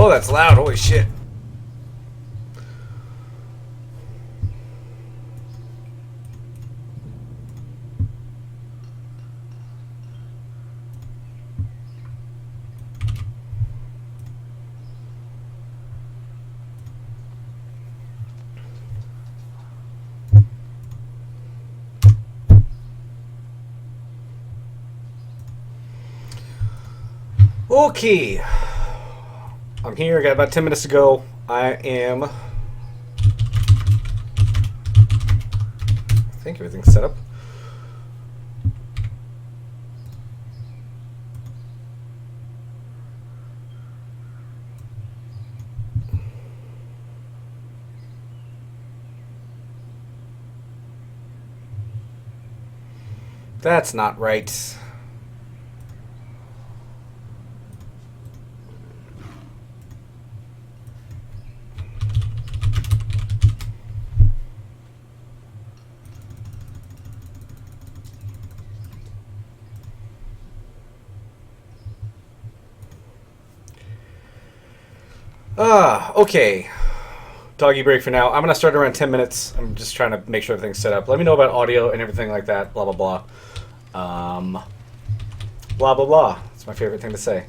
Oh, that's loud. Holy shit. Okay. I'm here. I got about 10 minutes to go. I think everything's set up. That's not right. Okay. Doggy break for now. I'm going to start around 10 minutes. I'm just trying to make sure everything's set up. Let me know about audio and everything like that. Blah, blah, blah. Blah, blah, blah. That's my favorite thing to say.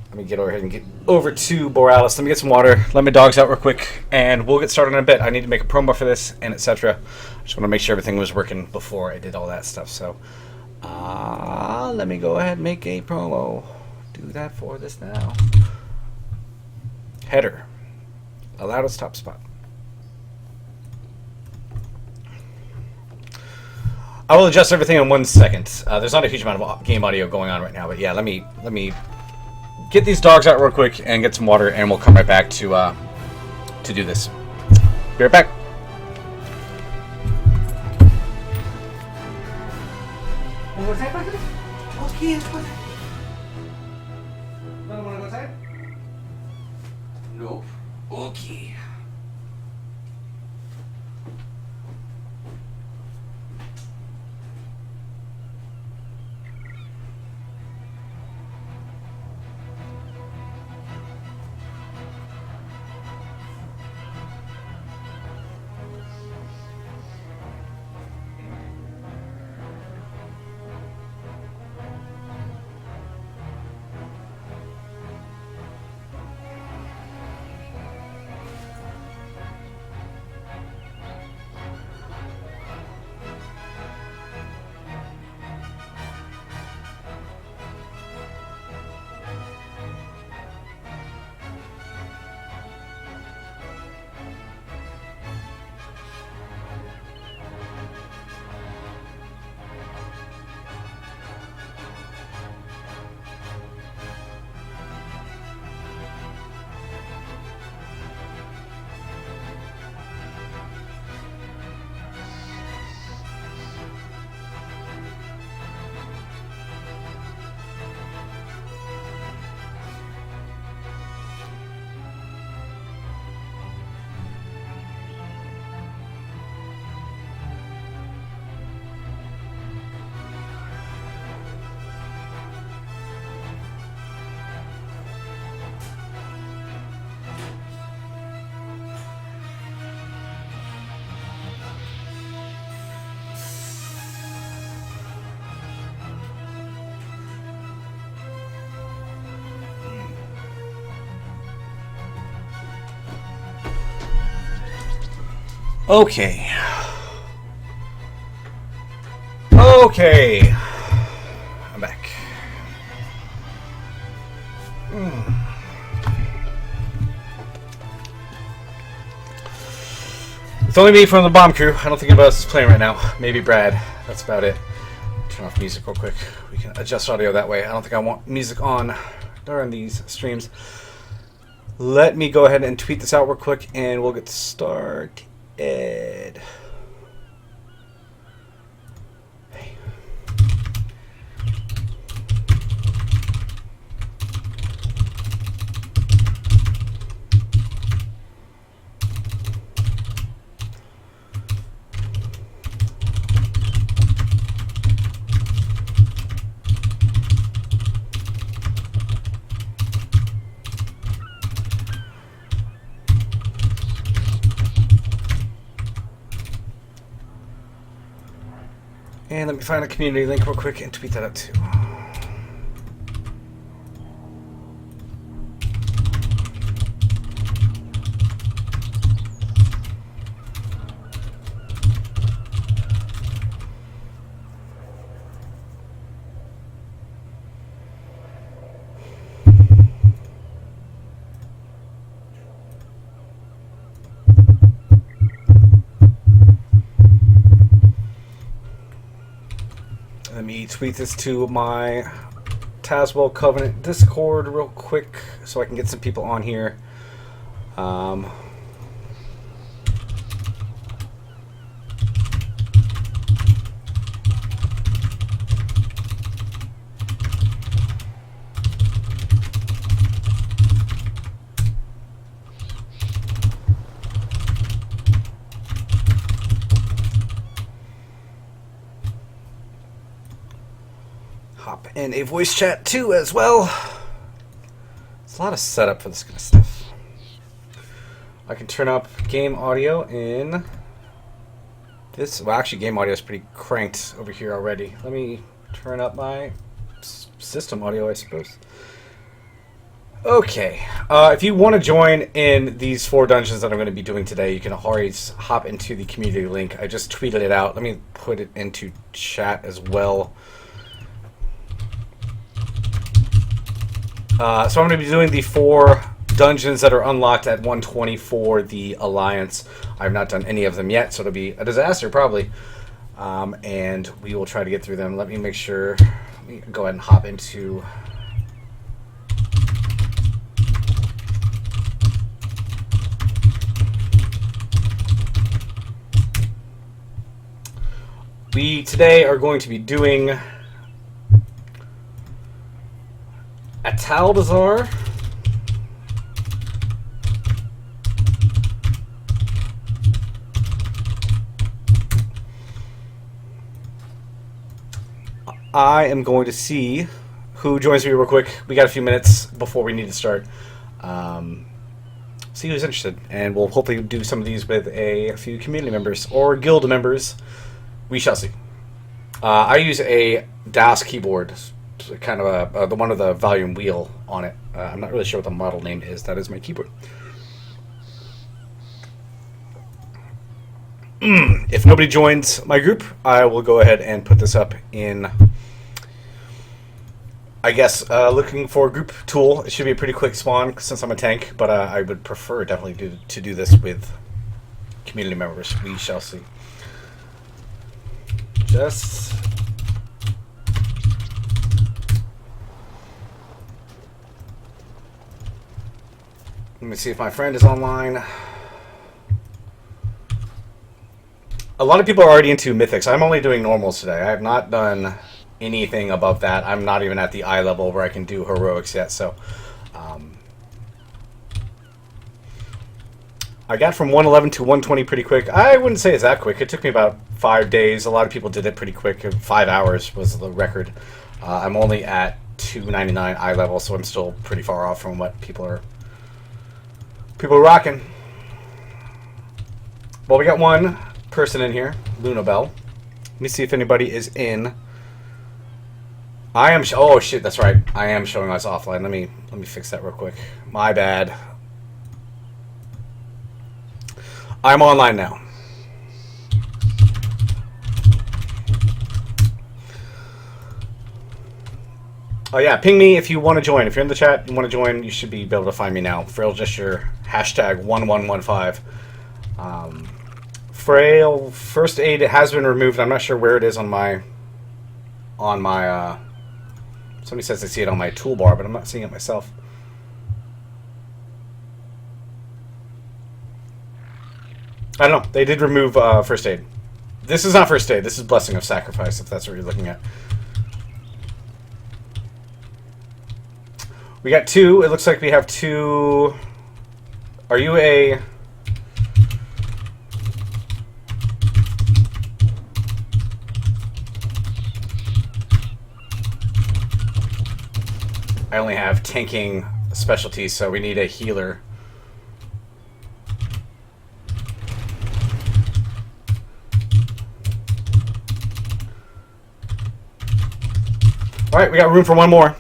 Let me get over here and get over to Borealis. Let me get some water. Let my dogs out real quick, and we'll get started in a bit. I need to make a promo for this, and etc. I just want to make sure everything was working before I did all that stuff. So, let me go ahead and make a promo. Do that for this now. Header. Allowed its top spot. I will adjust everything in 1 second. There's not a huge amount of game audio going on right now, but yeah, let me get these dogs out real quick and get some water, and we'll come right back to do this. Be right back. No. Okay. Okay. Okay. I'm back. It's only me from the bomb crew. I don't think anybody else is playing right now. Maybe Brad. That's about it. Turn off music real quick. We can adjust audio that way. I don't think I want music on during these streams. Let me go ahead and tweet this out real quick, and we'll get started. And let me find a community link real quick and tweet that out too. Let me tweet this to my Tazwell Covenant Discord real quick so I can get some people on here. Hop in a voice chat too as well. It's a lot of setup for this kind of stuff. I can turn up game audio in this. Well, actually, game audio is pretty cranked over here already. Let me turn up my system audio, I suppose. Okay. If you want to join in these 4 dungeons that I'm going to be doing today, you can always hop into the community link. I just tweeted it out. Let me put it into chat as well. So I'm going to be doing the 4 dungeons that are unlocked at 120 for the Alliance. I've not done any of them yet, so it'll be a disaster probably. And we will try to get through them. Let me make sure. Let me go ahead and hop into... We today are going to be doing Untitled. I am going to see who joins me real quick. We got a few minutes before we need to start. See who's interested, and we'll hopefully do some of these with a few community members or guild members. We shall see. I use a DAS keyboard, kind of the one with the volume wheel on it. I'm not really sure what the model name is. That is my keyboard. If nobody joins my group, I will go ahead and put this up in, I guess, looking for a group tool. It should be a pretty quick spawn since I'm a tank, but I would prefer definitely to do this with community members. We shall see. Just... let me see if my friend is online. A lot of people are already into mythics. I'm only doing normals today. I have not done anything above that. I'm not even at the eye level where I can do heroics yet. So I got from 111 to 120 pretty quick. I wouldn't say it's that quick. It took me about 5 days. A lot of people did it pretty quick. 5 hours was the record. I'm only at 299 eye level, so I'm still pretty far off from what people are rocking. Well, we got one person in here, Lunabelle. Let me see if anybody is in. I am. Oh shit, that's right. I am showing us offline. Let me fix that real quick. My bad. I'm online now. Oh yeah, ping me if you want to join. If you're in the chat and want to join, you should be able to find me now. Frail Gesture, #1115. Frail First Aid has been removed. I'm not sure where it is on my... somebody says they see it on my toolbar, but I'm not seeing it myself. I don't know. They did remove First Aid. This is not First Aid. This is Blessing of Sacrifice, if that's what you're looking at. We got 2. It looks like we have 2. Are you a... I only have tanking specialties, so we need a healer. Alright, we got room for one more.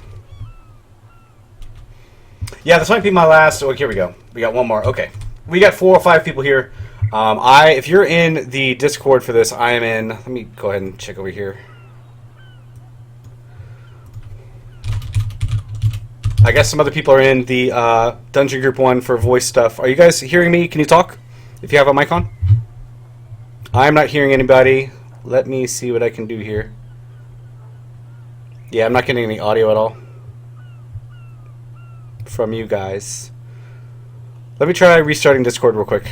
Yeah, this might be my last. Oh, here we go. We got one more. Okay. We got 4 or 5 people here. If you're in the Discord for this, I am in. Let me go ahead and check over here. I guess some other people are in the Dungeon Group 1 for voice stuff. Are you guys hearing me? Can you talk? If you have a mic on? I'm not hearing anybody. Let me see what I can do here. Yeah, I'm not getting any audio at all from you guys. Let me try restarting Discord real quick.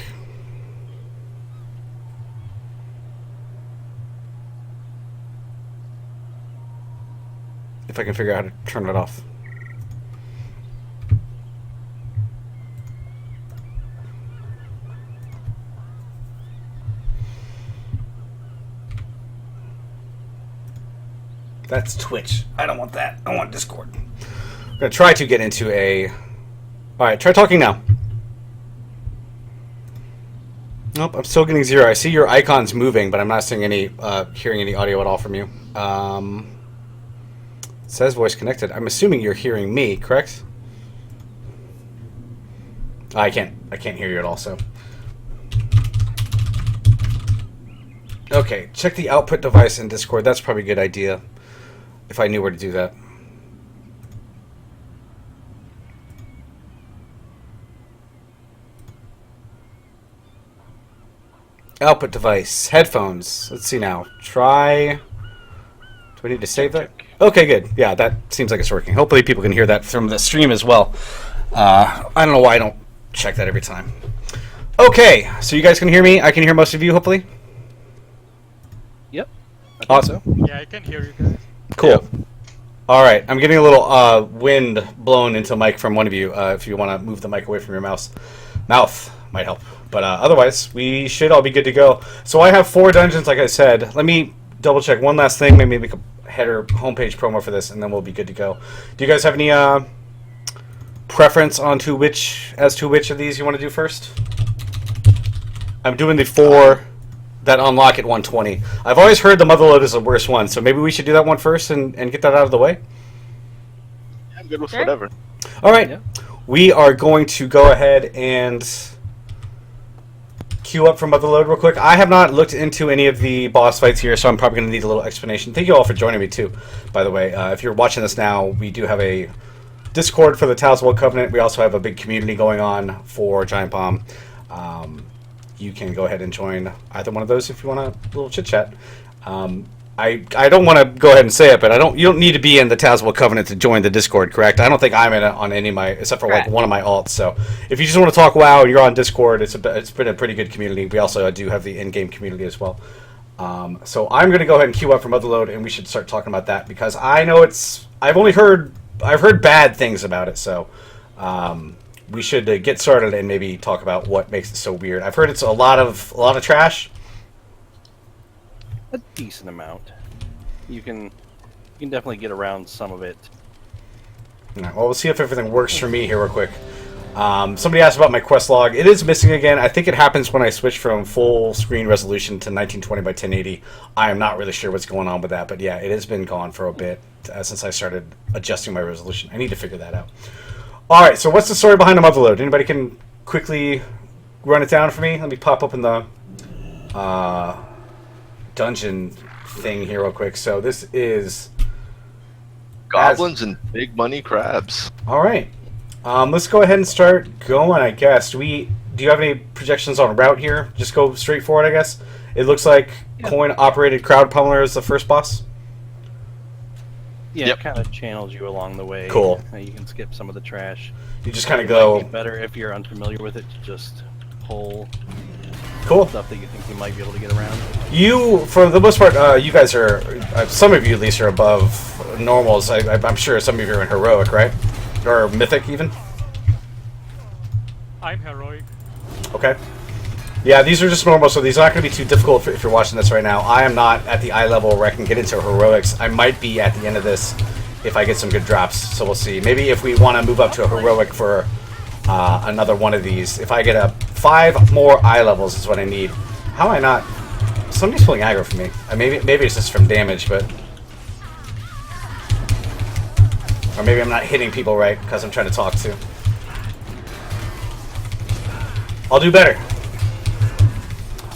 If I can figure out how to turn it off. That's Twitch. I don't want that. I want Discord. I'm going to try to get into a... Alright, try talking now. Nope, I'm still getting 0. I see your icons moving, but I'm not seeing any, hearing any audio at all from you. It says voice connected. I'm assuming you're hearing me, correct? I can't hear you at all, so... Okay, check the output device in Discord. That's probably a good idea. If I knew where to do that. Output device. Headphones. Let's see now. Try... Do I need to save that? Okay, good. Yeah, that seems like it's working. Hopefully people can hear that from the stream as well. I don't know why I don't check that every time. Okay, so you guys can hear me. I can hear most of you, hopefully. Yep. Awesome. So. Yeah, I can hear you guys. Cool. Yep. All right, I'm getting a little wind blown into the mic from one of you. If you want to move the mic away from your mouth might help. But otherwise, we should all be good to go. So I have 4 dungeons, like I said. Let me double check one last thing. Maybe make a header homepage promo for this, and then we'll be good to go. Do you guys have any preference as to which of these you want to do first? I'm doing the 4 that unlock at 120. I've always heard the Motherlode is the worst one, so maybe we should do that one first and get that out of the way. Yeah, I'm good with whatever. All right, Yeah. We are going to go ahead and queue up for Motherlode real quick. I have not looked into any of the boss fights here, so I'm probably going to need a little explanation. Thank you all for joining me too, by the way. If you're watching this now, we do have a Discord for the Talisman Covenant. We also have a big community going on for Giant Bomb. You can go ahead and join either one of those if you want a little chit chat. I don't want to go ahead and say it, but you don't need to be in the Talisman Covenant to join the Discord, correct? I don't think I'm in it on any of my, except for like one of my alts. So if you just want to talk WoW and you're on Discord, it's been a pretty good community. We also do have the in-game community as well. So I'm going to go ahead and queue up for Motherlode, and we should start talking about that because I know I've heard bad things about it. So we should get started and maybe talk about what makes it so weird. I've heard it's a lot of trash. A decent amount. You can definitely get around some of it. All right, well, we'll see if everything works for me here real quick. Somebody asked about my quest log. It is missing again. I think it happens when I switch from full screen resolution to 1920 by 1080. I am not really sure what's going on with that, but yeah, it has been gone for a bit since I started adjusting my resolution. I need to figure that out. All right, so what's the story behind the Motherlode? Anybody can quickly run it down for me? Let me pop up in the dungeon thing here real quick. So this is Goblins and big money crabs. All right. Let's go ahead and start going, I guess. Do you have any projections on route here? Just go straight forward, I guess. It looks like coin-operated crowd pummeler is the first boss. Yeah, Yep. it kind of channels you along the way. Cool. You can skip some of the trash. You just kind of It might go... be better if you're unfamiliar with it to just pull Cool. stuff that you think you might be able to get around. You, for the most part, you guys are... some of you, at least, are above normals. I'm sure some of you are in heroic, right? Or mythic, even? I'm heroic. Okay. Yeah, these are just normal, so these are not going to be too difficult if you're watching this right now. I am not at the eye level where I can get into heroics. I might be at the end of this if I get some good drops, so we'll see. Maybe if we want to move up to a heroic for another one of these. If I get 5 more eye levels is what I need. How am I not... Somebody's pulling aggro for me. Maybe it's just from damage, but... Or maybe I'm not hitting people right because I'm trying to talk to. I'll do better.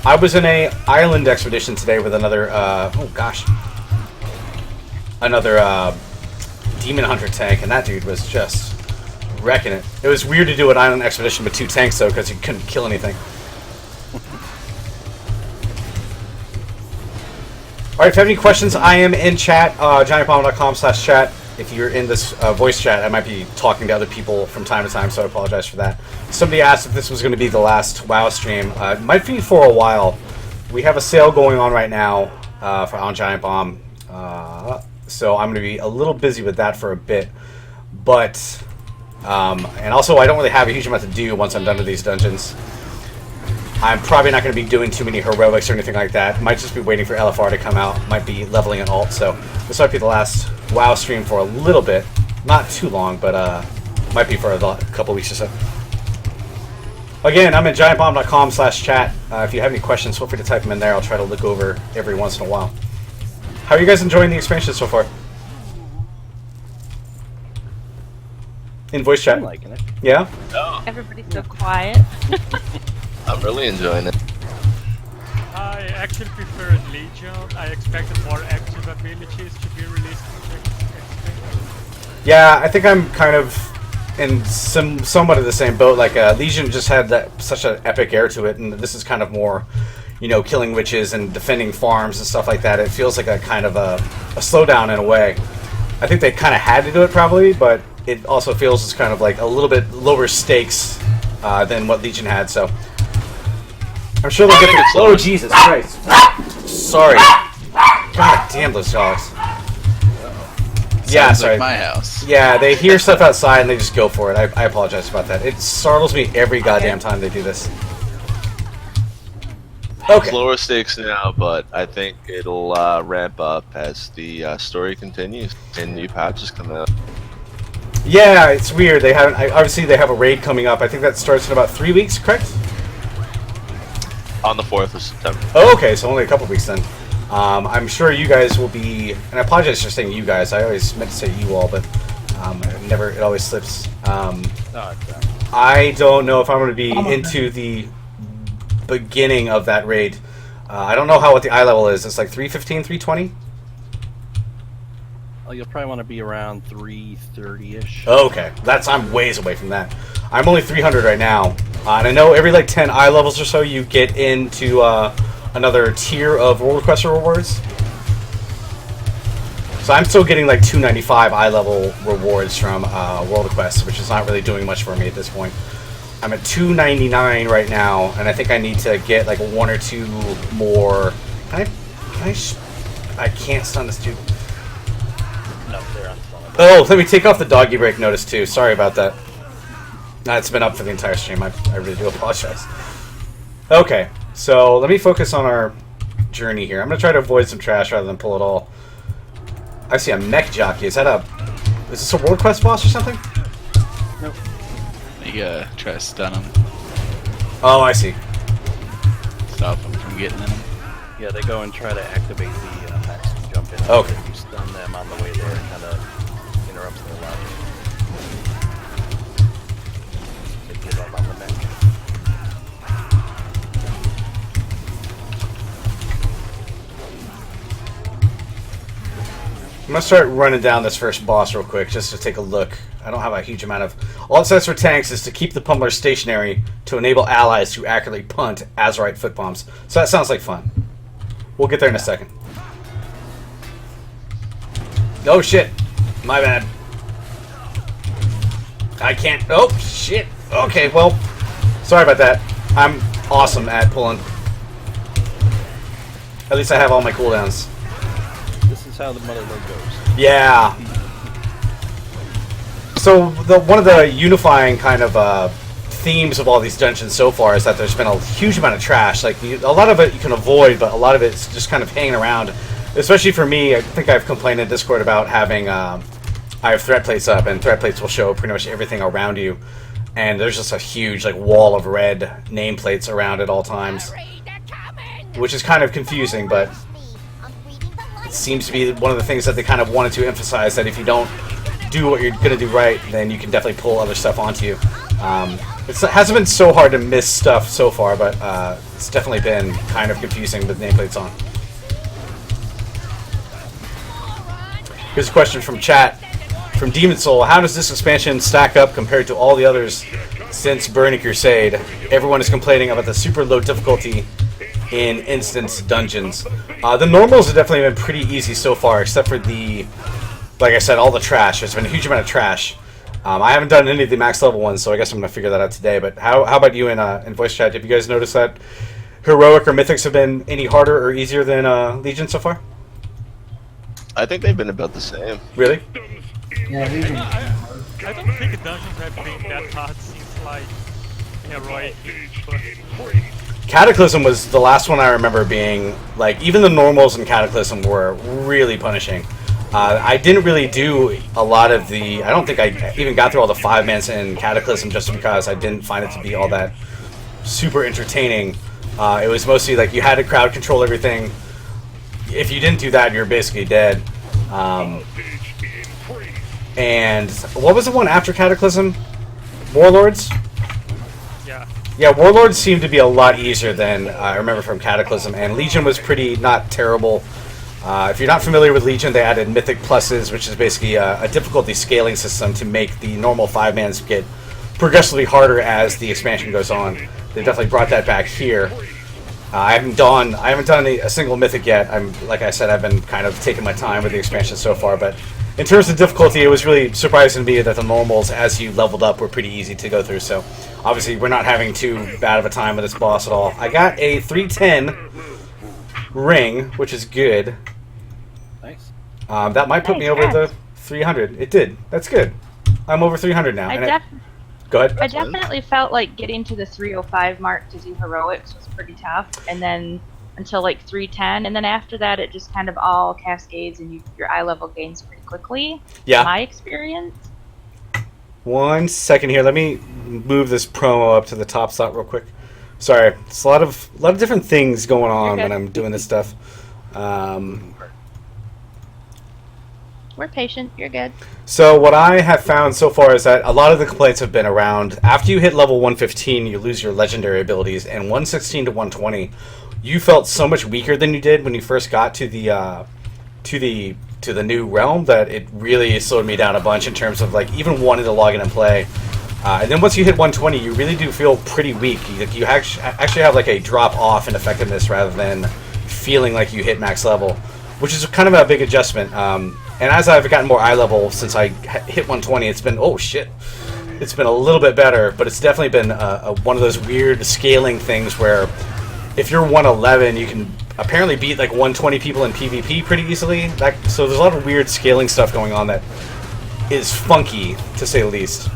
I was in a island expedition today with another, another demon hunter tank, and that dude was just wrecking it. It was weird to do an island expedition with 2 tanks, though, because you couldn't kill anything. Alright, if you have any questions, I am in chat, giantbomb.com/chat. If you're in this voice chat, I might be talking to other people from time to time, so I apologize for that. Somebody asked if this was going to be the last WoW stream. It might be for a while. We have a sale going on right now on Giant Bomb, so I'm going to be a little busy with that for a bit. But, and also I don't really have a huge amount to do once I'm done with these dungeons. I'm probably not going to be doing too many heroics or anything like that. Might just be waiting for LFR to come out. Might be leveling an alt, so this might be the last WoW stream for a little bit. Not too long, but might be for a couple weeks or so. Again, I'm at giantbomb.com/chat. If you have any questions, feel free to type them in there. I'll try to look over every once in a while. How are you guys enjoying the expansion so far? In voice chat? I'm liking it. Yeah? Oh, Everybody's so quiet. I'm really enjoying it. I actually prefer Legion. I expected more active abilities to be released in the expansion. Yeah, I think I'm kind of in somewhat of the same boat. Like Legion just had such an epic air to it, and this is kind of more, you know, killing witches and defending farms and stuff like that. It feels like a kind of a slowdown in a way. I think they kind of had to do it probably, but it also feels it's kind of like a little bit lower stakes than what Legion had. So I'm sure they'll get the. Oh Jesus Christ! Sorry. God damn those dogs. Yeah, Sounds sorry. like my house. Yeah, they hear stuff outside and they just go for it. I apologize about that. It startles me every goddamn time they do this. Okay. It's lower stakes now, but I think it'll ramp up as the story continues and new patches come out. Yeah, it's weird. They haven't. Obviously, they have a raid coming up. I think that starts in about 3 weeks, correct? On the 4th of September. Oh, okay, so only a couple weeks then. I'm sure you guys will be, and I apologize for saying you guys. I always meant to say you all, but it always slips. I don't know if I'm going to be into the beginning of that raid. I don't know what the eye level is. It's like 315, 320? Well, you'll probably want to be around 330-ish. Oh, okay, I'm ways away from that. I'm only 300 right now, and I know every like 10 eye levels or so you get into another tier of World Requester rewards. So I'm still getting like 295 eye level rewards from World Request, which is not really doing much for me at this point. I'm at 299 right now, and I think I need to get like 1 or 2 more. I can't stun this dude. No, they're unstoppable. Oh, let me take off the doggy break notice too. Sorry about that. It's been up for the entire stream. I really do apologize. Okay, so let me focus on our journey here. I'm going to try to avoid some trash rather than pull it all. I see a mech jockey. Is this a World Quest boss or something? Nope. You try to stun them, Oh, I see. stop them from getting in them. Yeah, they go and try to activate the max and jump in. Okay. If you stun them on the way there, it kind of interrupts their logic. They give up on the mech. I'm going to start running down this first boss real quick just to take a look. I don't have a huge amount of... All it says for tanks is to keep the pummeler stationary to enable allies to accurately punt Azerite foot bombs. So that sounds like fun. We'll get there in a second. Oh shit. My bad. I can't... Oh shit. Okay, well... Sorry about that. I'm awesome at pulling. At least I have all my cooldowns. This is how the mother load goes. Yeah. So one of the unifying kind of themes of all these dungeons so far is that there's been a huge amount of trash. Like a lot of it you can avoid, but a lot of it's just kind of hanging around. Especially for me, I think I've complained in Discord about having I have threat plates up, and threat plates will show pretty much everything around you. And there's just a huge like wall of red nameplates around at all times, which is kind of confusing, but it seems to be one of the things that they kind of wanted to emphasize, that if you don't do what you're gonna do right, then you can definitely pull other stuff onto you. It hasn't been so hard to miss stuff so far, but it's definitely been kind of confusing with nameplates on. Here's a question from chat, from Demon Soul. How does this expansion stack up compared to all the others since Burning Crusade? Everyone is complaining about the super low difficulty in instance dungeons. The normals have definitely been pretty easy so far, except for the, like I said, all the trash. There's been a huge amount of trash. I haven't done any of the max level ones, so I guess I'm going to figure that out today. But how about you in voice chat? Have you guys noticed that heroic or mythics have been any harder or easier than Legion so far? I think they've been about the same. Really? I don't think dungeons have been that hard since like heroic. But Cataclysm was the last one I remember being, like, even the normals in Cataclysm were really punishing. I didn't really do a lot of the... I don't think I even got through all the 5-mans in Cataclysm just because I didn't find it to be all that super entertaining. It was mostly like you had to crowd control everything. If you didn't do that, you're basically dead. And what was the one after Cataclysm? Warlords? yeah. Yeah, Warlords seemed to be a lot easier than I remember from Cataclysm, and Legion was pretty not terrible. If you're not familiar with Legion, they added Mythic Pluses, which is basically a difficulty scaling system to make the normal 5-mans get progressively harder as the expansion goes on. They definitely brought that back here. I haven't done a single Mythic yet. Like I said, I've been kind of taking my time with the expansion so far, but in terms of difficulty, it was really surprising to me that the normals, as you leveled up, were pretty easy to go through. So, obviously, we're not having too bad of a time with this boss at all. I got a 310 ring, which is good. Nice. That might put me over the 300. It did. That's good. I'm over 300 now. Go ahead. I definitely felt like getting to the 305 mark to do heroics was pretty tough, and then until like 310, and then after that it just kind of all cascades and your eye level gains pretty quickly. Yeah. My experience. 1 second here. Let me move this promo up to the top slot real quick. Sorry, it's a lot of different things going on when I'm doing this stuff. We're patient. You're good. So what I have found so far is that a lot of the complaints have been around after you hit level 115, you lose your legendary abilities, and 116 to 120, you felt so much weaker than you did when you first got to the new realm that it really slowed me down a bunch in terms of like even wanting to log in and play. And then once you hit 120, you really do feel pretty weak. You actually have like a drop off in effectiveness rather than feeling like you hit max level, which is kind of a big adjustment. And as I've gotten more eye level since I hit 120, it's been, oh shit, it's been a little bit better, but it's definitely been one of those weird scaling things where if you're 111, you can apparently beat like 120 people in PvP pretty easily. So there's a lot of weird scaling stuff going on that is funky, to say the least.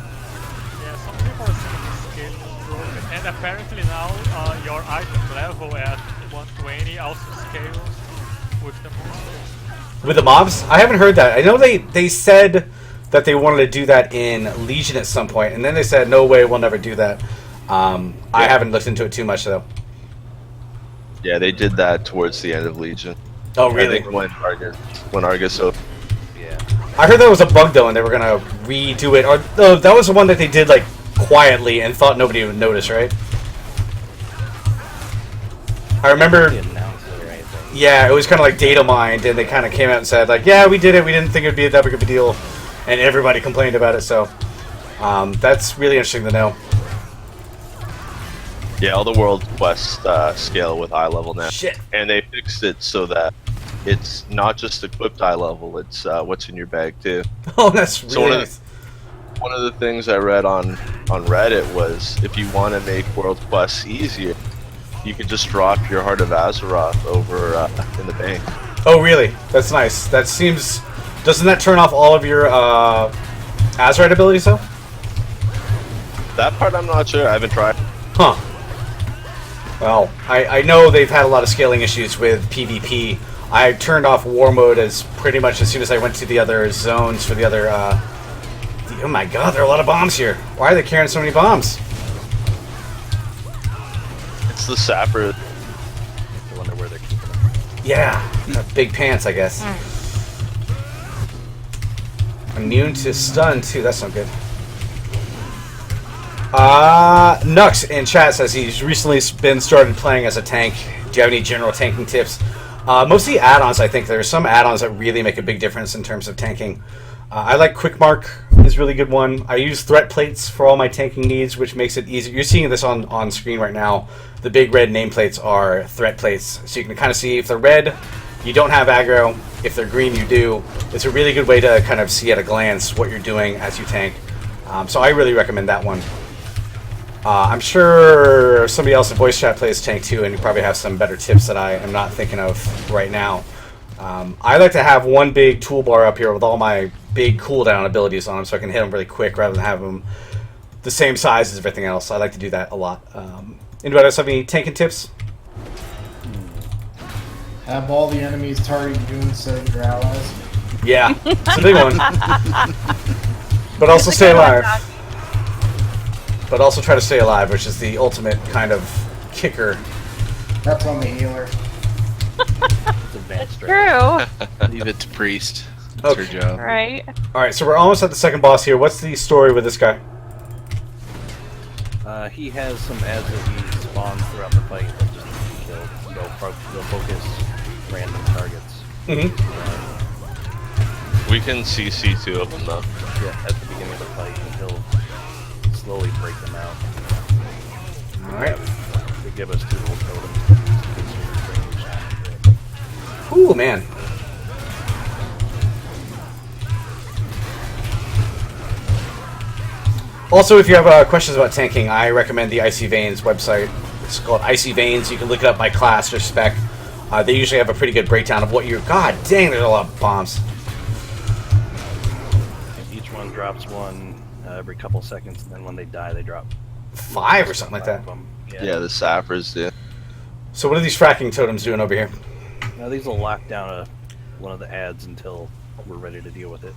Yeah, some people are saying the scale is broken, and apparently now your item level at 120 also scales with the monsters. With the mobs? I haven't heard that. I know they said that they wanted to do that in Legion at some point, and then they said, no way, we'll never do that. I haven't looked into it too much, though. Yeah, they did that towards the end of Legion. Oh, really? I think when Argus opened. Yeah. I heard that was a bug, though, and they were going to redo it. Or that was the one that they did, like, quietly and thought nobody would notice, right? I remember... Yeah, it was kind of like data mined, and they kind of came out and said, like, yeah, we did it, we didn't think it would be that big of a deal, and everybody complained about it, so that's really interesting to know. Yeah, all the world quests scale with eye level now. Shit. And they fixed it so that it's not just equipped eye level, it's what's in your bag, too. Oh, that's really nice. One of the things I read on Reddit was if you want to make world quests easier, you could just drop your Heart of Azeroth over in the bank. Oh, really? That's nice. That seems... Doesn't that turn off all of your Azerite abilities, though? That part I'm not sure. I haven't tried. Huh. Well, I know they've had a lot of scaling issues with PvP. I turned off war mode as pretty much as soon as I went to the other zones for the other... oh my god, there are a lot of bombs here. Why are they carrying so many bombs? It's the sapper. I wonder where they're keeping them. Yeah, big pants, I guess. Immune to stun too. That's not good. Nux in chat says he's recently been started playing as a tank. Do you have any general tanking tips? Mostly add-ons, I think. There's some add-ons that really make a big difference in terms of tanking. I like Quick Mark is a really good one. I use threat plates for all my tanking needs, which makes it easy. You're seeing this on screen right now. The big red nameplates are threat plates, so you can kind of see if they're red, you don't have aggro. If they're green, you do. It's a really good way to kind of see at a glance what you're doing as you tank. So I really recommend that one. I'm sure somebody else in voice chat plays tank too, and you probably have some better tips that I am not thinking of right now. I like to have one big toolbar up here with all my big cooldown abilities on them, so I can hit them really quick rather than have them the same size as everything else. I like to do that a lot. Anybody else have any tanking tips? Have all the enemies target you instead of your allies. Yeah, it's a big one. But also stay alive. But also try to stay alive, which is the ultimate kind of kicker. That's on the healer. It's advanced. True. Leave it to Priest. That's her job. Right. Alright, so we're almost at the second boss here. What's the story with this guy? He has some ads that he spawns throughout the fight that just they'll focus random targets. Mm-hmm. We can CC 2 of them though. Yeah, at the beginning of the fight, and he'll slowly break them out. Alright. They give us 2 little totems. Ooh, man. Also, if you have questions about tanking, I recommend the Icy Veins website. It's called Icy Veins. You can look it up by class or spec. They usually have a pretty good breakdown of what you're... God dang, there's a lot of bombs. Each one drops one every couple seconds, and then when they die, they drop 5 or something like that. Yeah, the sappers do. So what are these fracking totems doing over here? Now these will lock down one of the ads until we're ready to deal with it.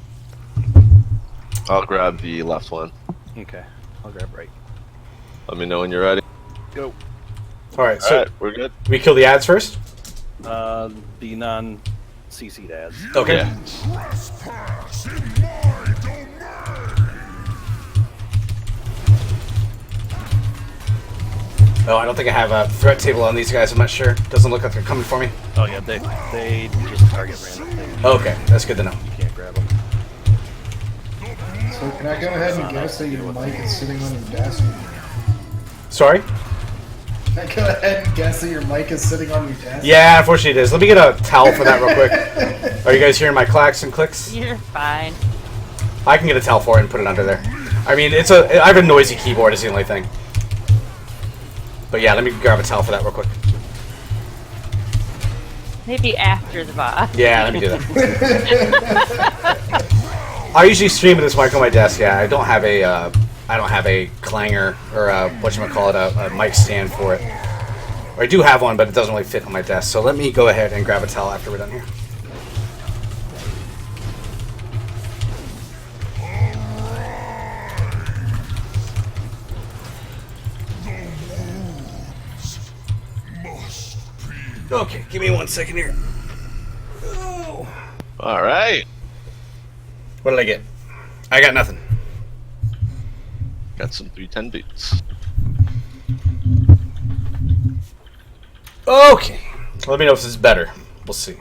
I'll grab the left one. Okay, I'll grab right. Let me know when you're ready. Go. Alright, so Alright, we're good. we kill the ads first? The non-CC'd ads. Okay. Yeah. Oh, I don't think I have a threat table on these guys. I'm not sure. Doesn't look like they're coming for me. Oh yeah, they just target random things. Okay, that's good to know. You can't grab them. So can I go ahead and guess that your mic is sitting on your desk? Sorry? Can I go ahead and guess that your mic is sitting on your desk? Yeah, unfortunately it is. Let me get a towel for that real quick. Are you guys hearing my clacks and clicks? You're fine. I can get a towel for it and put it under there. I mean, I have a noisy keyboard is the only thing. But yeah, let me grab a towel for that real quick. Maybe after the boss. Yeah, let me do that. I usually stream with this mic on my desk. Yeah, I don't have a clanger or whatchamacallit, a mic stand for it. Or I do have one, but it doesn't really fit on my desk. So let me go ahead and grab a towel after we're done here. Okay, give me 1 second here. Oh. Alright. What did I get? I got nothing. Got some 310 boots. Okay. Let me know if this is better. We'll see.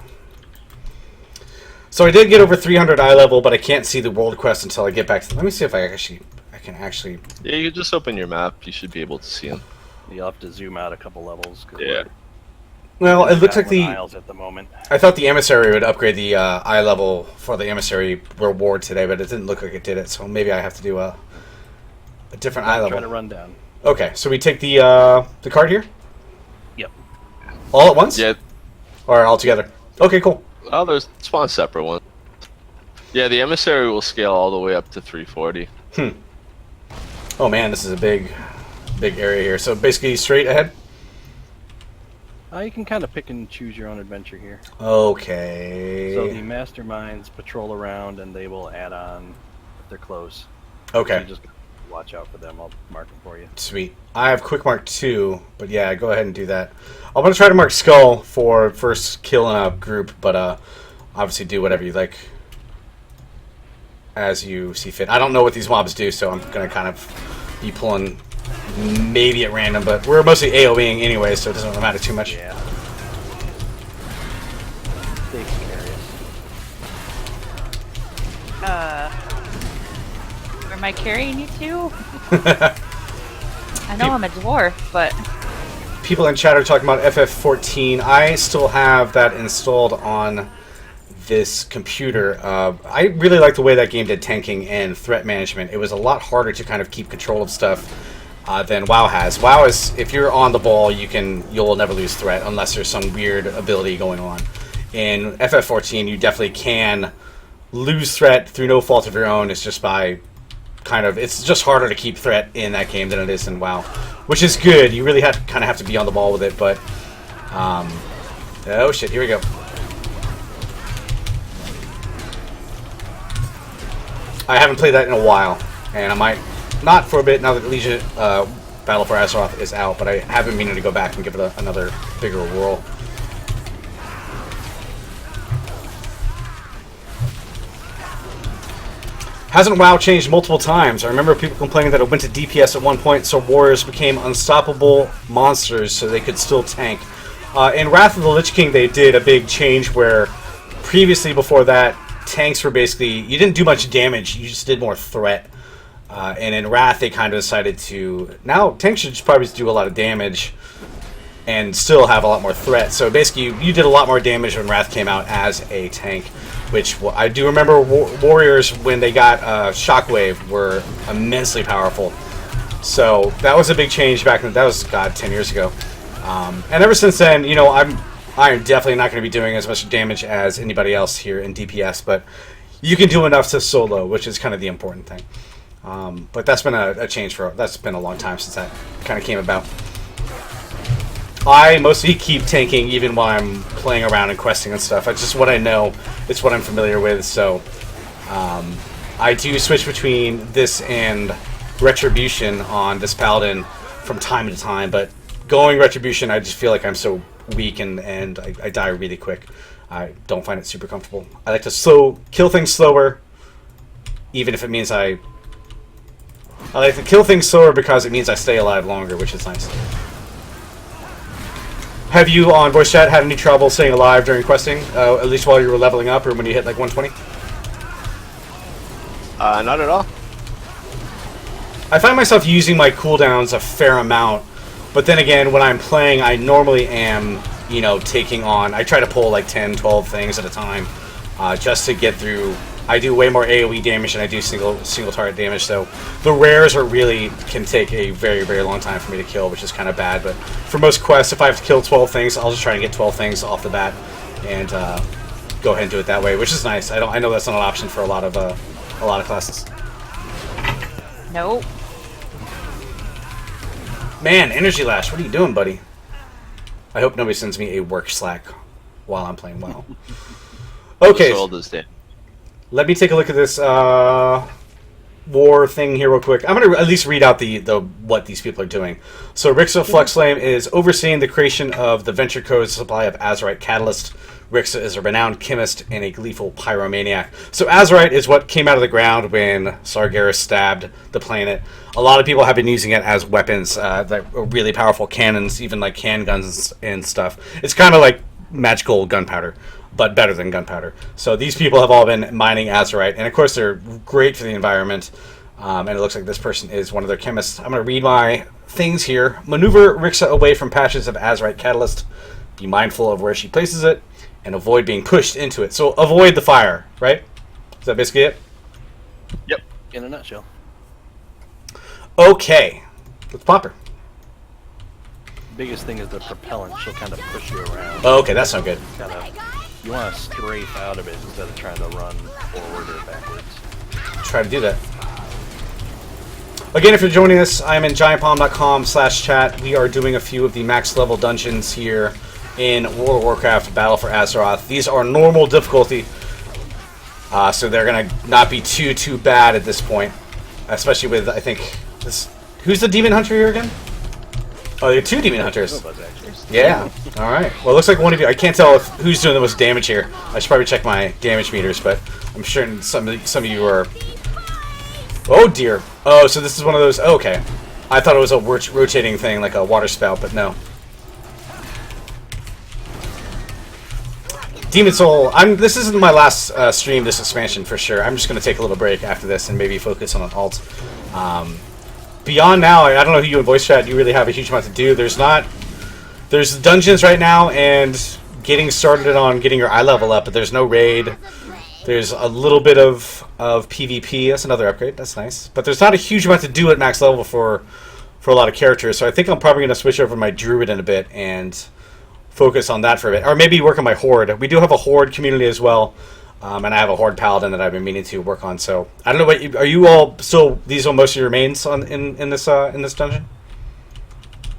So I did get over 300 eye level, but I can't see the world quest until I get back to... Let me see if I can actually... Yeah, you just open your map. You should be able to see them. You'll have to zoom out a couple levels. Yeah. Well, it looks like aisles at the moment. I thought the emissary would upgrade the eye level for the emissary reward today, but it didn't look like it did it. So maybe I have to do a different eye level. Try to run down. Okay, so we take the card here. Yep. All at once? Yeah. Or all together? Okay, cool. Oh, there's spawn separate one. Yeah, the emissary will scale all the way up to 340. Oh man, this is a big area here. So basically straight ahead? You can kind of pick and choose your own adventure here. Okay. So the masterminds patrol around and they will add on if they're close. Okay. So you just watch out for them. I'll mark them for you. Sweet. I have quick mark 2, but yeah, go ahead and do that. I'm going to try to mark Skull for first kill in a group, but obviously do whatever you like. as you see fit. I don't know what these mobs do, so I'm going to kind of be pulling maybe at random, but we're mostly AoEing anyway, so it doesn't really matter too much. Yeah. They can carry us. Am I carrying you too? I know I'm a dwarf, but People in chat are talking about FF14. I still have that installed on this computer. I really like the way that game did tanking and threat management. It was a lot harder to kind of keep control of stuff than WoW has. WoW is, if you're on the ball, you'll never lose threat unless there's some weird ability going on. In FF14, you definitely can lose threat through no fault of your own. It's just by it's just harder to keep threat in that game than it is in WoW, which is good. You really have to be on the ball with it, but oh shit, here we go. I haven't played that in a while, and I might not for a bit now that Legion Battle for Azeroth is out, but I have been meaning to go back and give it another bigger whirl. Hasn't WoW changed multiple times? I remember people complaining that it went to DPS at one point, so warriors became unstoppable monsters so they could still tank. In Wrath of the Lich King, they did a big change where previously, before that, tanks were basically, you didn't do much damage, you just did more threat. And in Wrath, they kind of decided to, now tanks should just probably just do a lot of damage and still have a lot more threat. So basically, you did a lot more damage when Wrath came out as a tank, which I do remember warriors, when they got Shockwave, were immensely powerful. So that was a big change back then. That was, God, 10 years ago. And ever since then, you know, I'm definitely not going to be doing as much damage as anybody else here in DPS, but you can do enough to solo, which is kind of the important thing. But that's been a change that's been a long time since that kind of came about. I mostly keep tanking even while I'm playing around and questing and stuff. It's just what I know. It's what I'm familiar with. So I do switch between this and Retribution on this Paladin from time to time. But going Retribution, I just feel like I'm so weak and I die really quick. I don't find it super comfortable. I like to kill things slower, even if it means I like to kill things slower because it means I stay alive longer, which is nice. Have you, on voice chat, had any trouble staying alive during questing? At least while you were leveling up or when you hit like 120? Not at all. I find myself using my cooldowns a fair amount, but then again, when I'm playing, I normally am, you know, taking on, I try to pull like 10, 12 things at a time, just to get through. I do way more AoE damage than I do single target damage, so the rares can take a very, very long time for me to kill, which is kind of bad. But for most quests, if I have to kill 12 things, I'll just try and get 12 things off the bat and go ahead and do it that way, which is nice. I know that's not an option for a lot of classes. nope. Man, Energy Lash, what are you doing, buddy? I hope nobody sends me a work Slack while I'm playing WoW. Okay. So old as day. Let me take a look at this war thing here real quick. I'm going to at least read out the what these people are doing. So Rixa Fluxflame is overseeing the creation of the Venture Code's supply of Azerite Catalyst. Rixa is a renowned chemist and a gleeful pyromaniac. So Azerite is what came out of the ground when Sargeras stabbed the planet. A lot of people have been using it as weapons, that are really powerful cannons, even like handguns and stuff. It's kind of like magical gunpowder, but better than gunpowder. So these people have all been mining Azerite, and of course they're great for the environment, and it looks like this person is one of their chemists. I'm going to read my things here. Maneuver Rixa away from patches of Azerite Catalyst. Be mindful of where she places it, and avoid being pushed into it. So avoid the fire, right? Is that basically it? Yep. In a nutshell. Okay. Let's pop her. Biggest thing is the propellant. She'll kind of push you around. Oh, okay, that's not good. You want to strafe out of it instead of trying to run forward or backwards. Try to do that. Again, if you're joining us, I'm in giantpalm.com/chat. We are doing a few of the max level dungeons here in World of Warcraft Battle for Azeroth. These are normal difficulty, so they're going to not be too bad at this point. Especially with, I think, this... Who's the Demon Hunter here again? Oh, there are two Demon Hunters. Yeah. All right. Well, it looks like one of you... I can't tell who's doing the most damage here. I should probably check my damage meters, but I'm sure some of you are. Oh dear. Oh, so this is one of those. Oh, okay. I thought it was a rotating thing, like a water spout, but no. Demon Soul. This isn't my last stream this expansion for sure. I'm just gonna take a little break after this and maybe focus on an alt. Beyond now, I don't know who you in voice chat. You really have a huge amount to do. There's dungeons right now and getting started on getting your eye level up, but there's no raid. There's a little bit of PvP. That's another upgrade. That's nice. But there's not a huge amount to do at max level for a lot of characters. So I think I'm probably going to switch over to my druid in a bit and focus on that for a bit. Or maybe work on my horde. We do have a horde community as well. And I have a horde paladin that I've been meaning to work on. So I don't know are you all still, these are most of your mains in this dungeon?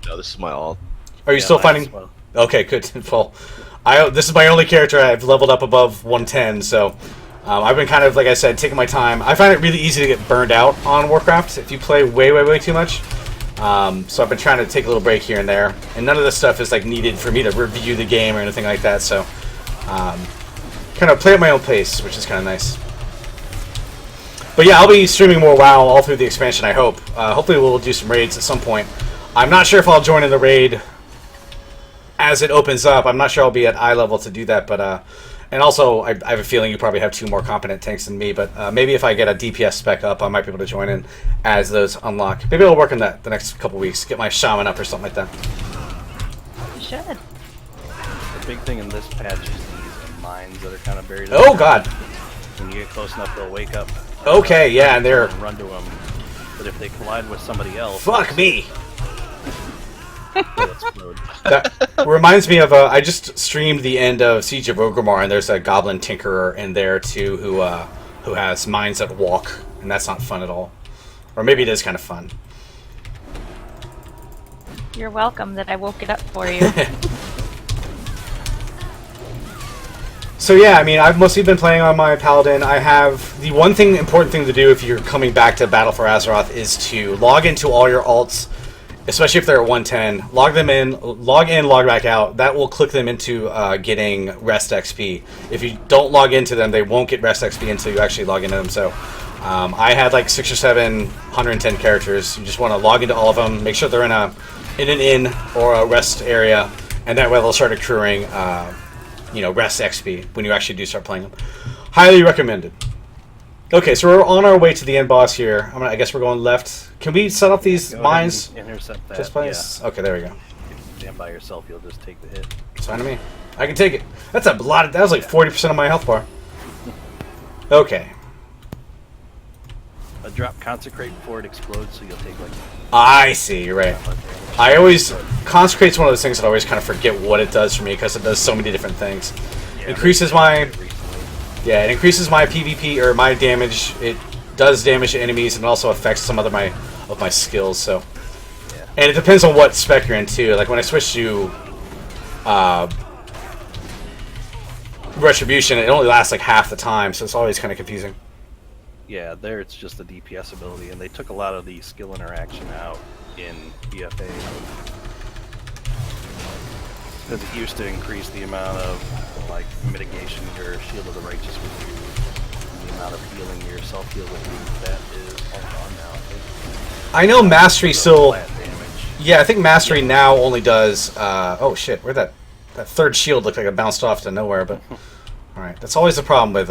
No, this is my alt. Are you still finding? Well. Okay, good. Well, this is my only character I've leveled up above 110, so I've been kind of, like I said, taking my time. I find it really easy to get burned out on Warcraft if you play way too much. So I've been trying to take a little break here and there, and none of this stuff is like needed for me to review the game or anything like that. So kind of play at my own pace, which is kind of nice. But yeah, I'll be streaming more WoW all through the expansion, I hope. Hopefully we'll do some raids at some point. I'm not sure if I'll join in the raid as it opens up. I'm not sure I'll be at eye level to do that, but and also I have a feeling you probably have 2 more competent tanks than me, but maybe if I get a DPS spec up, I might be able to join in as those unlock. Maybe I'll work on that the next couple weeks, get my shaman up or something like that. You should. The big thing in this patch is these mines that are kind of buried. Oh god. When you get close enough, they'll wake up. Okay, yeah, and they're... Run to them. But if they collide with somebody else... Fuck me! they'll explode. That reminds me of I just streamed the end of Siege of Orgrimmar, and there's a goblin tinkerer in there too who has mines that walk, and that's not fun at all. Or maybe it is kind of fun. You're welcome that I woke it up for you. So yeah, I mean, I've mostly been playing on my paladin. I have the one important thing to do if you're coming back to Battle for Azeroth is to log into all your alts, especially if they're at 110. Log in, log back out. That will click them into getting rest XP. If you don't log into them, they won't get rest XP until you actually log into them. So I had like 6 or 7 110 characters. You just want to log into all of them, make sure they're in an inn or a rest area, and that way they'll start accruing rest XP when you actually do start playing them. Highly recommended. Okay, so we're on our way to the end boss here. I guess we're going left. Can we set up these mines? Intercept that. Just place? Yeah. Okay, there we go. If you stand by yourself, you'll just take the hit. It's fine to me. I can take it. That's a lot. That was like 40% of my health bar. Okay. A drop consecrate before it explodes, so you'll take like... I see, you're right. I always... Consecrate's one of those things that I always kind of forget what it does for me because it does so many different things. Yeah, Increases my... Yeah, it increases my PvP, or my damage. It does damage to enemies, and also affects some other of my skills, so... Yeah. And it depends on what spec you're in, too. Like, when I switch to... Retribution, it only lasts like half the time, so it's always kind of confusing. Yeah, there it's just a DPS ability, and they took a lot of the skill interaction out in BFA. Because it used to increase the amount of, like, mitigation your Shield of the Righteous would do, and the amount of healing your self-heal would do. That is all gone now. I know Mastery still... Flat damage. Yeah, I think Mastery now only does... oh shit, where'd that third shield looked like it bounced off to nowhere, but... Alright, that's always the problem with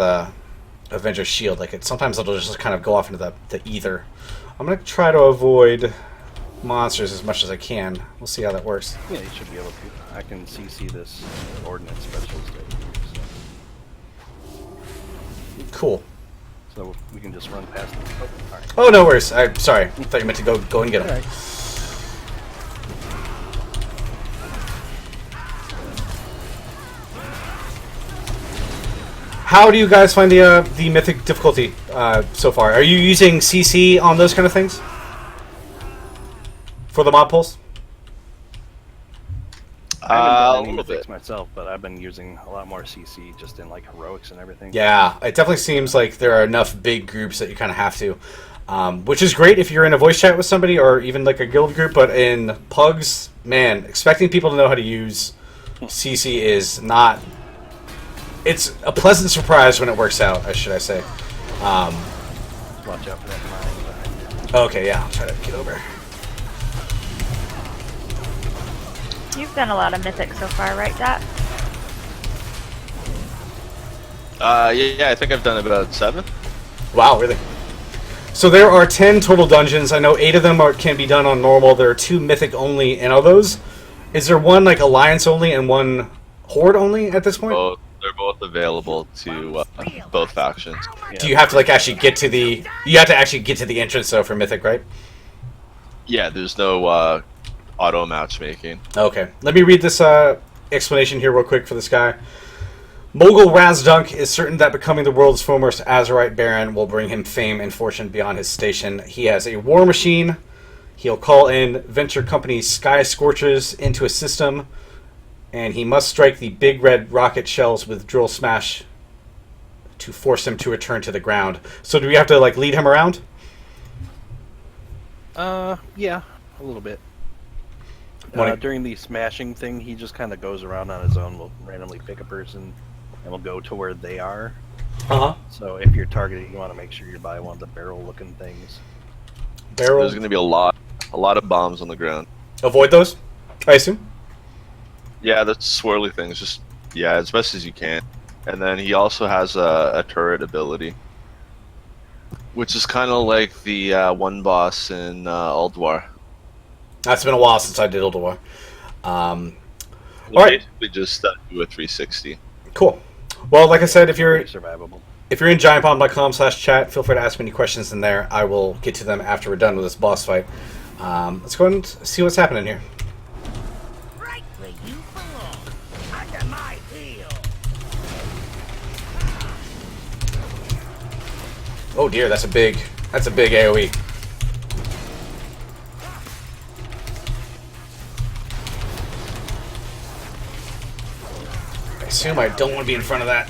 Avenger's Shield. Like, sometimes it'll just kind of go off into the ether. I'm going to try to avoid monsters as much as I can. We'll see how that works. Yeah, you should be able to. I can CC this ordnance specialist right here. So. Cool. So we can just run past them. Oh, all right. Oh, no worries. I'm sorry. I thought you meant to go and get them. All right. How do you guys find the mythic difficulty so far? Are you using CC on those kind of things? For the mod pulls? I haven't done any a little mythics bit. myself, but I've been using a lot more CC just in like heroics and everything. Yeah, it definitely seems like there are enough big groups that you kind of have to. Which is great if you're in a voice chat with somebody or even like a guild group, but in pugs, man, expecting people to know how to use CC is not it's a pleasant surprise when it works out, should I say. Watch out for that mine behind Okay, yeah, I'll try to get over. You've done a lot of mythic so far, right, Dot? Yeah, I think I've done about 7. Wow, really? So there are 10 total dungeons. I know 8 of them can be done on normal. There are 2 mythic only. And of those, is there one like alliance only and one horde only at this point? They're both available to both factions. you. Do you have to like actually get to the? You have to actually get to the entrance though for mythic, right? Yeah, there's no auto matchmaking. Okay, let me read this explanation here real quick for this guy. Mogul Razdunk is certain that becoming the world's foremost Azerite Baron will bring him fame and fortune beyond his station. He has a war machine. He'll call in venture company Sky Scorchers into a system, and he must strike the big red rocket shells with drill smash to force him to return to the ground. So do we have to like lead him around? Yeah, a little bit. Wanna- During the smashing thing, he just kind of goes around on his own. We'll randomly pick a person, and we'll go to where they are. Uh-huh. So if you're targeted, you want to make sure you're by one of the barrel-looking things. Barrel. There's going to be a lot of bombs on the ground. Avoid those, I assume. Yeah, the swirly things, just as best as you can. And then he also has a turret ability, which is kind of like the one boss in Ulduar. That's been a while since I did Ulduar. All Well, right. basically just do a 360. Cool. Well, like I said, if you're Pretty survivable. in giantbomb.com/chat, feel free to ask me any questions in there. I will get to them after we're done with this boss fight. Let's go ahead and see what's happening here. Right where you belong, under my heel. Oh dear, that's a big AoE. I assume I don't want to be in front of that.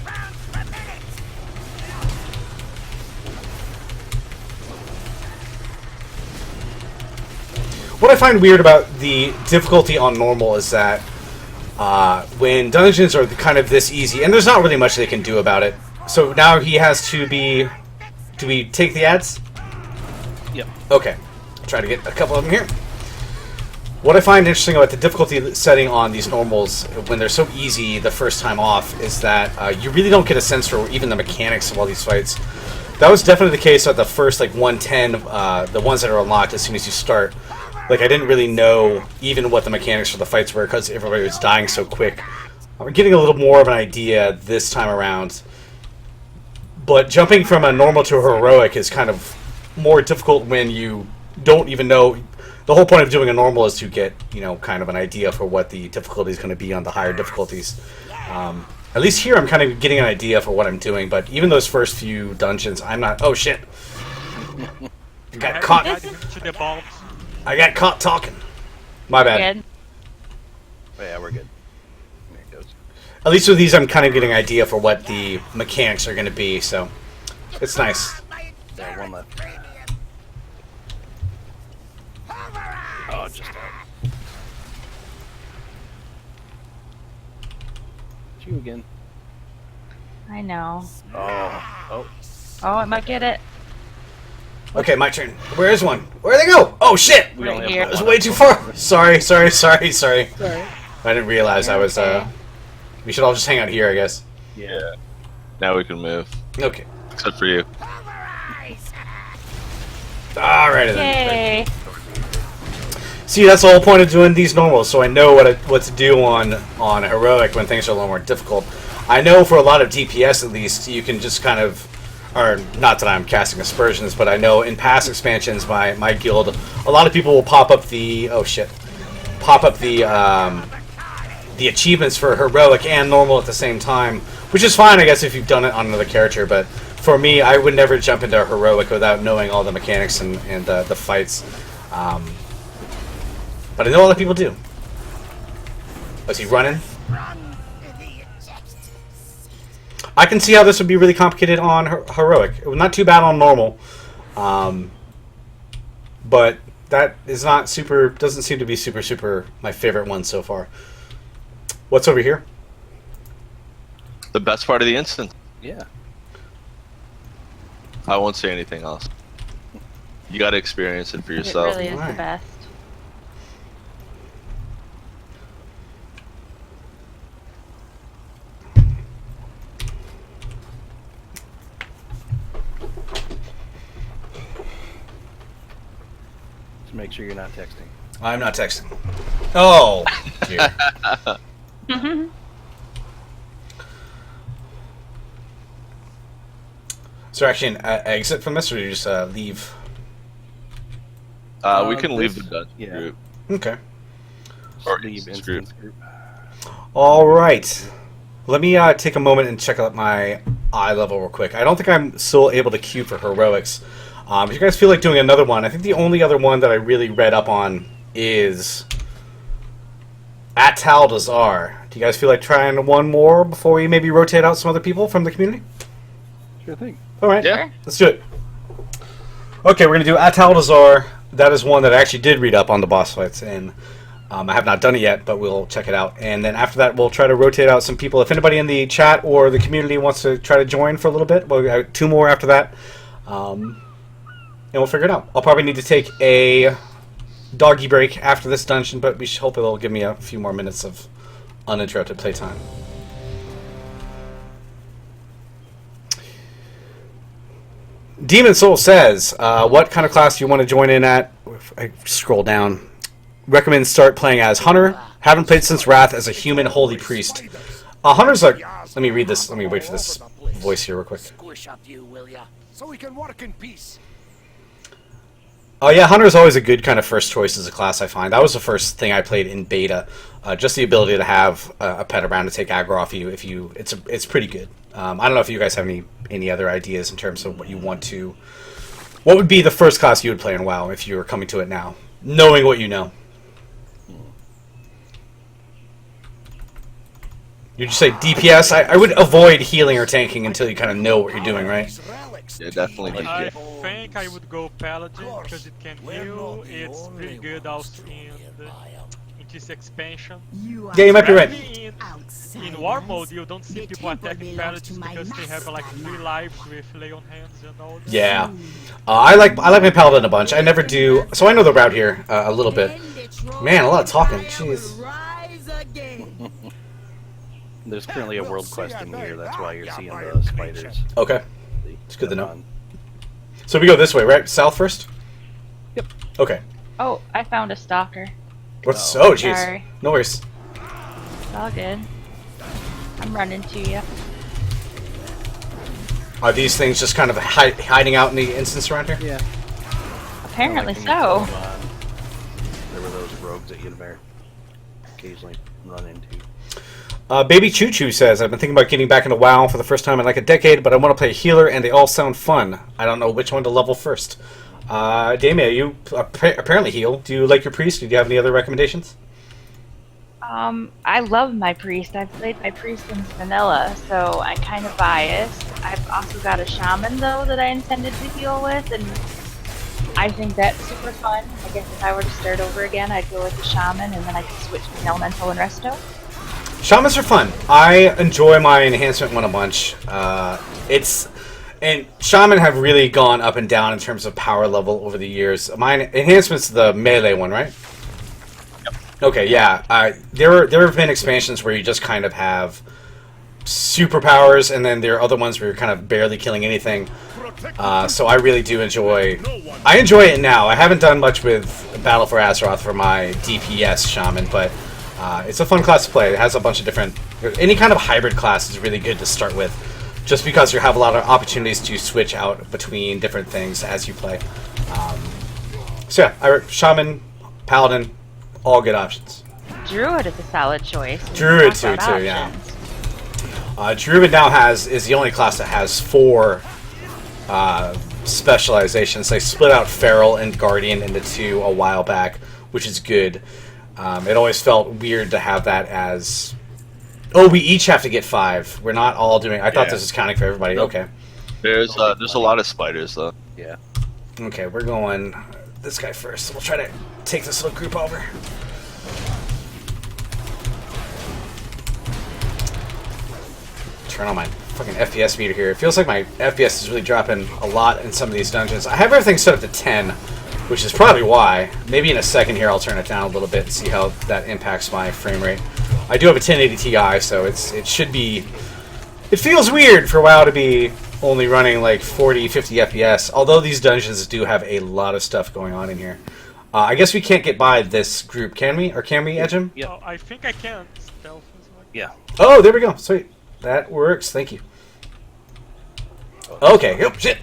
What I find weird about the difficulty on normal is that when dungeons are kind of this easy, and there's not really much they can do about it. So now he has to be... Do we take the ads? Yep. Okay. I'll try to get a couple of them here. What I find interesting about the difficulty setting on these normals when they're so easy the first time off is that you really don't get a sense for even the mechanics of all these fights. That was definitely the case at the first like 110, the ones that are unlocked as soon as you start. Like I didn't really know even what the mechanics for the fights were because everybody was dying so quick. I'm getting a little more of an idea this time around. But jumping from a normal to a heroic is kind of more difficult when you don't even know. The whole point of doing a normal is to get, kind of an idea for what the difficulty is going to be on the higher difficulties. At least here I'm kind of getting an idea for what I'm doing, but even those first few dungeons, I'm not... Oh, shit. I got caught. To the bombs. I got caught talking. My bad. Good. Oh, yeah, we're good. There it goes. At least with these, I'm kind of getting an idea for what the mechanics are going to be, so it's nice. Yeah, one left. Oh, just out. It's you again. I know. Oh. Oh, I might get it. Okay, my turn. Where is one? Where'd they go? Oh, shit! We Right only here. have It was one. way too far. Sorry. I didn't realize I was, we should all just hang out here, I guess. Yeah. Now we can move, Okay. except for you. Alrighty then. Yay! See, that's the whole point of doing these normals, so I know what to do on heroic when things are a little more difficult. I know for a lot of DPS at least, you can just kind of, or not that I'm casting aspersions, but I know in past expansions, my guild, a lot of people will pop up the achievements for heroic and normal at the same time, which is fine, I guess, if you've done it on another character. But for me, I would never jump into heroic without knowing all the mechanics and the fights. But I know a lot of people do. Oh, is he running? I can see how this would be really complicated on heroic. It was not too bad on normal, but that is not super. Doesn't seem to be super my favorite one so far. What's over here? The best part of the instance. Yeah. I won't say anything else. You got to experience it for It yourself. really is the Alright. best. Just make sure you're not texting. I'm not texting. Oh, dear. So actually, an exit from this, or you just leave? We can leave the this- dungeon yeah. group. Okay. Or Leave instance group. instance group. All right. Let me take a moment and check out my eye level real quick. I don't think I'm still able to queue for heroics. If you guys feel like doing another one, I think the only other one that I really read up on is Untitled. Do you guys feel like trying one more before we maybe rotate out some other people from the community? Sure thing. All right. Yeah. Let's do it. Okay, we're going to do Untitled. That is one that I actually did read up on the boss fights, and I have not done it yet, but we'll check it out. And then after that, we'll try to rotate out some people. If anybody in the chat or the community wants to try to join for a little bit, we'll have 2 more after that. And we'll figure it out. I'll probably need to take a doggy break after this dungeon, but we should hope it'll give me a few more minutes of uninterrupted playtime. Demon Soul says, what kind of class do you want to join in at? I scroll down. Recommend start playing as Hunter. Haven't played since Wrath as a human holy priest. Hunter's a... Let me read this. Let me wait for this voice here real quick. Squish up you, will ya? So we can work in peace. Oh yeah, Hunter's always a good kind of first choice as a class, I find. That was the first thing I played in beta. Just the ability to have a pet around to take aggro off you. It's pretty good. I don't know if you guys have any other ideas in terms of what you want to... What would be the first class you would play in WoW if you were coming to it now, knowing what you know? You'd say DPS? I would avoid healing or tanking until you kind of know what you're doing, right? Yeah, definitely. I DPS. think I would go Paladin because it can heal. It's pretty good also in this expansion. Yeah, you might be right. Actually, in war mode, you don't see people attacking Paladins because they have like 3 lives with lay on hands and all that. Yeah, I like my paladin a bunch. I never do, so I know the route here a little bit. Man, a lot of talking. Jeez. There's currently a world quest in here, that's why you're seeing the spiders. Okay, it's good to know. So we go this way, right? South first. Yep. Okay. Oh, I found a stalker. What's? Oh, jeez. Sorry. No worries. It's all good. I'm running to you. Are these things just kind of hiding out in the instance around here? Yeah. Apparently Like, so. there were those rogues that you'd occasionally run into. Baby Choo Choo says, I've been thinking about getting back into WoW for the first time in like a decade, but I want to play healer and they all sound fun. I don't know which one to level first. Damien, you apparently heal. Do you like your priest? Do you have any other recommendations? I love my priest. I've played my priest in vanilla, so I'm kind of biased. I've also got a shaman though that I intended to heal with, and I think that's super fun. I guess if I were to start over again, I'd go with the shaman, and then I could switch between elemental and resto. Shamans are fun. I enjoy my enhancement one a bunch. And shaman have really gone up and down in terms of power level over the years. My enhancement's the melee one, right? Yep. Okay, yeah. There have been expansions where you just kind of have superpowers, and then there are other ones where you're kind of barely killing anything. So I really do enjoy... I enjoy it now. I haven't done much with Battle for Azeroth for my DPS shaman, but it's a fun class to play. It has a bunch of different... Any kind of hybrid class is really good to start with, just because you have a lot of opportunities to switch out between different things as you play. So yeah, shaman, paladin, all good options. Druid is a solid choice. Druid Talk about too, yeah. options. Druid now is the only class that has 4 specializations. They split out Feral and Guardian into 2 a while back, which is good. It always felt weird to have that as... Oh, we each have to get 5. We're not all doing... I thought Yeah. this was counting for everybody. Nope. Okay. There's a lot of spiders though. Yeah. Okay, we're going this guy first. We'll try to take this little group over. turn on my fucking FPS meter here. It feels like my FPS is really dropping a lot in some of these dungeons. I have everything set up to 10, which is probably why. Maybe in a second here I'll turn it down a little bit and see how that impacts my frame rate. I do have a 1080 Ti, so it should be... It feels weird for WoW to be only running like 40, 50 FPS, although these dungeons do have a lot of stuff going on in here. I guess we can't get by this group, can we? Or can we edge him? Yep. Oh, I think I can stealth as well. Yeah. Oh, there we go. Sweet. That works. Thank you. Okay. Yep. Shit.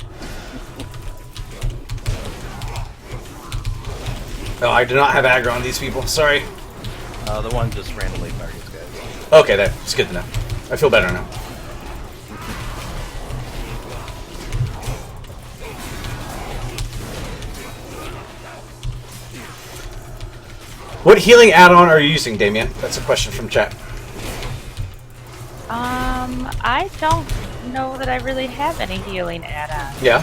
Oh, I do not have aggro on these people. Sorry. The one just randomly targets guys. Okay, that's good to know. I feel better now. What healing add-on are you using, Damien? That's a question from chat. I don't know that I really have any healing add-ons. Yeah.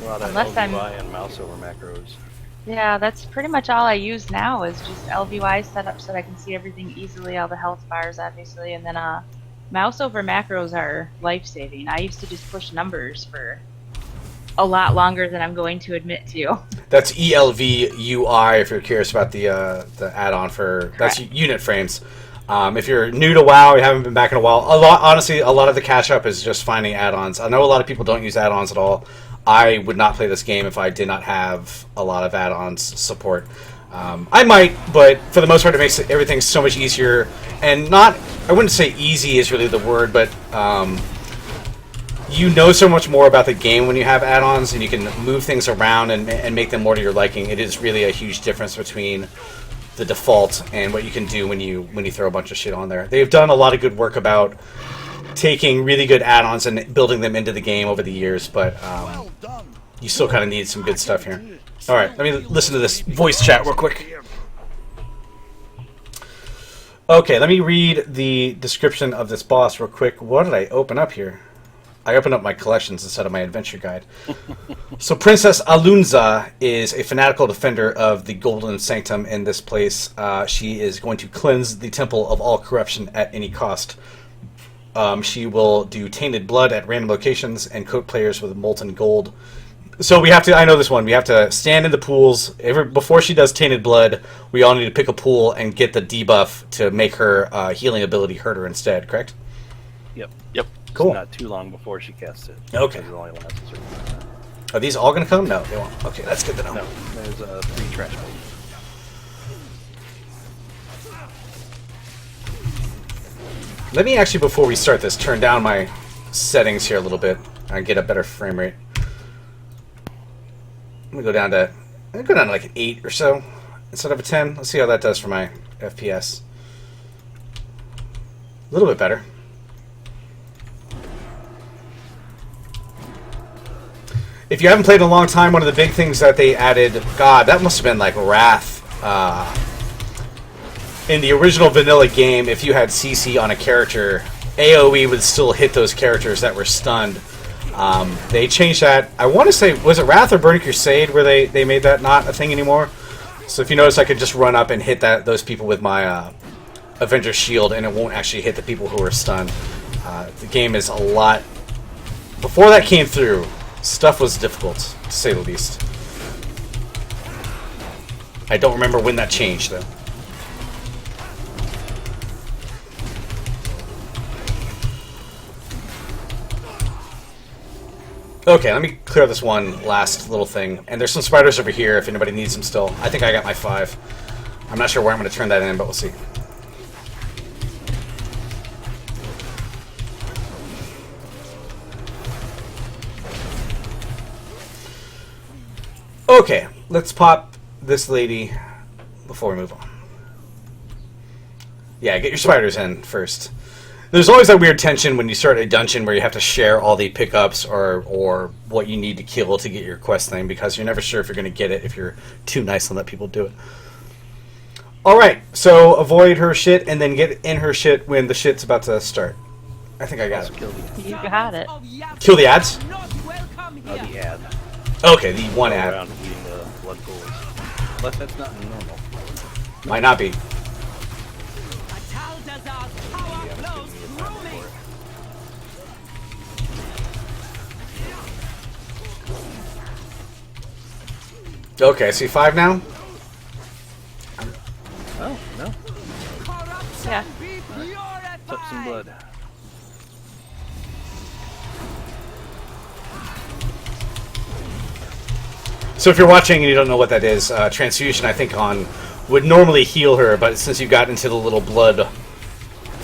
A lot of Unless I'm- LVI and mouse over macros. Yeah, that's pretty much all I use now is just LVY setup so that I can see everything easily, all the health bars obviously, and then mouse over macros are life-saving. I used to just push numbers for a lot longer than I'm going to admit to. That's ELVUI if you're curious about the add-on for... That's unit frames. If you're new to WoW, you haven't been back in a while, honestly, a lot of the catch-up is just finding add-ons. I know a lot of people don't use add-ons at all. I would not play this game if I did not have a lot of add-ons support. I might, but for the most part it makes everything so much easier. And not, I wouldn't say easy is really the word, but you know so much more about the game when you have add-ons and you can move things around and make them more to your liking. It is really a huge difference between the default and what you can do when you throw a bunch of shit on there. They've done a lot of good work about taking really good add-ons and building them into the game over the years, but you still kind of need some good stuff here. Alright, let me listen to this voice chat real quick. Okay, let me read the description of this boss real quick. What did I open up here? I opened up my collections instead of my adventure guide. So Princess Alunza is a fanatical defender of the Golden Sanctum in this place. She is going to cleanse the temple of all corruption at any cost. She will do tainted blood at random locations and coat players with molten gold. So we have to, I know this one, we have to stand in the pools. Before she does tainted blood, we all need to pick a pool and get the debuff to make her healing ability hurt her instead, correct? Yep. Yep. Cool. Not too long before she casts it. Okay. It only lasts a certain amount. Are these all going to come? No, they won't. Okay, that's good to know. No, there's 3 trash bags. Let me actually, before we start this, turn down my settings here a little bit and get a better frame rate. I'm going to go down to like an 8 or so instead of a 10. Let's see how that does for my FPS. A little bit better. If you haven't played in a long time, one of the big things that they added... God, that must have been like Wrath. In the original vanilla game, if you had CC on a character, AoE would still hit those characters that were stunned. They changed that. I want to say, was it Wrath or Burning Crusade where they made that not a thing anymore? So if you notice, I could just run up and hit those people with my Avenger Shield, and it won't actually hit the people who are stunned. The game is a lot... Before that came through, stuff was difficult, to say the least. I don't remember when that changed, though. Okay, let me clear this one last little thing. And there's some spiders over here if anybody needs them still. I think I got my 5. I'm not sure where I'm going to turn that in, but we'll see. Okay, let's pop this lady before we move on. Yeah, get your spiders in first. There's always that weird tension when you start a dungeon where you have to share all the pickups or what you need to kill to get your quest thing, because you're never sure if you're going to get it if you're too nice and let people do it. Alright, so avoid her shit and then get in her shit when the shit's about to start. I think I got it. You got it. Kill the ads? The ad. Okay, the one Go ad. around eating the blood pools. Unless that's not normal. Might not be. Yeah, I'm just giving you a Okay, I see 5 now. Oh, no. Yeah. Took some blood. So if you're watching and you don't know what that is, transfusion I think on would normally heal her, but since you got into the little blood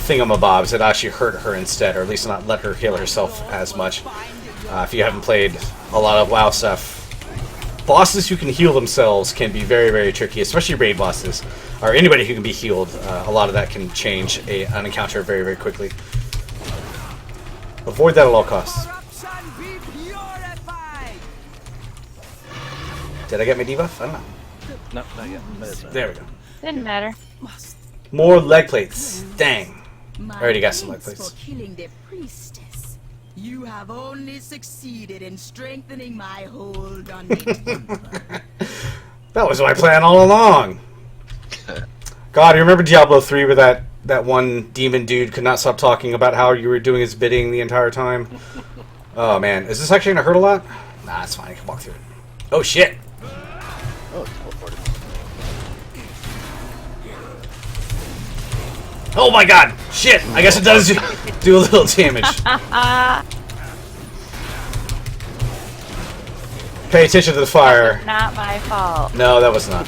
thingamabobs, it actually hurt her instead, or at least not let her heal herself as much. If you haven't played a lot of WoW stuff, bosses who can heal themselves can be very, very tricky, especially raid bosses, or anybody who can be healed. A lot of that can change an encounter very, very quickly. Avoid that at all costs. Did I get my debuff? I don't know. No, not yet. But it's There we go. Didn't matter. More leg plates. Dang. I already got some leg plates. For killing the priestess. You have only succeeded in strengthening my hold on the That was my plan all along. God, you remember Diablo 3 where that one demon dude could not stop talking about how you were doing his bidding the entire time? Oh man, is this actually gonna hurt a lot? Nah, it's fine, I can walk through it. Oh shit! Oh, it's teleported. Oh my god! Shit! I guess it does do a little damage. Pay attention to the fire. Not my fault. No, that was not.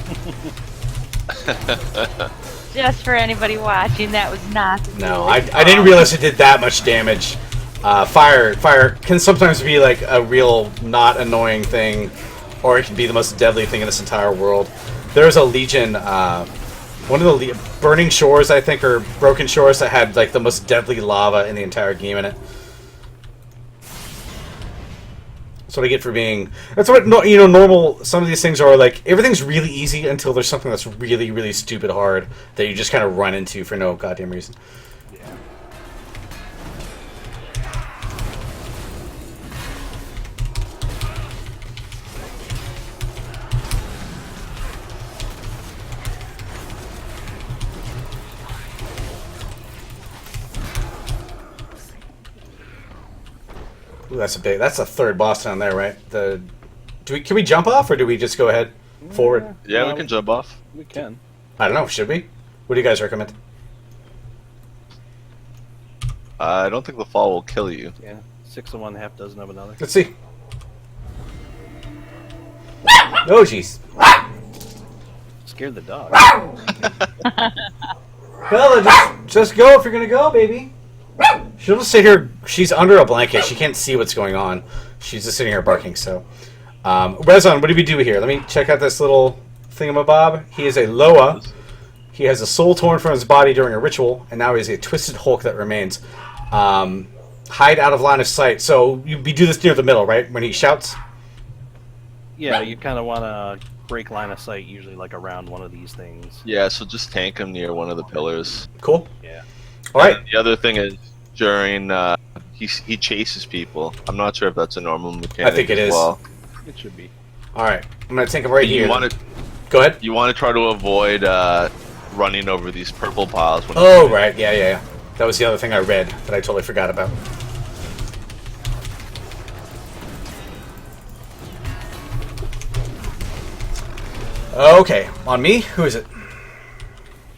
Just for anybody watching, that was not. No, I didn't realize it did that much damage. Fire can sometimes be like a real not annoying thing, or it can be the most deadly thing in this entire world. There's a Legion, one of the Burning Shores, I think, or Broken Shores, that had like the most deadly lava in the entire game in it. That's what I get for being. That's what normal. Some of these things are like everything's really easy until there's something that's really, really stupid hard that you just kind of run into for no goddamn reason. Ooh, that's a third boss down there, right? Can we jump off, or do we just go ahead forward? Yeah, we can jump off. We can. I don't know. Should we? What do you guys recommend? I don't think the fall will kill you. Yeah. 6 of one, half dozen of another. Let's see. Oh, jeez. Scared the dog. Bella, just go if you're gonna go, baby. She'll just sit here. She's under a blanket. She can't see what's going on. She's just sitting here barking. So, Rezon, what do we do here? Let me check out this little thingamabob. He is a Loa. He has a soul torn from his body during a ritual, and now he's a twisted Hulk that remains. Hide out of line of sight. So we do this near the middle, right? When he shouts. Yeah, you kind of want to break line of sight, usually like around one of these things. Yeah, so just tank him near one of the pillars. Cool. Yeah. All right. And the other thing is during he chases people. I'm not sure if that's a normal mechanic. I think it as is. Well. It should be. All right. I'm gonna take him right here. Go ahead. You want to try to avoid running over these purple piles. When Oh, right. Yeah. That was the other thing I read that I totally forgot about. Okay. On me? Who is it?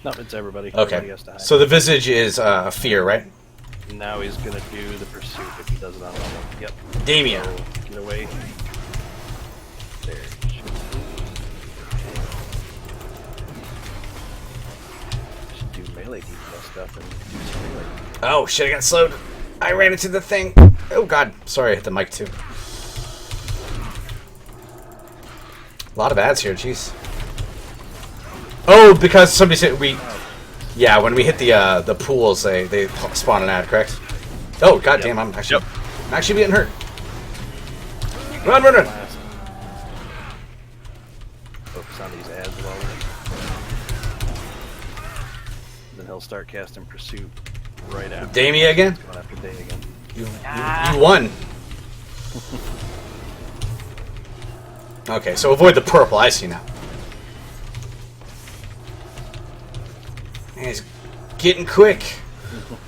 No, it's everybody. Everybody Okay. has to hide. So the visage is fear, right? Now he's gonna do the pursuit if he does it on level. Yep. Damien. So, get away. There. Should do melee detail stuff and do some melee. Oh, shit, I got slowed. I ran into the thing. Oh, God. Sorry, I hit the mic, too. A lot of ads here, jeez. Oh, because somebody said we... Yeah, when we hit the pools, they spawn an ad, correct? Oh, goddamn, I'm actually getting hurt. Run! Focus on these ads while we're... Then he'll start casting pursuit right after. Damien again? Going after Day again. You won. Okay, so avoid the purple. I see now. Man, he's getting quick.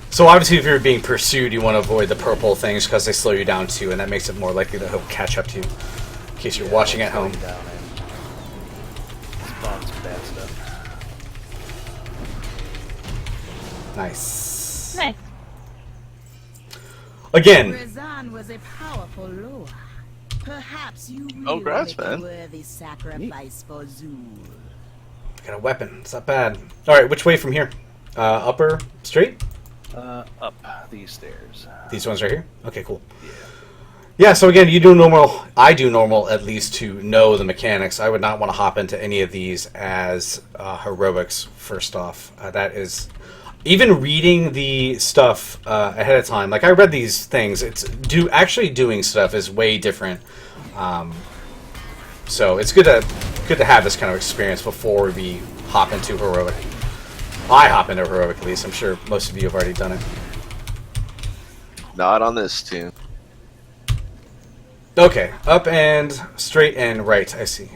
So obviously if you're being pursued, you want to avoid the purple things because they slow you down too, and that makes it more likely that he'll catch up to you. In case you're watching at home. bad stuff. Nice. Nice. Again, Rezan was a powerful lord. Perhaps you Oh, will congrats, make a man. worthy sacrifice for Zul. I got a weapon. It's not bad. All right, which way from here? Upper, straight? Up these stairs. These ones right here? Okay, cool. Yeah, so again, you do normal. I do normal at least to know the mechanics. I would not want to hop into any of these as heroics, first off. That is... Even reading the stuff ahead of time, like I read these things, actually doing stuff is way different. So it's good to have this kind of experience before we hop into heroic. I hop into heroic at least. I'm sure most of you have already done it. Not on this team. Okay, up and straight and right. I see.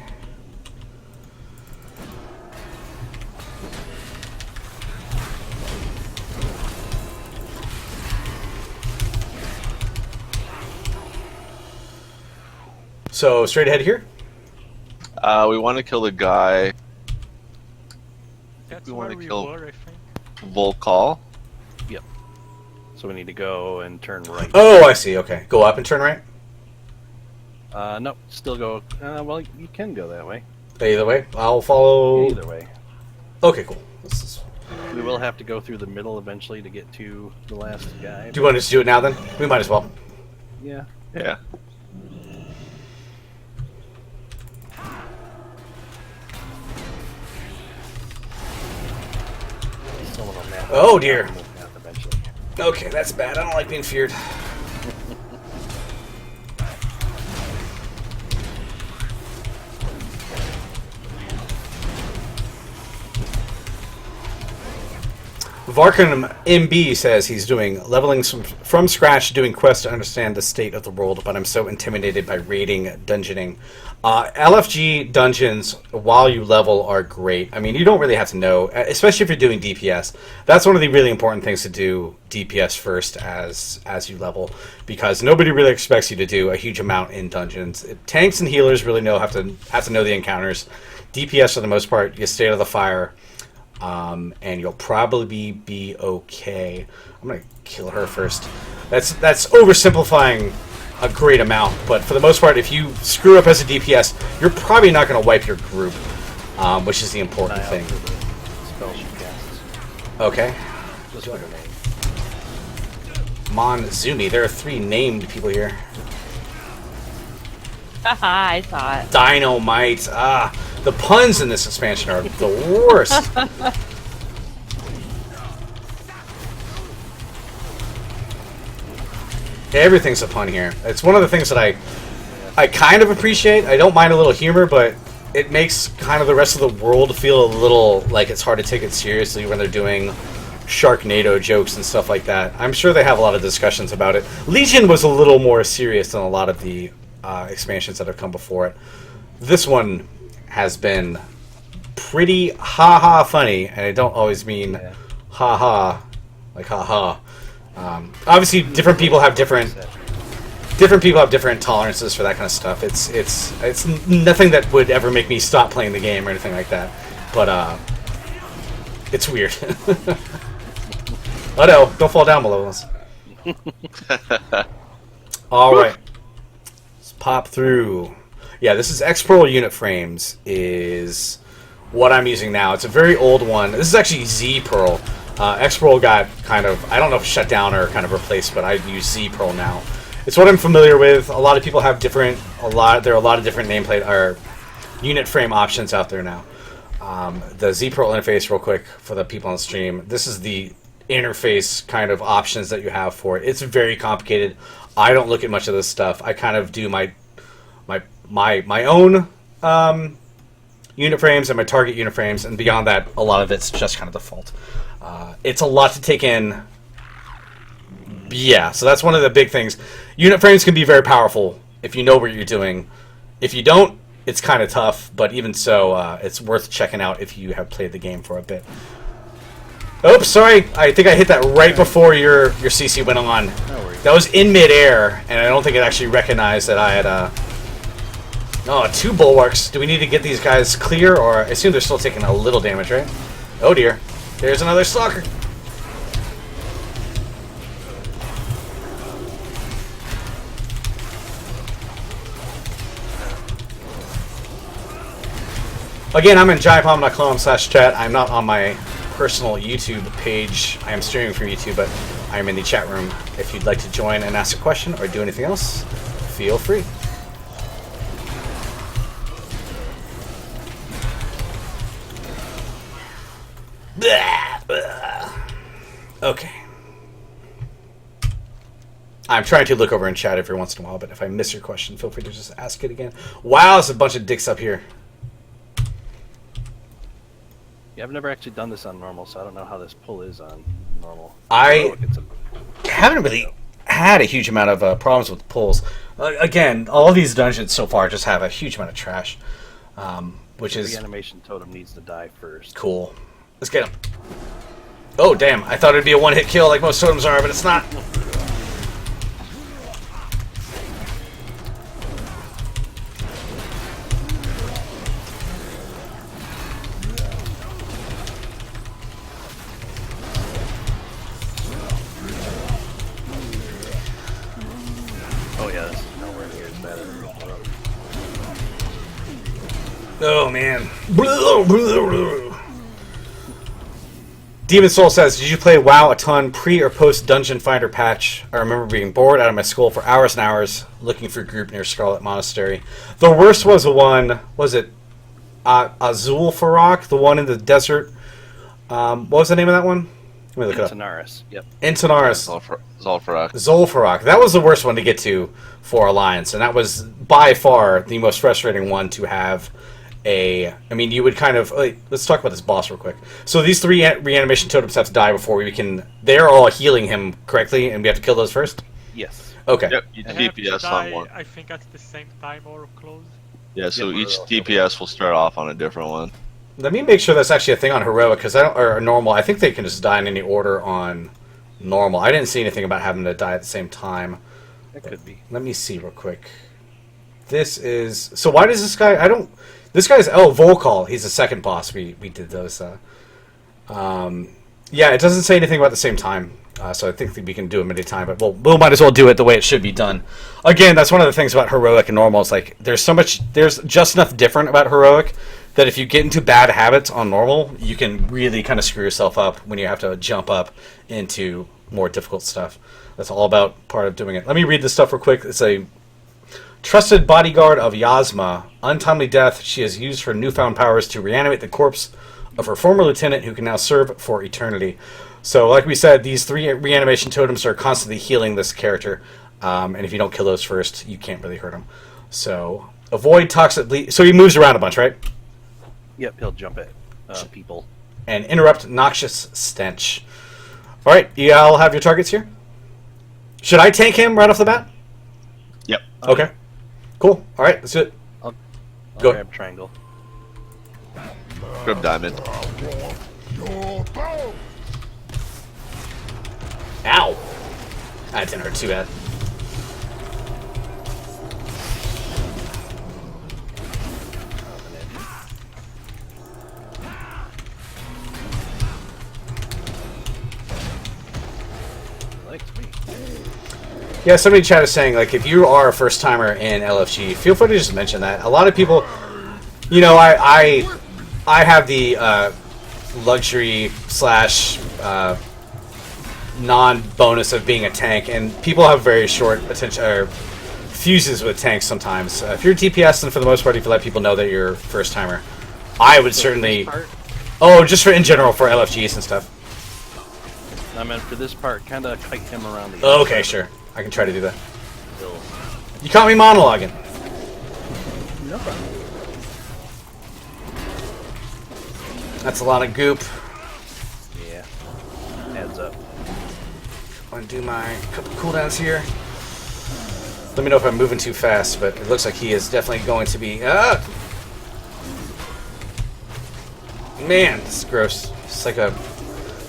So straight ahead here. We want to kill the guy That's We where wanna we kill- were, I think. Volcall. So we need to go and turn right. Oh, I see. Okay, go up and turn right. No, still go. Well, you can go that way. Either way, I'll follow. Either way. Okay, cool. This is... We will have to go through the middle eventually to get to the last guy. Do you want to just do it now then? We might as well. Yeah. Yeah. Someone on that. Oh, dear. We'll move down eventually. Okay, that's bad. I don't like being feared. Varkan MB says he's doing leveling from scratch, doing quests to understand the state of the world, but I'm so intimidated by raiding, dungeoning. LFG dungeons, while you level, are great. I mean, you don't really have to know, especially if you're doing DPS. That's one of the really important things to do DPS first as you level, because nobody really expects you to do a huge amount in dungeons. Tanks and healers really have to know the encounters. DPS, for the most part, you stay out of the fire. And you'll probably be okay. I'm gonna kill her first. That's oversimplifying a great amount, but for the most part, if you screw up as a DPS, you're probably not gonna wipe your group, which is the important Eye out thing. for the spell she casts. Okay. Just put her name. Monzumi. There are 3 named people here. Haha, I saw it. Dynamite. The puns in this expansion are the worst. Everything's a pun here. It's one of the things that I kind of appreciate. I don't mind a little humor, but it makes kind of the rest of the world feel a little like it's hard to take it seriously when they're doing Sharknado jokes and stuff like that. I'm sure they have a lot of discussions about it. Legion was a little more serious than a lot of the expansions that have come before it. This one has been pretty ha-ha funny, and I don't always mean ha-ha, like ha-ha. Obviously, different people have different tolerances for that kind of stuff. It's nothing that would ever make me stop playing the game or anything like that. But it's weird. Oh no! Don't fall down below us. All right, let's pop through. Yeah, this is X-Pearl unit frames is what I'm using now. It's a very old one. This is actually Z-Pearl. X-Pearl got kind of, I don't know if shut down or kind of replaced, but I use Z-Pearl now. It's what I'm familiar with. A lot of people have there are a lot of different nameplate or unit frame options out there now. The Z-Pearl interface, real quick, for the people on the stream. This is the interface kind of options that you have for it. It's very complicated. I don't look at much of this stuff. I kind of do my own unit frames and my target unit frames, and beyond that, a lot of it's just kind of default. It's a lot to take in. Yeah, so that's one of the big things. Unit frames can be very powerful if you know what you're doing. If you don't, it's kind of tough, but even so, it's worth checking out if you have played the game for a bit. Oops, sorry. I think I hit that right before your CC went on. No worries. That was in midair, and I don't think it actually recognized that I had Oh, 2 bulwarks. Do we need to get these guys clear, or I assume they're still taking a little damage, right? Oh dear. There's another stalker. Again, I'm in giantpalm.com/chat. I'm not on my personal YouTube page. I am streaming from YouTube, but I am in the chat room. If you'd like to join and ask a question or do anything else, feel free. Okay. I'm trying to look over in chat every once in a while, but if I miss your question, feel free to just ask it again. Wow, there's a bunch of dicks up here. Yeah, I've never actually done this on normal, so I don't know how this pull is on normal. I haven't really had a huge amount of problems with pulls. Again, all of these dungeons so far just have a huge amount of trash, which is... The animation totem needs to die first. Cool. Let's get him. Oh, damn. I thought it'd be a one-hit kill like most totems are, but it's not. Oh yeah, this is nowhere near as bad as Oh, man. Demon Soul says, did you play WoW a ton pre or post Dungeon Finder patch? I remember being bored out of my skull for hours and hours looking for a group near Scarlet Monastery. The worst was the one, was it Azul Farak, the one in the desert? What was the name of that one? Let me look it up. Tanaris, yep. Intanaris. Zolfarak. Zolfarak. That was the worst one to get to for Alliance, and that was by far the most frustrating one to have. I mean, you would kind of... let's talk about this boss real quick. So these 3 reanimation totems have to die before we can... They're all healing him correctly, and we have to kill those first? Yes. Okay. Yep, you They have to DPS die, on one. I think at the same time or close. Yeah, so Yep. each DPS will start off on a different one. Let me make sure that's actually a thing on Heroic, because I don't... Or normal. I think they can just die in any order on normal. I didn't see anything about having to die at the same time. That could be. Let me see real quick. This is... So why does this guy... I don't... This guy's Volkal. He's the second boss. We did those. Yeah, it doesn't say anything about the same time, so I think that we can do them at a time. But we'll might as well do it the way it should be done. Again, that's one of the things about Heroic and Normal. It's like there's just enough different about Heroic that if you get into bad habits on Normal, you can really kind of screw yourself up when you have to jump up into more difficult stuff. That's all about part of doing it. Let me read this stuff real quick. It's a trusted bodyguard of Yasma. Untimely death, she has used her newfound powers to reanimate the corpse of her former lieutenant who can now serve for eternity. So, like we said, these 3 reanimation totems are constantly healing this character. And if you don't kill those first, you can't really hurt him. So, avoid toxic bleed. So he moves around a bunch, right? Yep, he'll jump at people. And interrupt noxious stench. Alright, you all have your targets here? Should I tank him right off the bat? Yep. Okay. Cool. Alright, let's do it. I'll Go. grab triangle. Grab diamond. Ow! That didn't hurt too bad. Likes me. Yeah, somebody in chat is saying, like, if you are a first-timer in LFG, feel free to just mention that. A lot of people... You know, I have the luxury slash non-bonus of being a tank, and people have very short attention or fuses with tanks sometimes. If you're DPS, then for the most part, if you let people know that you're a first-timer, I would certainly... Oh, just for in general, for LFGs and stuff. I meant for this part, kind of kite him around the Oh, okay, sure. I can try to do that. hill. You caught me monologuing. No problem. That's a lot of goop. Yeah. Adds up. I'm gonna do my couple cooldowns here. Let me know if I'm moving too fast, but it looks like he is definitely going to be... Man, this is gross. It's like a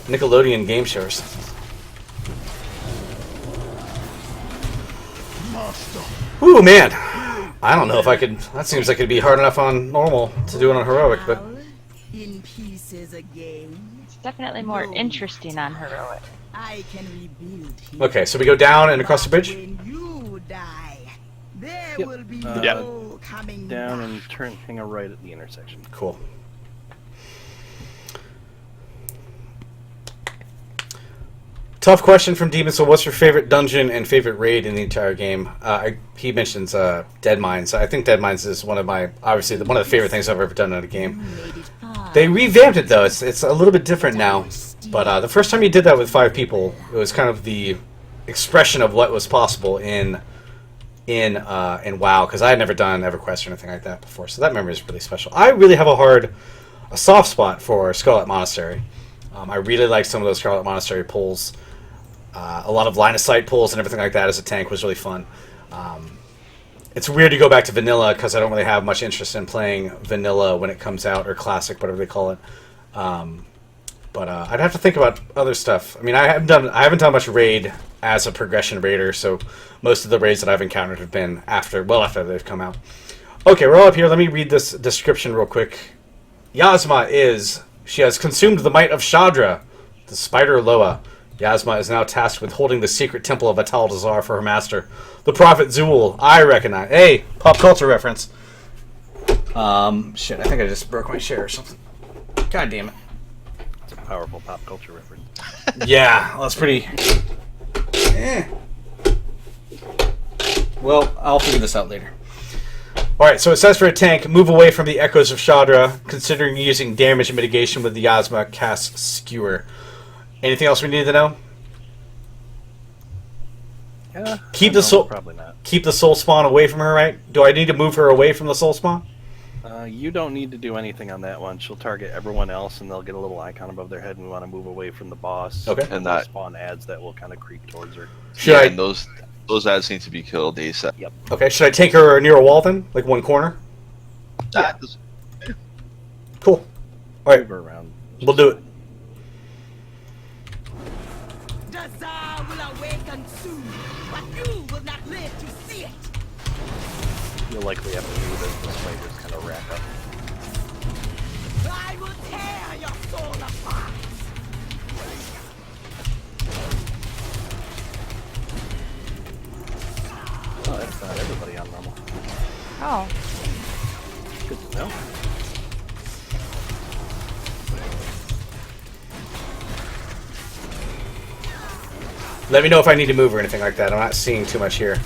Nickelodeon game show or something. Ooh, man. I don't know if I could. That seems like it'd be hard enough on normal to do it on heroic, but In pieces again. It's definitely more interesting on heroic. I can rebuild here. okay. So we go down and across the But bridge. when you die, there Yep. will be Yeah. no coming Down back. and hang a right at the intersection. Cool. Tough question from Demon Soul. What's your favorite dungeon and favorite raid in the entire game? He mentions Dead Mines. I think Dead Mines is one of my, obviously, one of the favorite things I've ever done in a game. Made it far. They revamped it, though. It's a little bit different now. But the first time you did that with 5 people, it was kind of the expression of what was possible in WoW, because I had never done EverQuest or anything like that before. So that memory is really special. I really have a soft spot for Scarlet Monastery. I really like some of those Scarlet Monastery pulls. A lot of line of sight pulls and everything like that as a tank was really fun. It's weird to go back to vanilla because I don't really have much interest in playing vanilla when it comes out, or classic, whatever they call it. But I'd have to think about other stuff. I mean, I haven't done much raid as a progression raider, so most of the raids that I've encountered have been after they've come out. Okay, we're all up here. Let me read this description real quick. Yasma she has consumed the might of Shadra, the spider Loa. Yasma is now tasked with holding the secret temple of Atal Dazar for her master, the Prophet Zul. I recognize. Hey, pop culture reference. Shit, I think I just broke my chair or something. God damn it. It's a powerful pop culture reference. Yeah, well, that's pretty... Well, I'll figure this out later. Alright, so it says for a tank, move away from the echoes of Shadra, considering using damage mitigation with the Yasma cast Skewer. Anything else we need to know? Yeah. Keep the soul. Probably not. Keep the soul spawn away from her, right? Do I need to move her away from the soul spawn? You don't need to do anything on that one. She'll target everyone else, and they'll get a little icon above their head, and we want to move away from the boss. Okay. And that spawn ads that will kind of creep towards her. Should I? and those ads need to be killed ASAP. Yep. Okay. Should I take her near a wall then, like one corner? That Cool. All right, Move her around. we'll do it. Dazar will awaken soon, but you will not live to see it. You'll likely have to do this. This fighters kind of rack up. I will tear your soul apart. Oh, that's not everybody on normal. Oh, Good to know. Let me know if I need to move or anything like that. I'm not seeing too much here.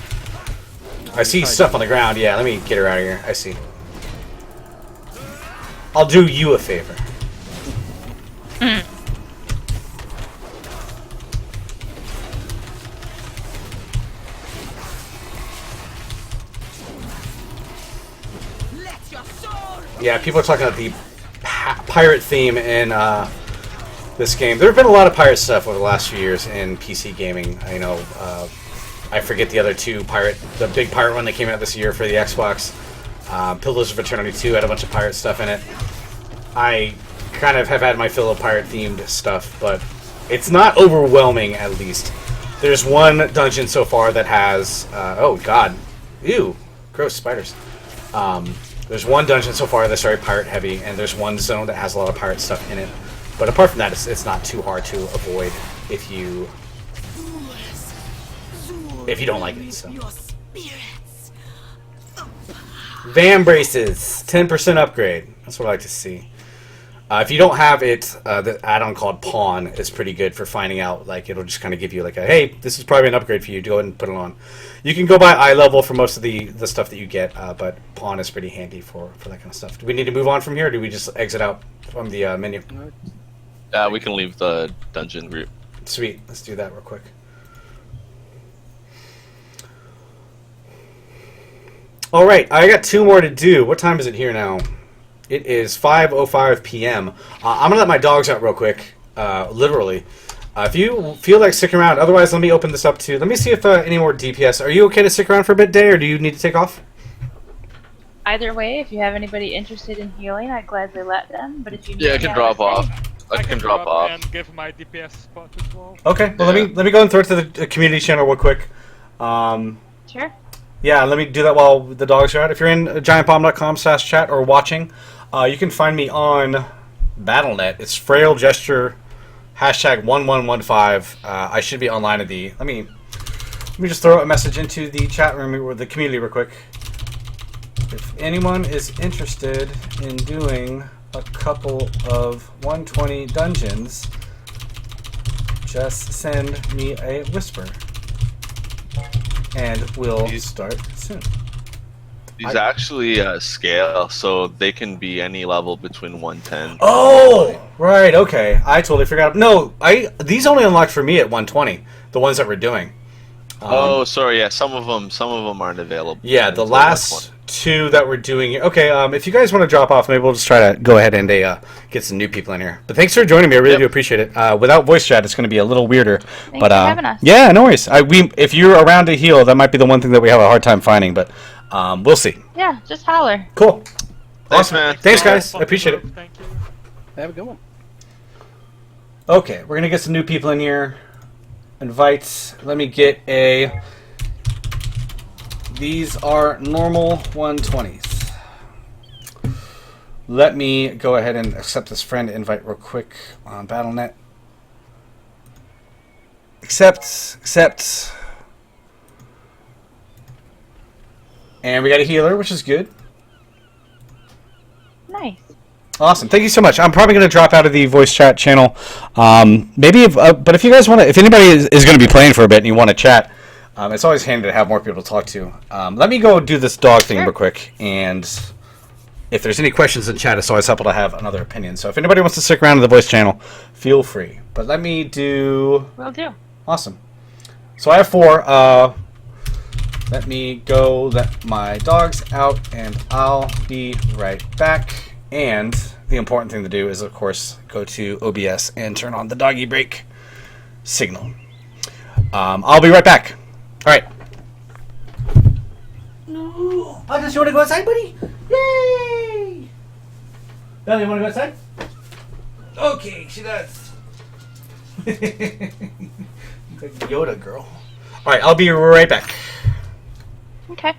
I see stuff on the ground. Yeah, let me get her out of here. I see. I'll do you a favor. Let your soul. Yeah, people are talking about the pirate theme in this game. There have been a lot of pirate stuff over the last few years in PC gaming. I forget the other two the big pirate one that came out this year for the Xbox. Pillars of Eternity 2 had a bunch of pirate stuff in it. I kind of have had my fill of pirate-themed stuff, but it's not overwhelming, at least. There's one dungeon so far that has... oh, God. Ew. Gross spiders. There's one dungeon so far that's very pirate-heavy, and there's one zone that has a lot of pirate stuff in it. But apart from that, it's not too hard to avoid if you don't like it. So. Your spirits. Van braces, 10% upgrade. That's what I like to see. If you don't have it, the add-on called Pawn is pretty good for finding out. Like, it'll just kind of give you like a, hey, this is probably an upgrade for you. Go ahead and put it on. You can go by eye level for most of the stuff that you get, but Pawn is pretty handy for that kind of stuff. Do we need to move on from here, or do we just exit out from the menu? we can leave the dungeon route. Sweet. Let's do that real quick. All right, I got 2 more to do. What time is it here now? It is 5:05 p.m. I'm gonna let my dogs out real quick, literally. If you feel like sticking around, otherwise let me open this up to. Let me see if any more DPS. Are you okay to stick around for a bit, Day, or do you need to take off? either way, if you have anybody interested in healing, I'd gladly let them. But if you Yeah, I need can to drop stay- off. I can drop off. and give my DPS spot as well. Okay. Well, Yeah. let me go and throw it to the community channel real quick. Sure. Yeah, let me do that while the dogs are out. If you're in giantbomb.com/chat or watching, you can find me on BattleNet. It's Frail Gesture #1115. I should be online at the. Let me just throw a message into the chat room or the community real quick. If anyone is interested in doing a couple of 120 dungeons, just send me a whisper. And we'll start soon. These actually scale, so they can be any level between 110. Oh, right. Okay, I totally forgot. No, these only unlocked for me at 120. The ones that we're doing. Oh, sorry. Yeah, some of them aren't available. Yeah, the last two that we're doing. Okay, if you guys want to drop off, maybe we'll just try to go ahead and get some new people in here. But thanks for joining me. I really do appreciate it. Without voice chat, it's going to be a little weirder. Thanks for having us. Yeah, no worries. If you're around to heal, that might be the one thing that we have a hard time finding. But we'll see. Yeah, just holler. Cool. Thanks, man. Thanks, guys. I appreciate it. Thank you. Have a good one. Okay, we're going to get some new people in here. Invites. Let me get a. These are normal 120s. Let me go ahead and accept this friend invite real quick on BattleNet. Accept. And we got a healer, which is good. Nice. Awesome. Thank you so much. I'm probably going to drop out of the voice chat channel. Maybe, but if you guys want to, if anybody is going to be playing for a bit and you want to chat, it's always handy to have more people to talk to. Let me go do this dog thing real quick, and if there's any questions in chat, it's always helpful to have another opinion. So if anybody wants to stick around to the voice channel, feel free. But let me do. Will do. Awesome. So I have 4. Let me go let my dogs out, and I'll be right back. And the important thing to do is, of course, go to OBS and turn on the doggy break signal. I'll be right back. All right. No. I just want to go outside, buddy. Yay! Bella, you want to go outside? Okay, she does. Yoda girl. All right, I'll be right back. Okay.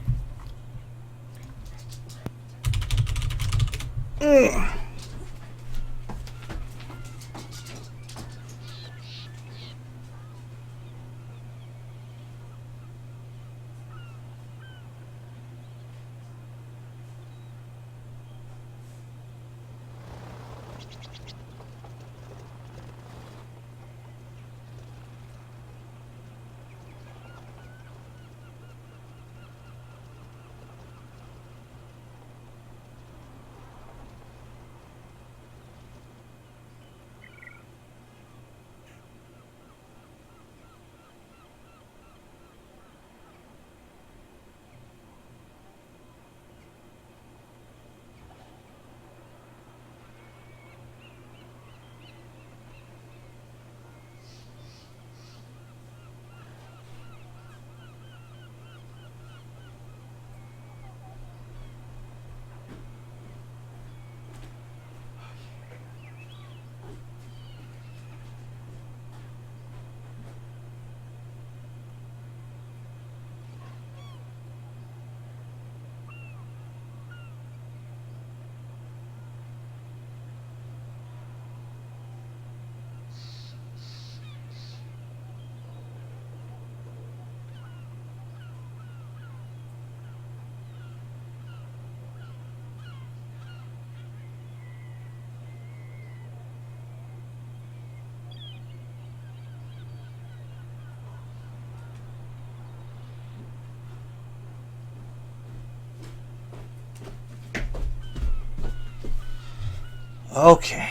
Okay.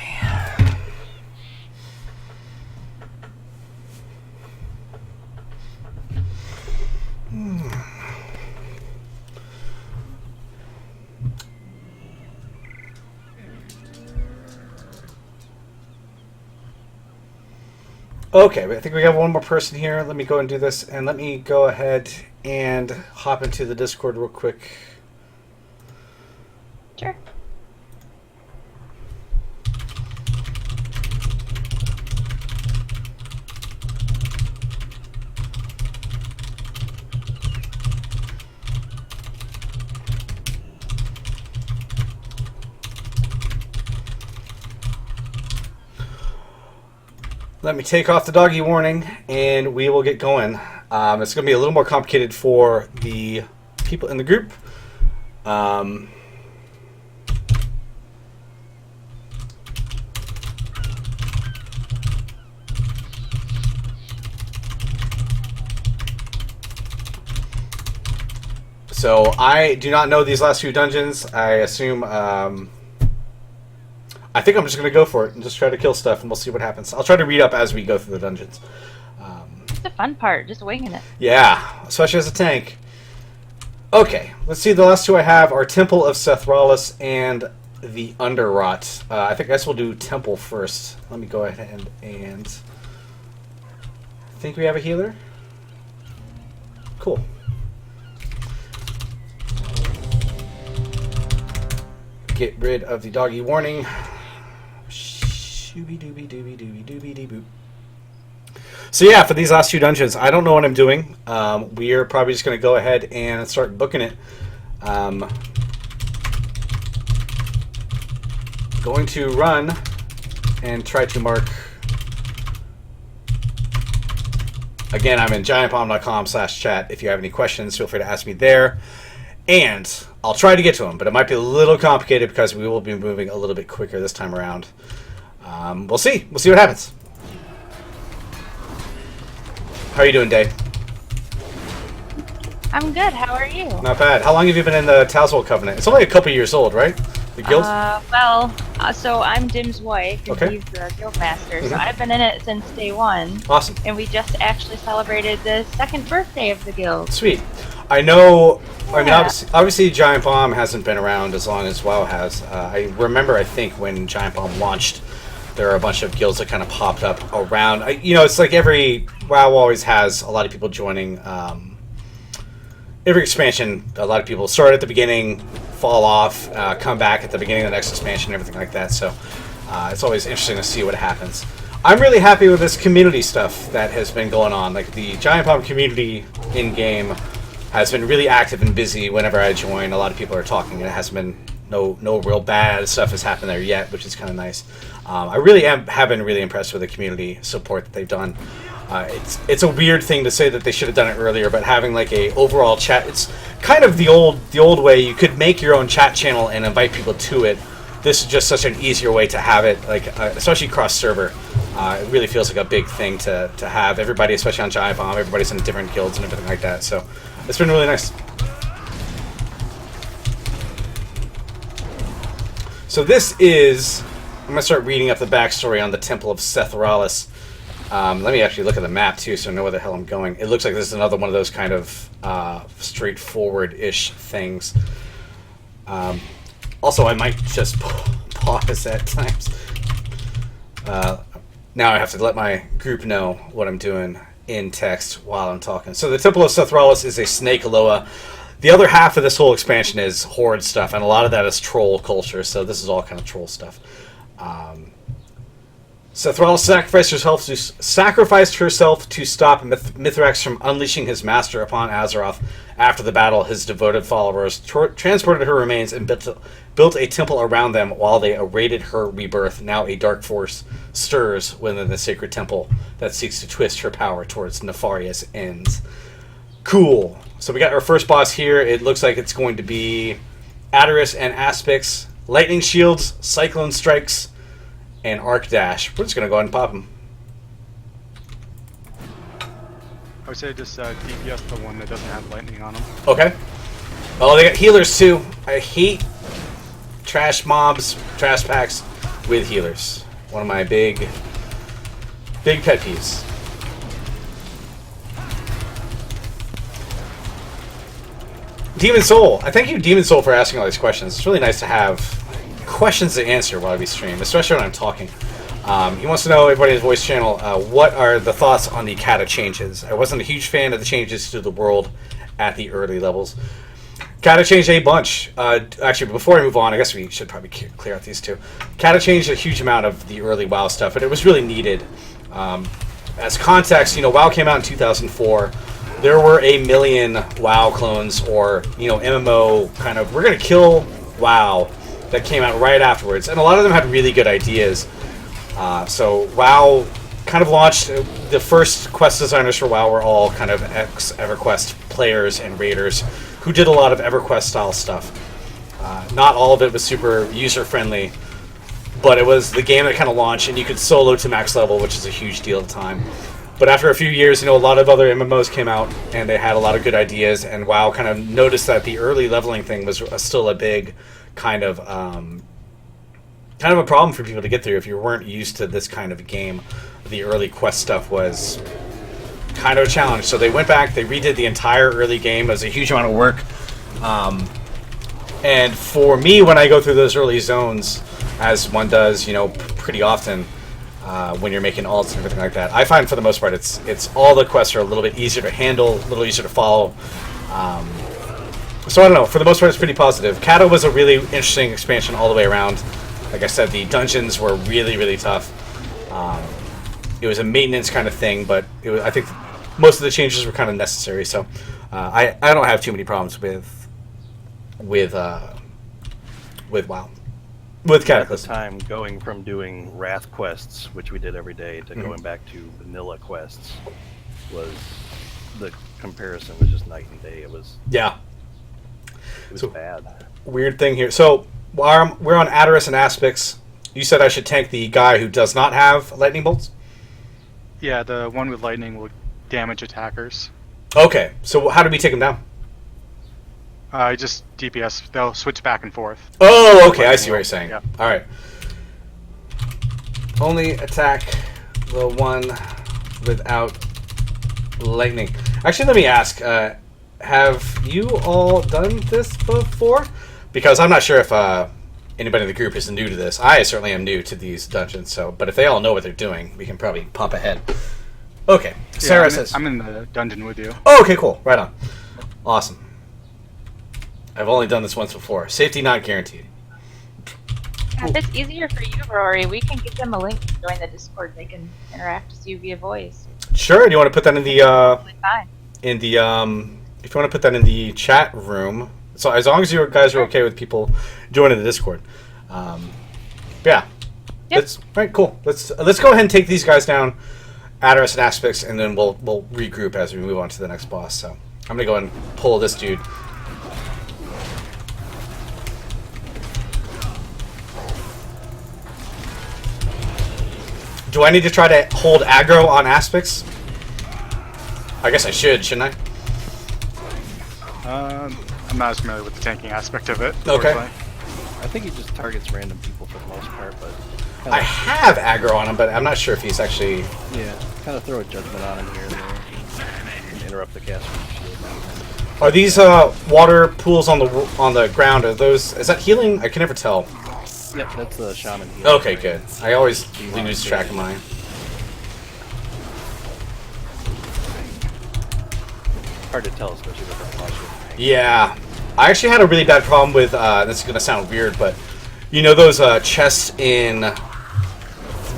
Okay, I think we have one more person here. Let me go and do this, and let me go ahead and hop into the Discord real quick. Sure. Let me take off the doggy warning, and we will get going. It's going to be a little more complicated for the people in the group. So I do not know these last few dungeons. I assume... I think I'm just going to go for it and just try to kill stuff, and we'll see what happens. I'll try to read up as we go through the dungeons. It's the fun part, just winging it. Yeah, especially as a tank. Okay, let's see. The last two I have are Temple of Sethralis and the Underrot. I guess we'll do Temple first. Let me go ahead and... I think we have a healer. Cool. Get rid of the doggy warning. Shooby dooby dooby dooby dooby dee boop. So yeah, for these last two dungeons, I don't know what I'm doing. We are probably just going to go ahead and start booking it. Going to run and try to mark. Again, I'm in giantbomb.com/chat. If you have any questions, feel free to ask me there. And I'll try to get to them, but it might be a little complicated because we will be moving a little bit quicker this time around. We'll see. We'll see what happens. How are you doing, Dave? I'm good. How are you? Not bad. How long have you been in the Tazwell Covenant? It's only a couple years old, right? The guild? So I'm Dim's wife, and Okay. he's the guild master. So I've been in it since day one. Awesome. And we just actually celebrated the 2nd birthday of the guild. Sweet. I know... I mean, Yeah. obviously, Giant Bomb hasn't been around as long as WoW has. I remember, I think, when Giant Bomb launched, there were a bunch of guilds that kind of popped up around. It's like every... WoW always has a lot of people joining. Every expansion, a lot of people start at the beginning, fall off, come back at the beginning of the next expansion, everything like that. So it's always interesting to see what happens. I'm really happy with this community stuff that has been going on. Like, the Giant Bomb community in-game has been really active and busy whenever I join. A lot of people are talking, and it hasn't been no real bad stuff has happened there yet, which is kind of nice. I really have been really impressed with the community support that they've done. It's a weird thing to say that they should have done it earlier, but having like a overall chat, it's kind of the old way. You could make your own chat channel and invite people to it. This is just such an easier way to have it, like especially cross server. It really feels like a big thing to have everybody, especially on Giant Bomb. Everybody's in different guilds and everything like that. So it's been really nice. So this is... I'm going to start reading up the backstory on the Temple of Sethralis. Let me actually look at the map, too, so I know where the hell I'm going. It looks like this is another one of those kind of straightforward-ish things. Also, I might just pause at times. Now I have to let my group know what I'm doing in text while I'm talking. So the Temple of Sethralis is a snake Aloha. The other half of this whole expansion is horde stuff, and a lot of that is troll culture, so this is all kind of troll stuff. Sethralis sacrificed herself to stop Mithrax from unleashing his master upon Azeroth. After the battle, his devoted followers transported her remains and built a temple around them while they awaited her rebirth. Now a dark force stirs within the sacred temple that seeks to twist her power towards nefarious ends. Cool. So we got our first boss here. It looks like it's going to be Adderus and Aspects, Lightning Shields, Cyclone Strikes, and Arc Dash. We're just going to go ahead and pop them. I would say just DPS the one that doesn't have lightning on them. Okay. Oh, they got healers too. I hate trash mobs, trash packs with healers. One of my big pet peeves. Demon Soul. I thank you, Demon Soul, for asking all these questions. It's really nice to have questions to answer while we stream, especially when I'm talking. He wants to know, everybody in his voice channel, what are the thoughts on the Cata changes? I wasn't a huge fan of the changes to the world at the early levels. Cata changed a bunch. Actually, before I move on, I guess we should probably clear out these two. Cata changed a huge amount of the early WoW stuff, but it was really needed. As context, WoW came out in 2004. There were a million WoW clones, or MMO kind of, we're going to kill WoW, that came out right afterwards, and a lot of them had really good ideas. So WoW kind of launched. The first quest designers for WoW were all kind of ex-EverQuest players and raiders who did a lot of EverQuest style stuff. Not all of it was super user-friendly, but it was the game that kind of launched, and you could solo to max level, which is a huge deal at the time. But after a few years, a lot of other MMOs came out, and they had a lot of good ideas, and WoW kind of noticed that the early leveling thing was still a big kind of a problem for people to get through if you weren't used to this kind of game. The early quest stuff was kind of a challenge. So they went back, they redid the entire early game. It was a huge amount of work. And for me, when I go through those early zones, as one does, pretty often, when you're making ults and everything like that, I find for the most part it's all the quests are a little bit easier to handle, a little easier to follow. So I don't know, for the most part it's pretty positive. Cata was a really interesting expansion all the way around. Like I said, the dungeons were really, really tough. It was a maintenance kind of thing, but I think most of the changes were kind of necessary. So I don't have too many problems with WoW. With Cataclysm. At the time, going from doing Wrath quests, which we did every day, to going back to vanilla quests, was the comparison was just night and day. It was bad. Weird thing here. So while we're on Adderus and Aspects, you said I should tank the guy who does not have lightning bolts? Yeah, the one with lightning will damage attackers. Okay, so how do we take him down? Just DPS. They'll switch back and forth. Oh, okay, I see what you're saying. Yeah. All right. Only attack the one without lightning. Actually, let me ask, have you all done this before? Because I'm not sure if anybody in the group is new to this. I certainly am new to these dungeons, but if they all know what they're doing, we can probably pump ahead. Okay, Sarah says... I'm in the dungeon with you. Oh, okay, cool. Right on. Awesome. I've only done this once before. Safety not guaranteed. If it's easier for you, Rory, we can give them a link to join the Discord. They can interact with you via voice. Sure. Do you want to put that in the Fine. if you want to put that in the chat room? So as long as you guys are okay with people joining the Discord, yeah. Yep. All right. Cool. Let's go ahead and take these guys down, Adderus and Aspects, and then we'll regroup as we move on to the next boss. So I'm gonna go and pull this dude. Do I need to try to hold aggro on Aspects? I guess I should, shouldn't I? I'm not as familiar with the tanking aspect of it. Okay. I think he just targets random people for the most part, but... I have aggro on him, but I'm not sure if he's actually... Yeah, kind of throw a judgment on him here and there. And interrupt the caster's shield. Are these water pools on the ground? Are those... Is that healing? I can never tell. Yep, that's the shaman healing. Okay, good. I always lose track of mine. Hard to tell, especially with the flash. Yeah. I actually had a really bad problem with... this is going to sound weird, but... You know those chests in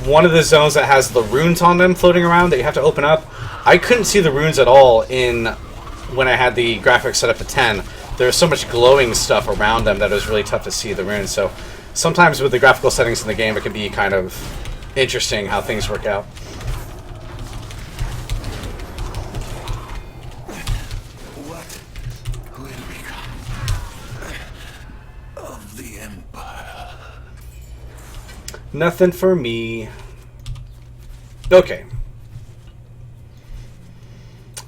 one of the zones that has the runes on them floating around that you have to open up? I couldn't see the runes at all when I had the graphics set up to 10. There was so much glowing stuff around them that it was really tough to see the runes. So sometimes with the graphical settings in the game, it can be kind of interesting how things work out. Nothing for me. Okay.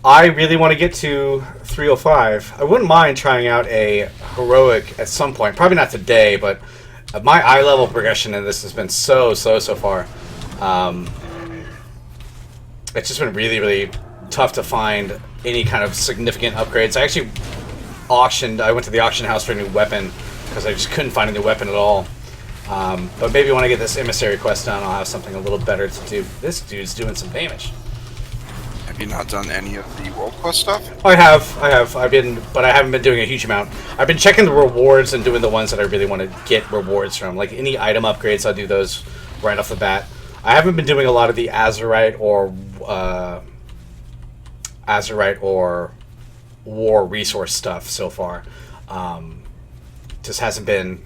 I really want to get to 305. I wouldn't mind trying out a heroic at some point. Probably not today, but my eye level progression in this has been so far. It's just been really, really tough to find any kind of significant upgrades. I actually went to the auction house for a new weapon because I just couldn't find a new weapon at all. But maybe when I get this emissary quest done, I'll have something a little better to do. This dude's doing some damage. Have you not done any of the world quest stuff? I have. But I haven't been doing a huge amount. I've been checking the rewards and doing the ones that I really want to get rewards from. Like any item upgrades, I'll do those right off the bat. I haven't been doing a lot of the Azerite or war resource stuff so far. Just hasn't been.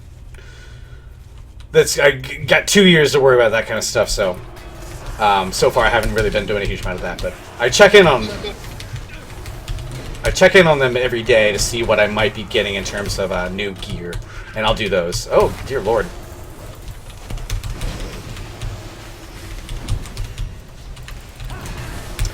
I got 2 years to worry about that kind of stuff, so So far, I haven't really been doing a huge amount of that, but I check in on them every day to see what I might be getting in terms of new gear, and I'll do those. Oh, dear lord.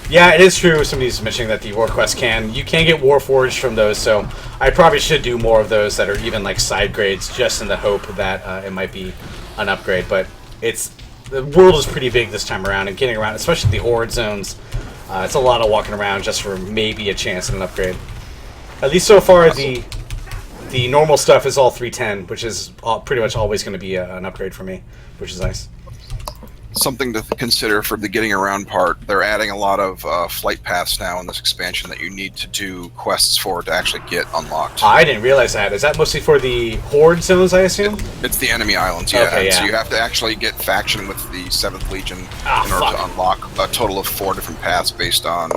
Yeah, it is true. Somebody's mentioning that the War Quest you can get Warforged from those, so I probably should do more of those that are even like side grades, just in the hope that it might be an upgrade. But the world is pretty big this time around, and getting around, especially the Horde zones, it's a lot of walking around just for maybe a chance at an upgrade. At least so far, the normal stuff is all 310, which is pretty much always going to be an upgrade for me, which is nice. Something to consider for the getting around part, they're adding a lot of flight paths now in this expansion that you need to do quests for to actually get unlocked. I didn't realize that. Is that mostly for the Horde zones, I assume? It's the enemy islands, yeah. Okay, yeah. So you have to actually get faction with the 7th Legion in order to unlock a total of 4 different paths based on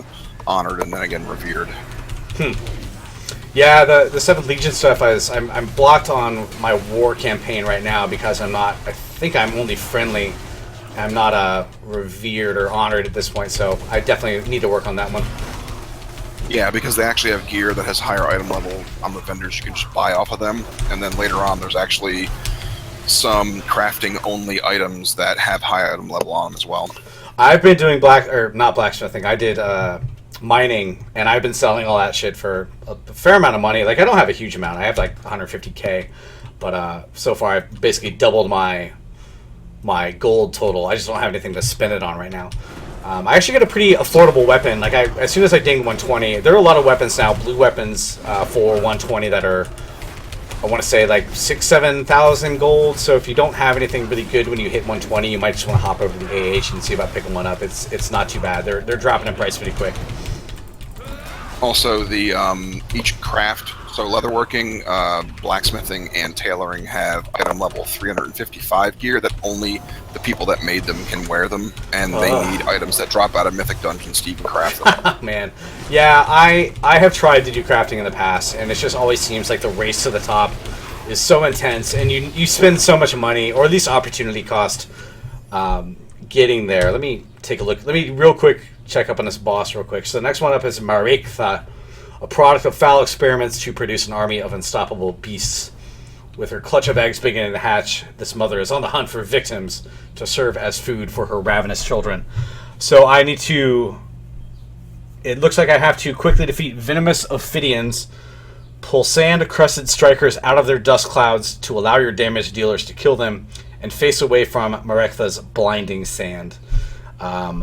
Honored and then again Revered. Yeah, the 7th Legion stuff, I'm blocked on my war campaign right now because I think I'm only friendly. I'm not revered or honored at this point, so I definitely need to work on that one. Yeah, because they actually have gear that has higher item level on the vendors you can just buy off of them, and then later on there's actually some crafting only items that have high item level on them as well. I've been doing not blacksmithing. I did mining, and I've been selling all that shit for a fair amount of money. Like, I don't have a huge amount. I have like 150k, but so far I've basically doubled my gold total. I just don't have anything to spend it on right now. I actually got a pretty affordable weapon. Like, as soon as I ding 120, there are a lot of weapons now, blue weapons for 120 that are, I want to say, like 6,000-7,000 gold. So if you don't have anything really good when you hit 120, you might just want to hop over to the AH and see about picking one up. It's not too bad. They're dropping in price pretty quick. Also, the each craft, so leatherworking, blacksmithing, and tailoring have item level 355 gear that only the people that made them can wear them, and they need items that drop out of Mythic Dungeons to even craft them. Man, yeah, I have tried to do crafting in the past, and it just always seems like the race to the top is so intense, and you spend so much money, or at least opportunity cost, getting there. Let me take a look. Let me real quick check up on this boss real quick. So the next one up is Marek'tha, a product of foul experiments to produce an army of unstoppable beasts. With her clutch of eggs beginning to hatch, this mother is on the hunt for victims to serve as food for her ravenous children. So I need to... It looks like I have to quickly defeat venomous Ophidians, pull sand-crusted strikers out of their dust clouds to allow your damage dealers to kill them, and face away from Marek'tha's blinding sand.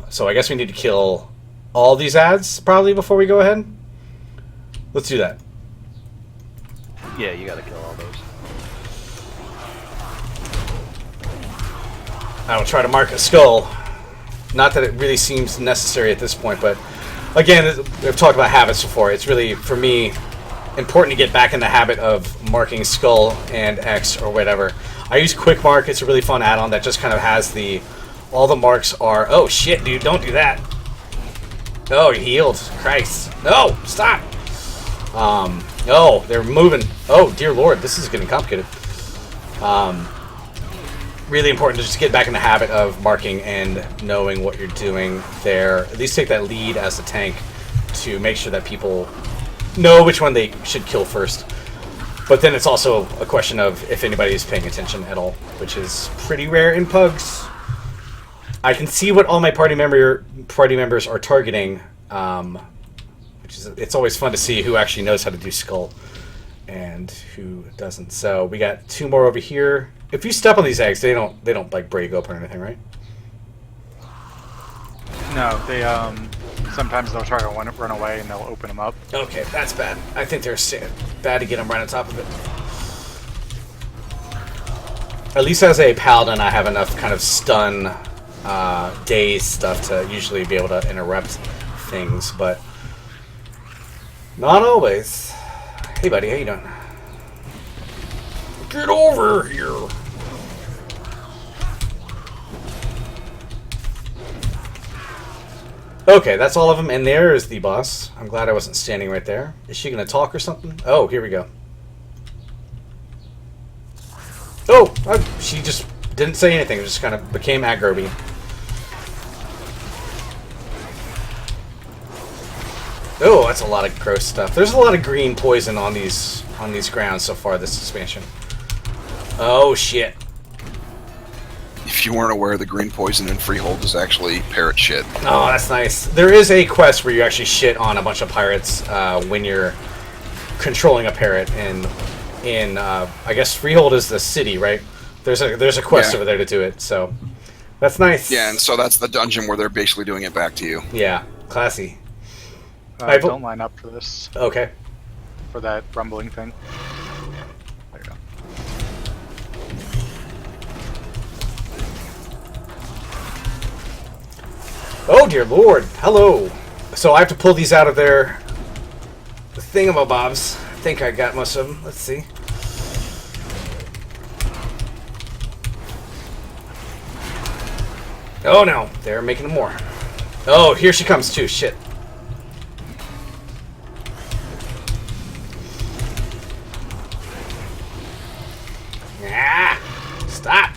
So I guess we need to kill all these ads, probably, before we go ahead. Let's do that. Yeah, you gotta kill all those. I will try to mark a skull. Not that it really seems necessary at this point, but again, we've talked about habits before. It's really, for me, important to get back in the habit of marking skull and X or whatever. I use Quick Mark. It's a really fun add-on that just kind of has all the marks are... Oh, shit, dude, don't do that. Oh, he healed. Christ. No, stop. Oh, they're moving. Oh, dear Lord, this is getting complicated. Really important to just get back in the habit of marking and knowing what you're doing there. At least take that lead as a tank to make sure that people know which one they should kill first. But then it's also a question of if anybody is paying attention at all, which is pretty rare in pugs. I can see what all my party members are targeting, which is, it's always fun to see who actually knows how to do skull and who doesn't. So we got 2 more over here. If you step on these eggs, they don't like break open or anything, right? No, they sometimes they'll try to run away and they'll open them up. Okay, that's bad. I think they're bad to get them right on top of it. At least as a paladin, I have enough kind of stun, daze stuff to usually be able to interrupt things, but not always. Hey, buddy, how you doing? Get over here. Okay, that's all of them, and there is the boss. I'm glad I wasn't standing right there. Is she going to talk or something? Oh, here we go. Oh, she just didn't say anything. It just kind of became aggro-y. Oh, that's a lot of gross stuff. There's a lot of green poison on these grounds so far this expansion. Oh shit. If you weren't aware, the green poison in Freehold is actually parrot shit. Oh, that's nice. There is a quest where you actually shit on a bunch of pirates when you're controlling a parrot in I guess Freehold is the city, right? There's a quest over there to do it, so that's nice. Yeah, and so that's the dungeon where they're basically doing it back to you. Yeah, classy. Don't line up for this. Okay. For that rumbling thing. There you go. Oh dear lord, hello. So I have to pull these out of their thingamabobs. I think I got most of them. Let's see. Oh no, they're making more. Oh, here she comes too, shit. Ah, stop.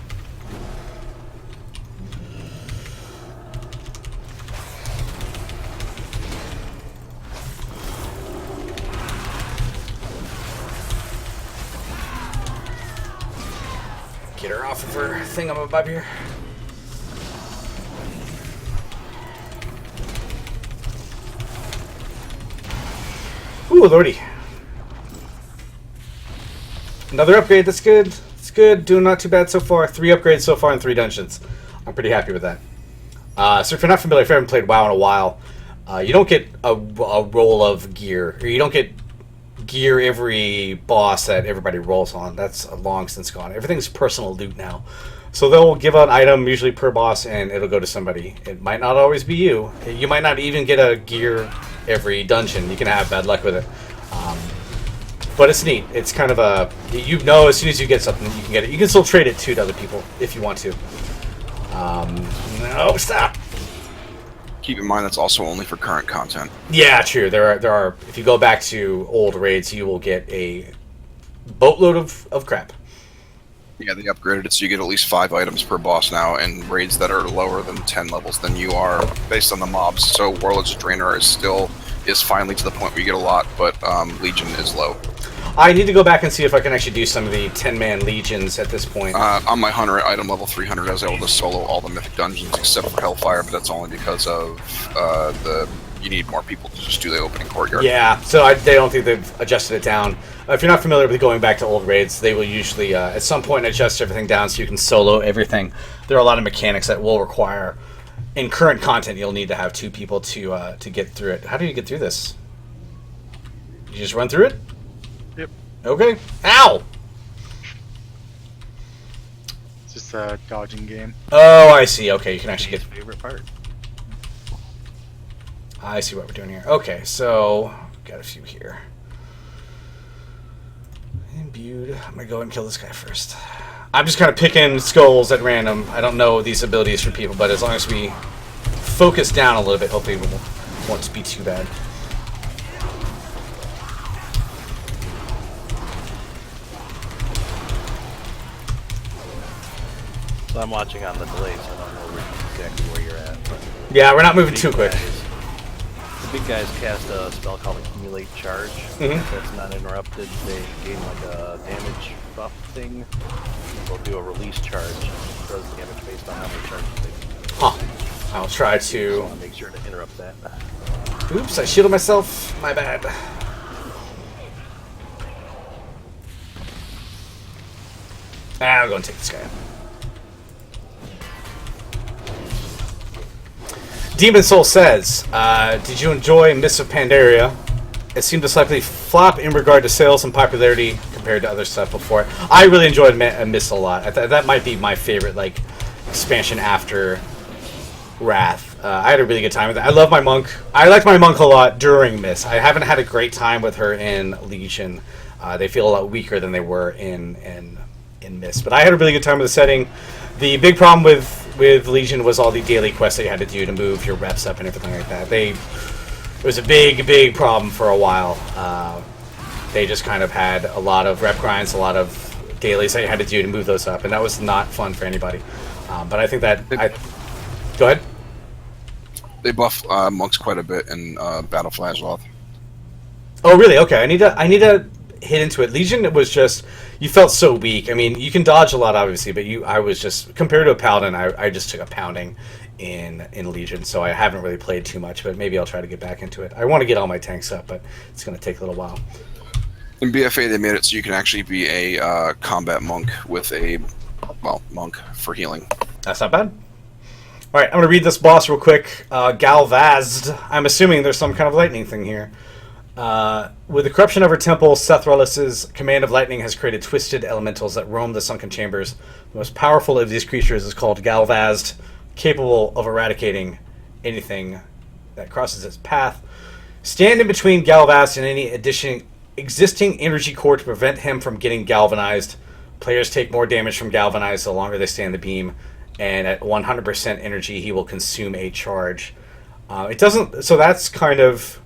Get her off of her thingamabob here. Ooh, lordy. Another upgrade, that's good. It's good, doing not too bad so far. 3 upgrades so far in 3 dungeons. I'm pretty happy with that. So if you're not familiar, if you haven't played WoW in a while, you don't get a roll of gear. Or you don't get gear every boss that everybody rolls on. That's long since gone. Everything's personal loot now. So they'll give an item, usually per boss, and it'll go to somebody. It might not always be you. You might not even get a gear every dungeon. You can have bad luck with it. But it's neat. It's kind of a... You know as soon as you get something, you can get it. You can still trade it to other people if you want to. No, stop! Keep in mind that's also only for current content. Yeah, true. There are. If you go back to old raids, you will get a boatload of crap. Yeah, they upgraded it so you get at least 5 items per boss now, and raids that are lower than 10 levels than you are based on the mobs. So Warlord's Draenor is finally to the point where you get a lot, but Legion is low. I need to go back and see if I can actually do some of the 10-man legions at this point. On my Hunter at item level 300, I was able to solo all the mythic dungeons except for Hellfire, but that's only because of you need more people to just do the opening courtyard. Yeah, so they don't think they've adjusted it down. If you're not familiar with going back to old raids, they will usually at some point adjust everything down so you can solo everything. There are a lot of mechanics that will require, in current content, you'll need to have 2 people to get through it. How do you get through this? You just run through it? Yep. Okay. Ow! It's just a dodging game. Oh, I see. Okay, you can actually get... favorite part. I see what we're doing here. Okay, so... Got a few here. Imbued. I'm gonna go and kill this guy first. I'm just kind of picking skulls at random. I don't know these abilities for people, but as long as we focus down a little bit, hopefully it won't be too bad. So I'm watching on the delay, so I don't know exactly where you're at. But Yeah, we're not moving too quick. The big guys cast a spell called Accumulate Charge. If that's not interrupted, they gain like a damage buff thing. They'll do a release charge. It does damage based on how many charges they do. Huh. I'll try So to... I want to make sure to interrupt that. Oops, I shielded myself. My bad. I'll go and take this guy out. Demon Soul says, did you enjoy Mists of Pandaria? It seemed to slightly flop in regard to sales and popularity compared to other stuff before. I really enjoyed Mist a lot. That might be my favorite like expansion after Wrath. I had a really good time with it. I love my monk. I liked my monk a lot during Mist. I haven't had a great time with her in Legion. They feel a lot weaker than they were in Mist. But I had a really good time with the setting. The big problem with Legion was all the daily quests that you had to do to move your reps up and everything like that. It was a big problem for a while. They just kind of had a lot of rep grinds, a lot of dailies that you had to do to move those up, and that was not fun for anybody. But I think that... Go ahead. They buff monks quite a bit in Battle for Azeroth. Oh, really? Okay. I need to hit into it. Legion was just, you felt so weak. I mean, you can dodge a lot, obviously, but I was just, compared to a paladin, I just took a pounding in Legion, so I haven't really played too much, but maybe I'll try to get back into it. I want to get all my tanks up, but it's going to take a little while. In BFA, they made it so you can actually be a combat monk with a, well, monk for healing. That's not bad. All right, I'm going to read this boss real quick. Galvazd. I'm assuming there's some kind of lightning thing here. With the corruption of her temple, Sethralis's command of lightning has created twisted elementals that roam the sunken chambers. The most powerful of these creatures is called Galvazd, capable of eradicating anything that crosses its path. Stand in between Galvazd and any existing energy core to prevent him from getting galvanized. Players take more damage from galvanized the longer they stay in the beam, and at 100% energy, he will consume a charge. It doesn't. So that's kind of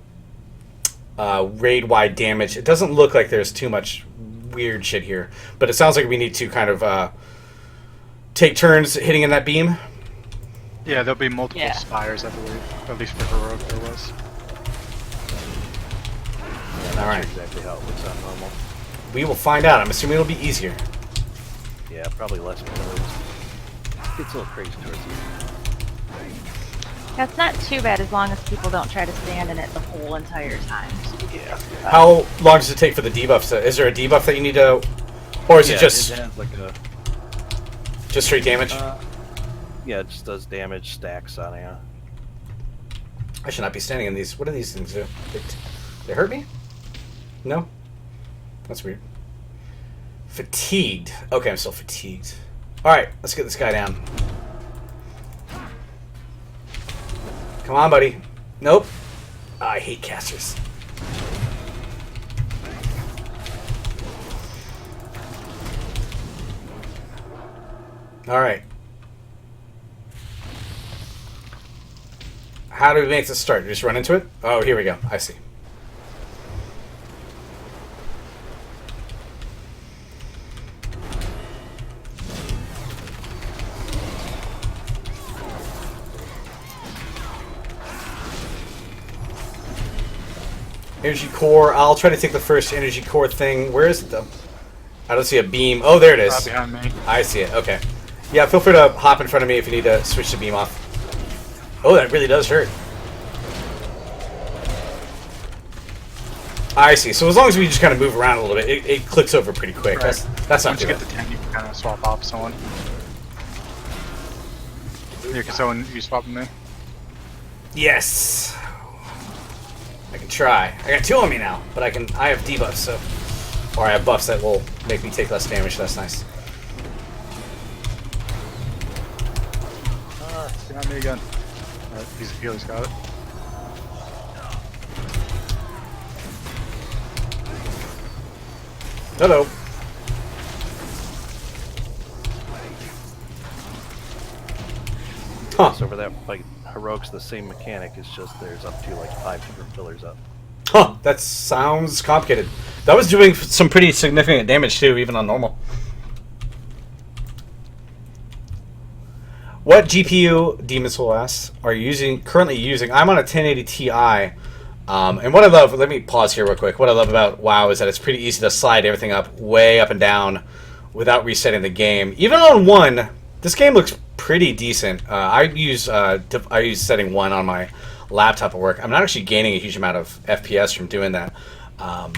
raid-wide damage. It doesn't look like there's too much weird shit here, but it sounds like we need to kind of take turns hitting in that beam. Yeah, there'll be multiple spires, I believe. At least for heroic there was. Yeah, not sure exactly how it looks on normal. We will find out. I'm assuming it'll be easier. Yeah, probably less pillars. Gets a little crazy towards you. That's not too bad as long as people don't try to stand in it the whole entire time. Yeah. How long does it take for the debuff? Is there a debuff that you need to, or is it just it has like a just straight damage? Yeah, it just does damage stacks on you. I should not be standing in these. What do these things do? They hurt me? No? That's weird. Fatigued. Okay, I'm still fatigued. Alright, let's get this guy down. Come on, buddy. Nope. Oh, I hate casters. Alright. How do we make this start? Just run into it? Oh, here we go. I see. Energy core. I'll try to take the first energy core thing. Where is it, though? I don't see a beam. Oh, there it is. Behind me. I see it. Okay. Yeah, feel free to hop in front of me if you need to switch the beam off. Oh, that really does hurt. I see. So as long as we just kind of move around a little bit, it clicks over pretty quick. Right. That's not Once you too get bad. the 10, you can kind of swap off someone. Here, can someone you swap with me? Yes. I can try. I got two on me now, but I have debuffs, so, or I have buffs that will make me take less damage. So that's nice. It's not me again. He's got it. Hello. Huh. So for that, like, heroic's the same mechanic. It's just there's up to like 5 different pillars up. Huh. That sounds complicated. That was doing some pretty significant damage too, even on normal. What GPU, Demon Soul asks, are you currently using? I'm on a 1080 Ti. And what I love, let me pause here real quick. What I love about WoW is that it's pretty easy to slide everything up, way up and down, without resetting the game. Even on 1, this game looks pretty decent. I use setting 1 on my laptop at work. I'm not actually gaining a huge amount of FPS from doing that.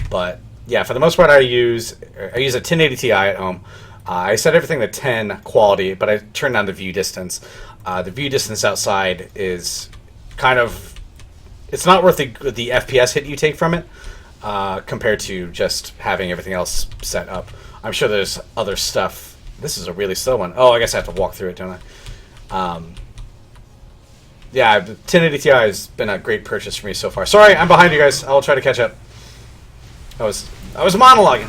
But yeah, for the most part, I use a 1080 Ti at home. I set everything to 10 quality, but I turn down the view distance. The view distance outside is kind of, it's not worth the FPS hit you take from it compared to just having everything else set up. I'm sure there's other stuff. This is a really slow one. Oh, I guess I have to walk through it, don't I? Yeah, 1080 Ti has been a great purchase for me so far. Sorry, I'm behind you guys. I'll try to catch up. I was monologuing.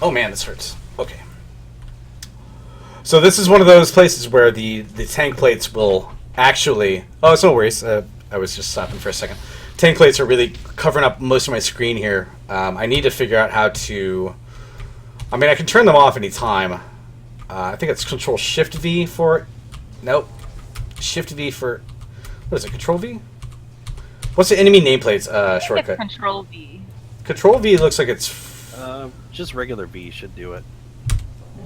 Oh man, this hurts. Okay. So this is one of those places where the tank plates will actually... Oh, it's no worries. I was just stopping for a second. Tank plates are really covering up most of my screen here. I need to figure out how to... I mean, I can turn them off anytime. I think it's Control Shift V for. Nope. Shift V for. What is it? Control V? What's the enemy nameplate's shortcut? Control V. Control V looks like it's. Just regular B should do it.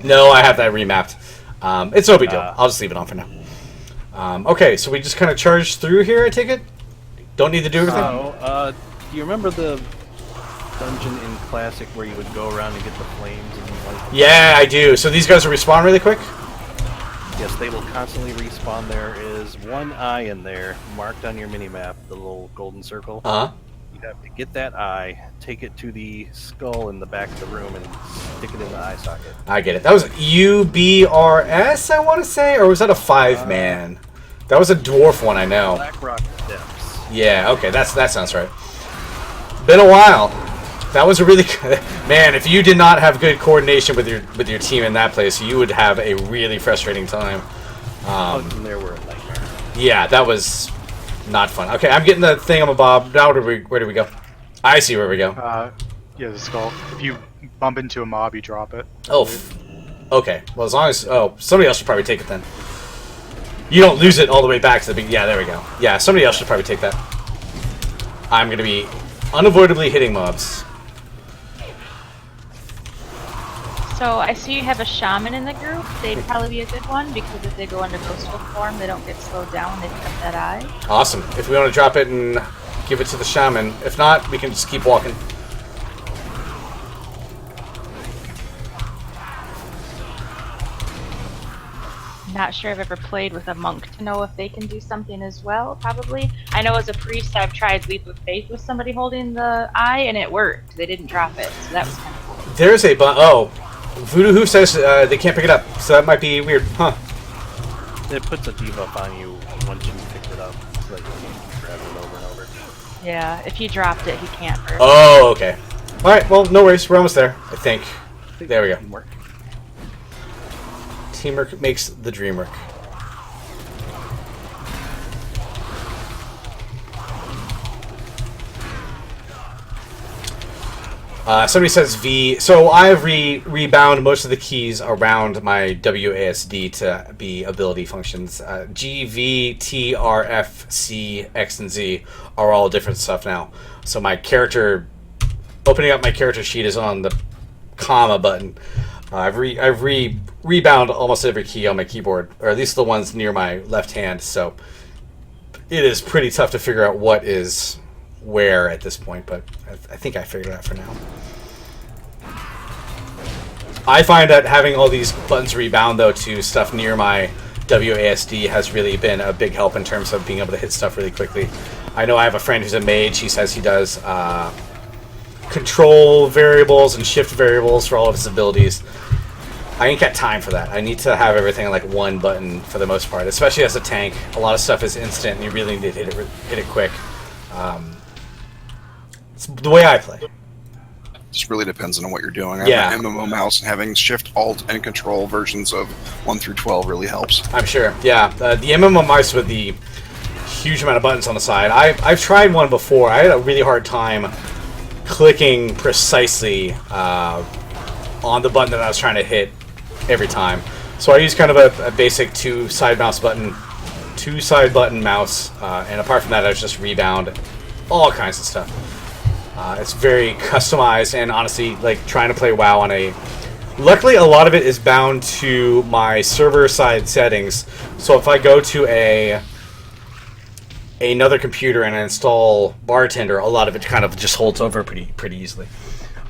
No, I have that remapped. It's no big deal. I'll just leave it on for now. Okay, so we just kind of charge through here, I take it? Don't need to do everything? Do you remember the dungeon in Classic where you would go around and get the flames and light them? Yeah, I do. So these guys will respawn really quick? Yes, they will constantly respawn. There is one eye in there marked on your minimap, the little golden circle. Uh-huh. You have to get that eye, take it to the skull in the back of the room, and stick it in the eye socket. I get it. That was UBRS, I want to say? Or was that a 5-man? That was a dwarf one, I know. Blackrock Depths. Yeah, okay, that sounds right. Been a while. That was a really good... Man, if you did not have good coordination with your team in that place, you would have a really frustrating time. Bugs in there were a nightmare. Yeah, that was not fun. Okay, I'm getting the thingamabob. Now where do we go? I see where we go. Yeah, the skull. If you bump into a mob, you drop it. Oh, okay. Well, as long as... Oh, somebody else should probably take it then. You don't lose it all the way back to the beginning. Yeah, there we go. Yeah, somebody else should probably take that. I'm going to be unavoidably hitting mobs. So I see you have a shaman in the group. They'd probably be a good one because if they go into ghostful form, they don't get slowed down when they pick up that eye. Awesome. If we want to drop it and give it to the shaman. If not, we can just keep walking. Not sure I've ever played with a monk to know if they can do something as well, probably. I know as a priest I've tried Leap of Faith with somebody holding the eye and it worked. They didn't drop it, so that was kind of cool. There's a Voodoo Hoof says they can't pick it up, so that might be weird, huh? It puts a debuff on you once you pick it up, so that you can grab it over and over. Yeah, if he dropped it, he can't hurt. Oh, okay. Alright, well, no worries. We're almost there, I think. There we go. Teamwork. Teamwork makes the dream work. Somebody says V. So I have rebound most of the keys around my WASD to be ability functions. G, V, T, R, F, C, X, and Z are all different stuff now. So my character, opening up my character sheet is on the comma button. I've rebound almost every key on my keyboard, or at least the ones near my left hand. So it is pretty tough to figure out what is where at this point, but I think I figured it out for now. I find that having all these buttons rebound, though, to stuff near my WASD has really been a big help in terms of being able to hit stuff really quickly. I know I have a friend who's a mage. He says he does control variables and shift variables for all of his abilities. I ain't got time for that. I need to have everything on like one button for the most part, especially as a tank. A lot of stuff is instant, and you really need to hit it quick. It's the way I play. Just really depends on what you're doing. Yeah. Having an MMO mouse and having Shift, Alt, and Control versions of 1 through 12 really helps. I'm sure. Yeah, the MMO mouse with the huge amount of buttons on the side. I've tried one before. I had a really hard time clicking precisely on the button that I was trying to hit every time. So I use kind of a basic two-side button mouse, and apart from that, I just rebound all kinds of stuff. It's very customized, and honestly, like trying to play WoW on a... Luckily, a lot of it is bound to my server-side settings. So if I go to another computer and I install Bartender, a lot of it kind of just holds over pretty easily.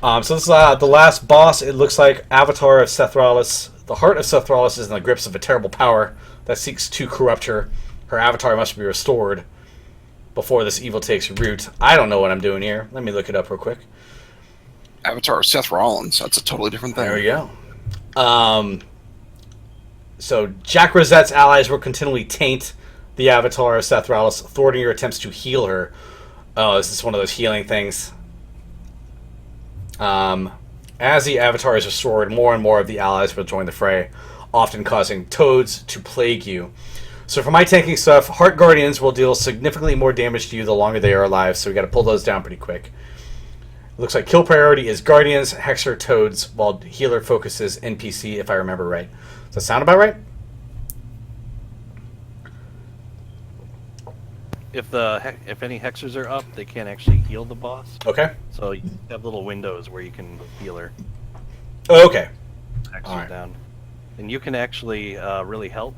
So this is the last boss. It looks like Avatar of Sethraliss. The heart of Sethraliss is in the grips of a terrible power that seeks to corrupt her. Her avatar must be restored before this evil takes root. I don't know what I'm doing here. Let me look it up real quick. Avatar of Seth Rollins. That's a totally different thing. There we go. So Jack Rosette's allies will continually taint the Avatar of Sethraliss, thwarting your attempts to heal her. Oh, this is one of those healing things. As the Avatar is restored, more and more of the allies will join the fray, often causing toads to plague you. So for my tanking stuff, Heart Guardians will deal significantly more damage to you the longer they are alive, so we got to pull those down pretty quick. Looks like kill priority is Guardians, Hexer, Toads, while healer focuses NPC, if I remember right. Does that sound about right? If any hexers are up, they can't actually heal the boss. Okay. So you have little windows where you can heal her. Oh, okay. Hexers Alright. down, and you can actually really help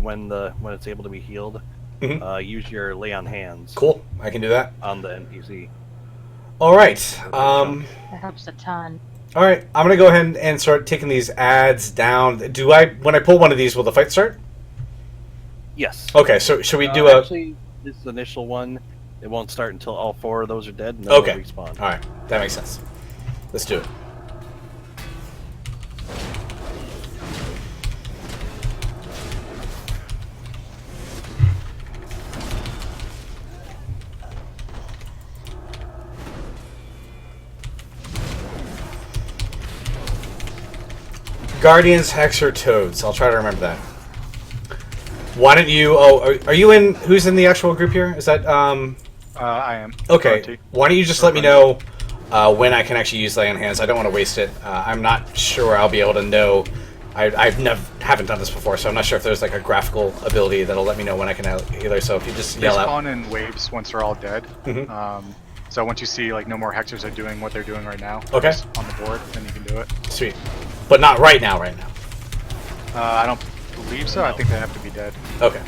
when it's able to be healed. Mhm. Use your lay on hands. Cool. I can do that. On the NPC. All right. That helps a ton. All right. I'm gonna go ahead and start taking these ads down. Do I? When I pull one of these, will the fight start? Yes. Okay. So should we do a? Actually, this initial one, it won't start until all 4 of those are dead, and then Okay. they'll respawn. All right. That makes sense. Let's do it. Guardians, Hexer, Toads. I'll try to remember that. Why don't you... Oh, are you in... Who's in the actual group here? Is that... I am. Okay. Fronty. Why don't you just let me know when I can actually use lay on hands? I don't want to waste it. I'm not sure I'll be able to know. Haven't done this before, so I'm not sure if there's like a graphical ability that'll let me know when I can either. So if you just They yell out. spawn in waves once they're all dead. Mhm. So once you see like no more hexers are doing what they're doing right now, Okay. just on the board, then you can do it. Sweet. But not right now, right now. I don't believe so. I think they have to be dead. Okay.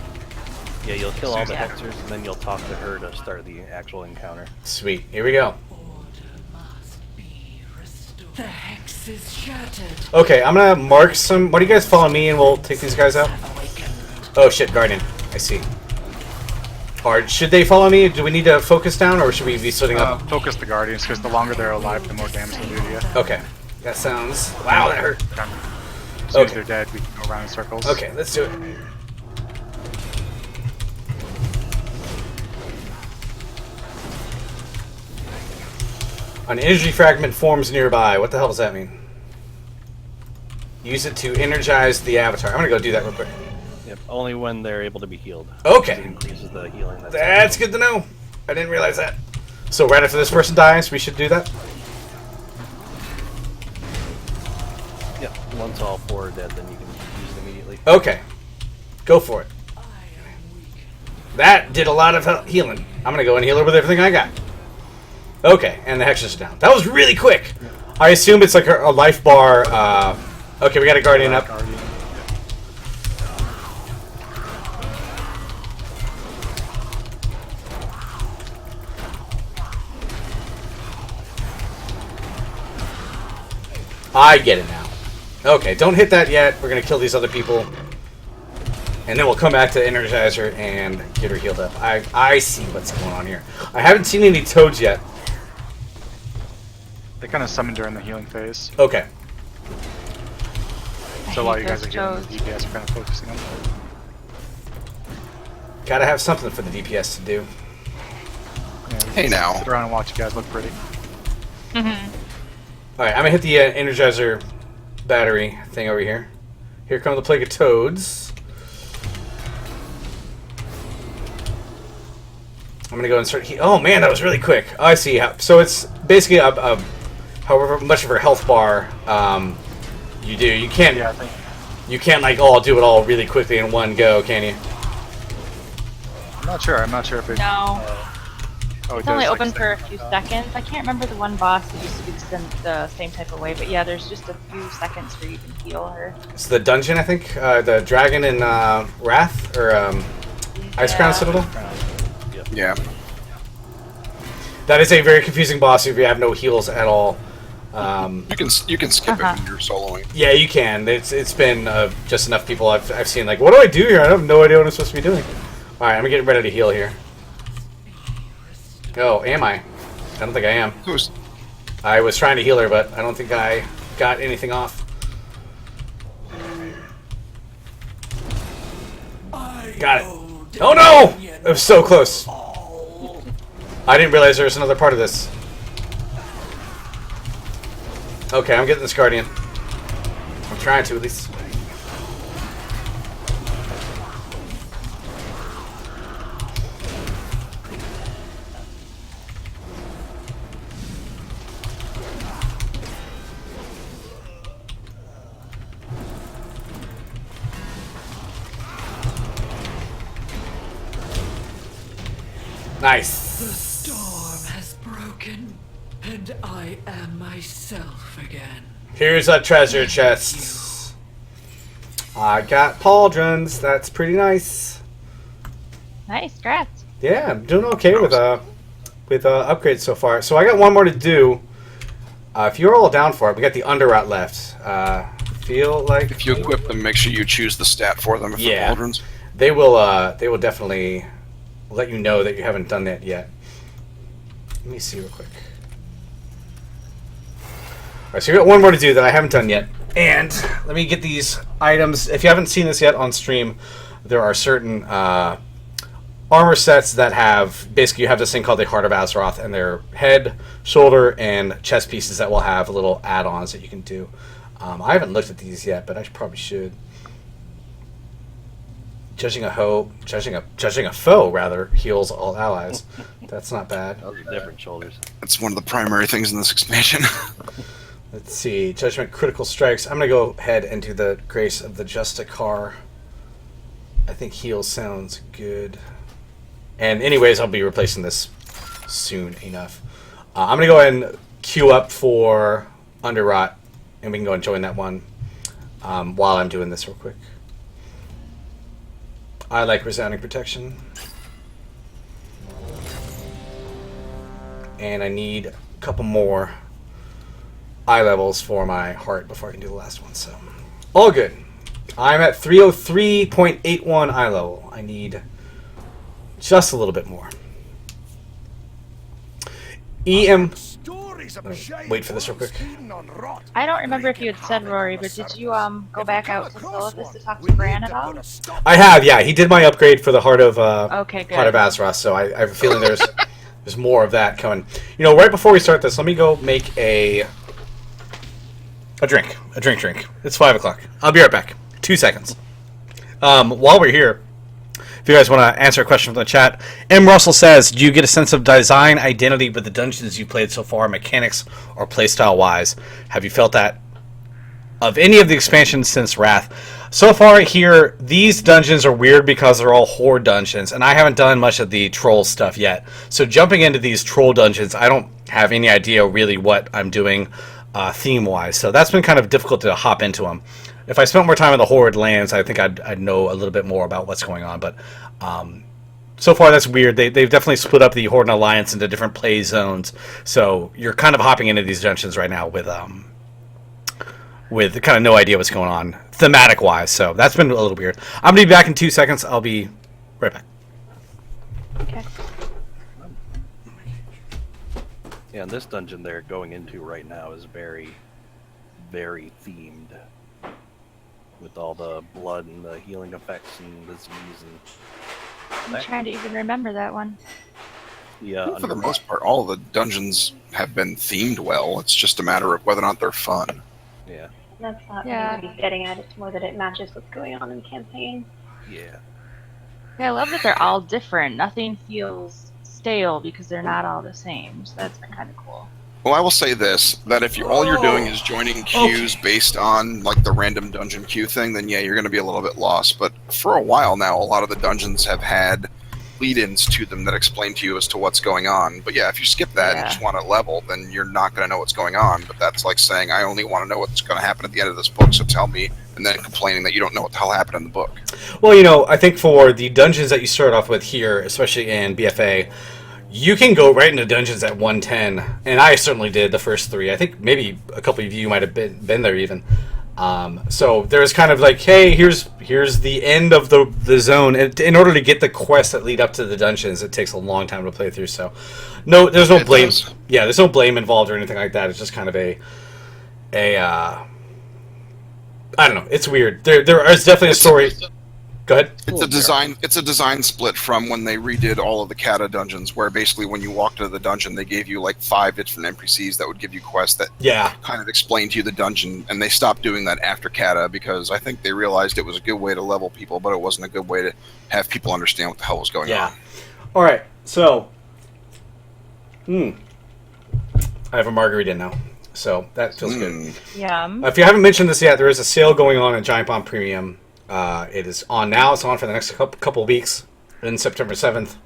Yeah, you'll kill all the Yeah. hexers, and then you'll talk to her to start the actual encounter. Sweet. Here we go. The hex is shattered. Okay, I'm gonna mark some... Why do you guys follow me and we'll take these guys out? Oh shit, Guardian. I see. Alright, should they follow me? Do we need to focus down, or should we be splitting up? Focus the guardians, because the longer they're alive, the more damage they do to you. Okay. That sounds... Wow, that hurt. As soon as Okay. they're dead, we can go around in circles. Okay, let's do it. An energy fragment forms nearby. What the hell does that mean? Use it to energize the avatar. I'm gonna go do that real quick. Yep, only when they're able to be healed. Okay. It increases the healing. That's good to know. I didn't realize that. So right after this person dies, we should do that? Yep, once all 4 are dead, then you can use it immediately. Okay. Go for it. That did a lot of healing. I'm gonna go and heal her with everything I got. Okay, and the hexers are down. That was really quick. I assume it's like a life bar. Okay, we got a guardian up. I get it now. Okay, don't hit that yet. We're gonna kill these other people. And then we'll come back to Energizer and get her healed up. I see what's going on here. I haven't seen any toads yet. They kind of summon during the healing phase. Okay. So while you guys those are getting the DPS, we're kind of focusing on that. Gotta have something for the DPS to do. Yeah, we Hey, can now. sit around and watch you guys look pretty. Alright, I'm gonna hit the Energizer battery thing over here. Here come the plague of toads. I'm gonna go and start. Oh man, that was really quick. Oh, I see. So it's basically however much of her health bar you do. You can't. Yeah, I think. You can't like do it all really quickly in one go, can you? I'm not sure. I'm not sure if it. No. Oh, it It's only does, open like, for a few seconds. I can't remember the one boss that used to be the same type of way, but yeah, there's just a few seconds where you can heal her. It's the dungeon, I think. The dragon in Wrath or Ice Crown Citadel. Yeah. That is a very confusing boss if you have no heals at all. You can skip it when you're soloing. Yeah, you can. It's been just enough people I've seen like, what do I do here? I have no idea what I'm supposed to be doing. All right, I'm getting ready to heal here. Oh, am I? I don't think I am. Who's? I was trying to heal her, but I don't think I got anything off. Got it. Oh no! It was so close. I didn't realize there was another part of this. Okay, I'm getting this guardian. I'm trying to at least. Nice. The storm has broken, and I am myself again. Here's a treasure chest. I got pauldrons. That's pretty nice. Nice, strats. Yeah, I'm doing okay with upgrades so far. So I got one more to do. If you're all down for it, we got the Underrot left. Feel like If you equip them, make sure you choose the stat for them if they're pauldrons. they will definitely let you know that you haven't done that yet. Let me see real quick. Alright, so we got one more to do that I haven't done yet. And let me get these items. If you haven't seen this yet on stream, there are certain armor sets that have, basically you have this thing called the Heart of Azeroth, and they're head, shoulder, and chest pieces that will have little add-ons that you can do. I haven't looked at these yet, but I probably should. Judging a foe rather heals all allies. That's not bad. Those are different shoulders. That's one of the primary things in this expansion. Let's see. Judgment critical strikes. I'm gonna go ahead and do the Grace of the Justicar. I think heal sounds good. And anyways, I'll be replacing this soon enough. I'm gonna go ahead and queue up for Underrot, and we can go and join that one while I'm doing this real quick. I like Resounding Protection. And I need a couple more eye levels for my heart before I can do the last one. So, all good. I'm at 303.81 eye level. I need just a little bit more. Wait for this real quick. I don't remember if you had said, Rory, but did you go back out to Solithus to talk to Bran at all? I have, yeah. He did my upgrade for the Heart of okay, good. Heart of Azeroth, so I have a feeling there's more of that coming. You know, right before we start this, let me go make a drink. It's 5 o'clock. I'll be right back. 2 seconds. While we're here, if you guys want to answer a question from the chat, M. Russell says, do you get a sense of design identity with the dungeons you played so far, mechanics or playstyle wise? Have you felt that of any of the expansions since Wrath? So far here, these dungeons are weird because they're all horde dungeons, and I haven't done much of the troll stuff yet. So jumping into these troll dungeons, I don't have any idea really what I'm doing theme-wise. So that's been kind of difficult to hop into them. If I spent more time in the Horde lands, I think I'd know a little bit more about what's going on. But so far, that's weird. They've definitely split up the Horde and Alliance into different play zones. So you're kind of hopping into these dungeons right now with kind of no idea what's going on thematic-wise. So that's been a little weird. I'm going to be back in 2 seconds. I'll be right back. Okay. Yeah, and this dungeon they're going into right now is very, very themed. With all the blood and the healing effects and disease and... I'm trying to even remember that one. Yeah, for the most part, all of the dungeons have been themed well. It's just a matter of whether or not they're fun. Yeah. That's not what I'm getting at. It's more that it matches what's going on in the campaign. Yeah. Yeah, I love that they're all different. Nothing feels stale because they're not all the same. So that's been kind of cool. Well, I will say this, that if all you're doing is joining queues based on like the random dungeon queue thing, then yeah, you're going to be a little bit lost. But for a while now, a lot of the dungeons have had lead-ins to them that explain to you as to what's going on. But yeah, if you skip that and just want to level, then you're not going to know what's going on. But that's like saying, I only want to know what's going to happen at the end of this book, so tell me, and then complaining that you don't know what the hell happened in the book. Well, you know, I think for the dungeons that you start off with here, especially in BFA, you can go right into dungeons at 110, and I certainly did the first 3. I think maybe a couple of you might have been there even. So there's kind of like, hey, here's the end of the zone. In order to get the quests that lead up to the dungeons, it takes a long time to play through. So, no, there's no blame. Yeah, there's no blame involved or anything like that. It's just kind of a I don't know. It's weird. There is definitely a story. Go ahead. It's a design split from when they redid all of the Cata dungeons, where basically when you walked into the dungeon, they gave you like 5 different NPCs that would give you quests that kind of explained to you the dungeon, and they stopped doing that after Cata because I think they realized it was a good way to level people, but it wasn't a good way to have people understand what the hell was going on. All right, so I have a margarita now, so that feels good. Yum. If you haven't mentioned this yet, there is a sale going on at Giant Bomb Premium. It is on now. It's on for the next couple of weeks, in September 7th.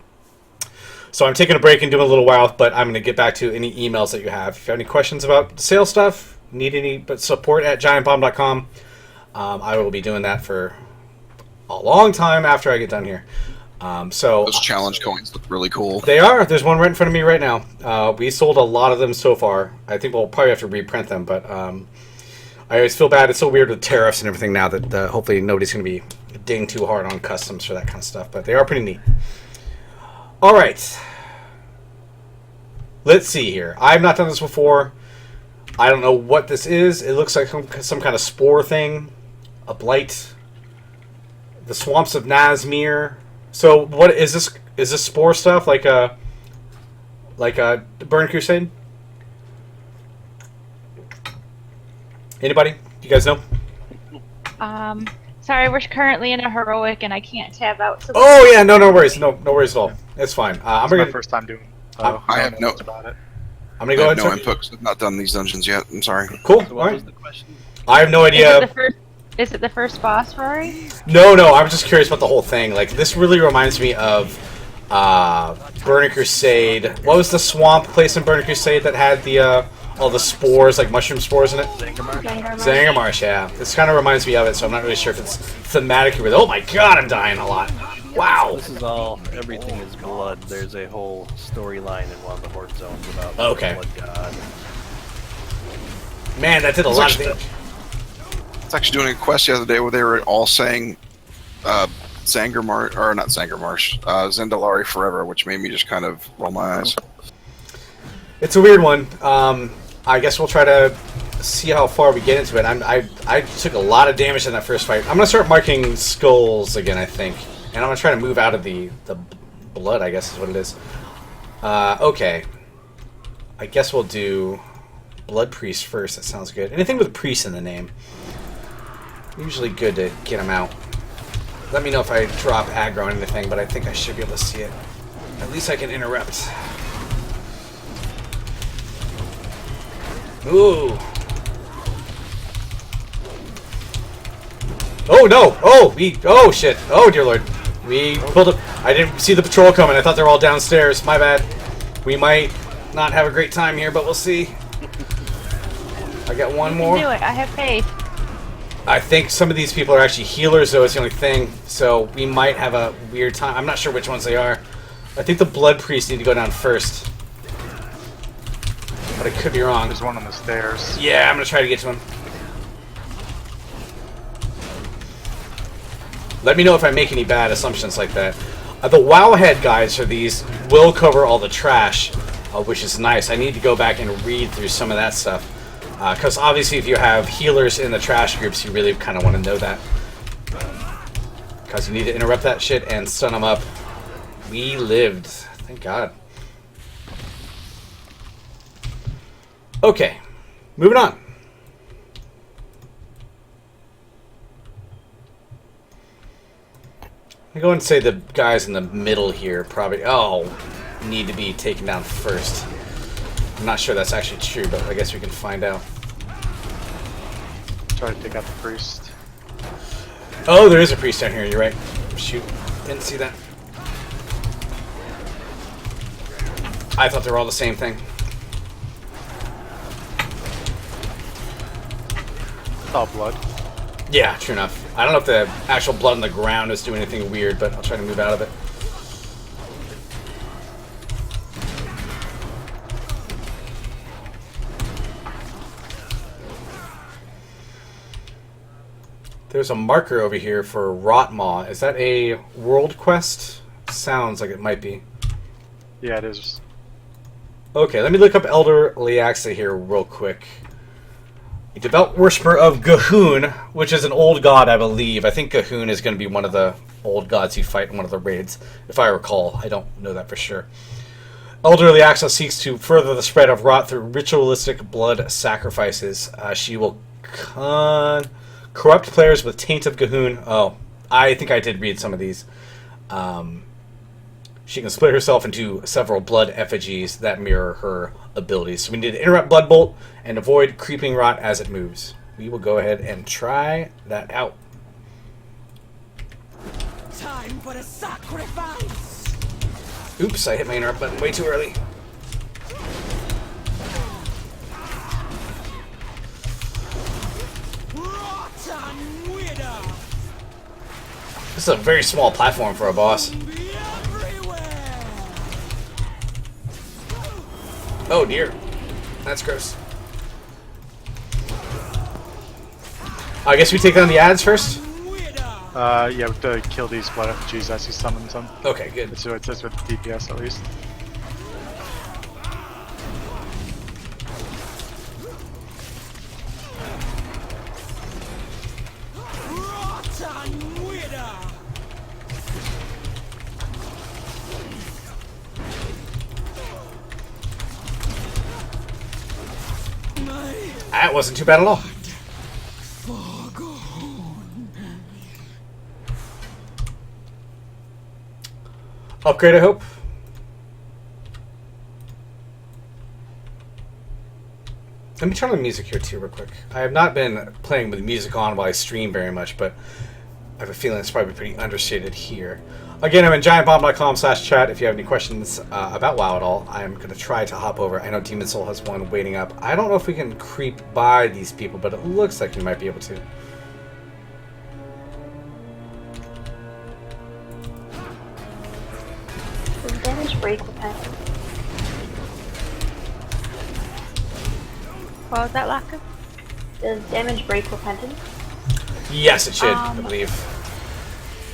So I'm taking a break and doing a little WoW, but I'm going to get back to any emails that you have. If you have any questions about the sales stuff, need any but support at giantbomb.com. I will be doing that for a long time after I get done here. So those challenge coins look really cool. They are. There's one right in front of me right now. We sold a lot of them so far. I think we'll probably have to reprint them, but I always feel bad. It's so weird with tariffs and everything now that hopefully nobody's going to be dinging too hard on customs for that kind of stuff. But they are pretty neat. All right. Let's see here. I've not done this before. I don't know what this is. It looks like some kind of spore thing. A blight. The swamps of Nazmir. So what is this? Is this spore stuff like a Burn Crusade? Anybody? You guys know? Sorry, we're currently in a heroic and I can't tab out. So Oh yeah, no worries, no worries at all. It's fine. I'm my gonna first time doing. I have no about it. I'm gonna go ahead. No input 'cause I've not done these dungeons yet. I'm sorry. Cool. So All what right. was the question? I have no idea. Is it the first boss, Rory? No. I was just curious about the whole thing. Like this really reminds me of Burning Crusade. What was the swamp place in Burning Crusade that had the all the spores, like mushroom spores in it? Zangarmarsh, yeah. This kind of reminds me of it, so I'm not really sure if it's thematic with. Oh my god, I'm dying a lot. Wow. This is all. Everything is blood. There's a whole storyline in one of the horde zones about Okay. blood god. Man, that did a lot of damage. I was actually doing a quest the other day where they were all saying Zangarmarsh, or not Zangarmarsh, Zendalari Forever, which made me just kind of roll my eyes. It's a weird one. I guess we'll try to see how far we get into it. I took a lot of damage in that first fight. I'm gonna start marking skulls again, I think, and I'm gonna try to move out of the blood. I guess is what it is. Okay. I guess we'll do Blood Priest first. That sounds good. Anything with priest in the name. Usually good to get them out. Let me know if I drop aggro on anything, but I think I should be able to see it. At least I can interrupt. Ooh. Oh no! Oh shit! Oh dear lord! We pulled up. I didn't see the patrol coming. I thought they were all downstairs. My bad. We might not have a great time here, but we'll see. I got one more. You can do it. I have faith. I think some of these people are actually healers, though. It's the only thing. So we might have a weird time. I'm not sure which ones they are. I think the blood priests need to go down first. But I could be wrong. There's one on the stairs. Yeah, I'm gonna try to get to him. Let me know if I make any bad assumptions like that. The Wowhead guides for these will cover all the trash, which is nice. I need to go back and read through some of that stuff. Because obviously if you have healers in the trash groups, you really kind of want to know that. Because you need to interrupt that shit and stun them up. We lived. Thank God. Okay. Moving on. I'm going to say the guys in the middle here probably need to be taken down first. I'm not sure that's actually true, but I guess we can find out. Try to take out the priest. Oh, there is a priest down here, you're right. Shoot, didn't see that. I thought they were all the same thing. It's all blood. Yeah, true enough. I don't know if the actual blood on the ground is doing anything weird, but I'll try to move out of it. There's a marker over here for Rotmaw. Is that a world quest? Sounds like it might be. Yeah, it is. Okay, let me look up Elder Liaxa here real quick. A devout worshiper of Gahoon, which is an old god, I believe. I think Gahoon is going to be one of the old gods you fight in one of the raids, if I recall. I don't know that for sure. Elder Liaxa seeks to further the spread of rot through ritualistic blood sacrifices. She will corrupt players with taint of Gahoon. Oh, I think I did read some of these. She can split herself into several blood effigies that mirror her abilities. So we need to interrupt Bloodbolt and avoid creeping rot as it moves. We will go ahead and try that out. Time for a sacrifice. Oops, I hit my interrupt button way too early. This is a very small platform for a boss. Oh dear. That's gross. I guess we take down the ads first? Yeah, we have to kill these blood effigies as he summons them. Okay, good. That's what it says with DPS at least. That wasn't too bad at all. Upgrade, I hope. Let me turn on the music here too real quick. I have not been playing with music on while I stream very much, but I have a feeling it's probably pretty understated here. Again, I'm in giantbomb.com/chat. If you have any questions about WoW at all, I'm going to try to hop over. I know Demon Soul has one waiting up. I don't know if we can creep by these people, but it looks like we might be able to. Does damage break repentant? What was that, Laka? Does damage break repentant? Yes, it should, I believe.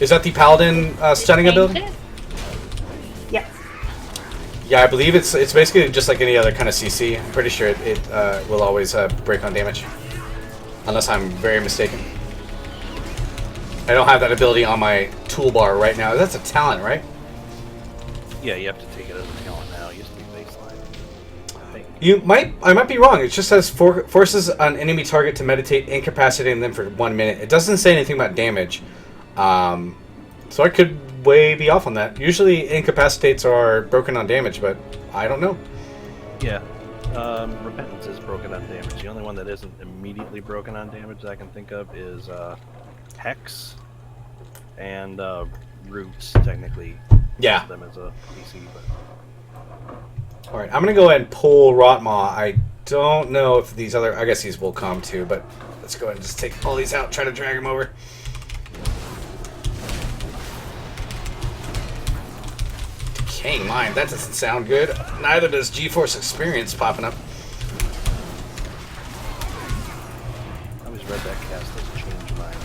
Is that the Paladin stunning ability? Yes. Yeah, I believe it's basically just like any other kind of CC. I'm pretty sure it will always break on damage. Unless I'm very mistaken. I don't have that ability on my toolbar right now. That's a talent, right? Yeah, you have to take it as a talent now. It used to be baseline. I think. I might be wrong. It just says forces an enemy target to meditate, incapacitating them for 1 minute. It doesn't say anything about damage. So I could way be off on that. Usually incapacitates are broken on damage, but I don't know. Yeah. Repentance is broken on damage. The only one that isn't immediately broken on damage that I can think of is Hex and Roots, technically. Yeah. Them as a PC, but... Alright, I'm going to go ahead and pull Rotmaw. I don't know if these other... I guess these will come too, but let's go ahead and just take all these out, try to drag them over. Decaying Mind, that doesn't sound good. Neither does GeForce Experience popping up. I always read that cast as Change Mind.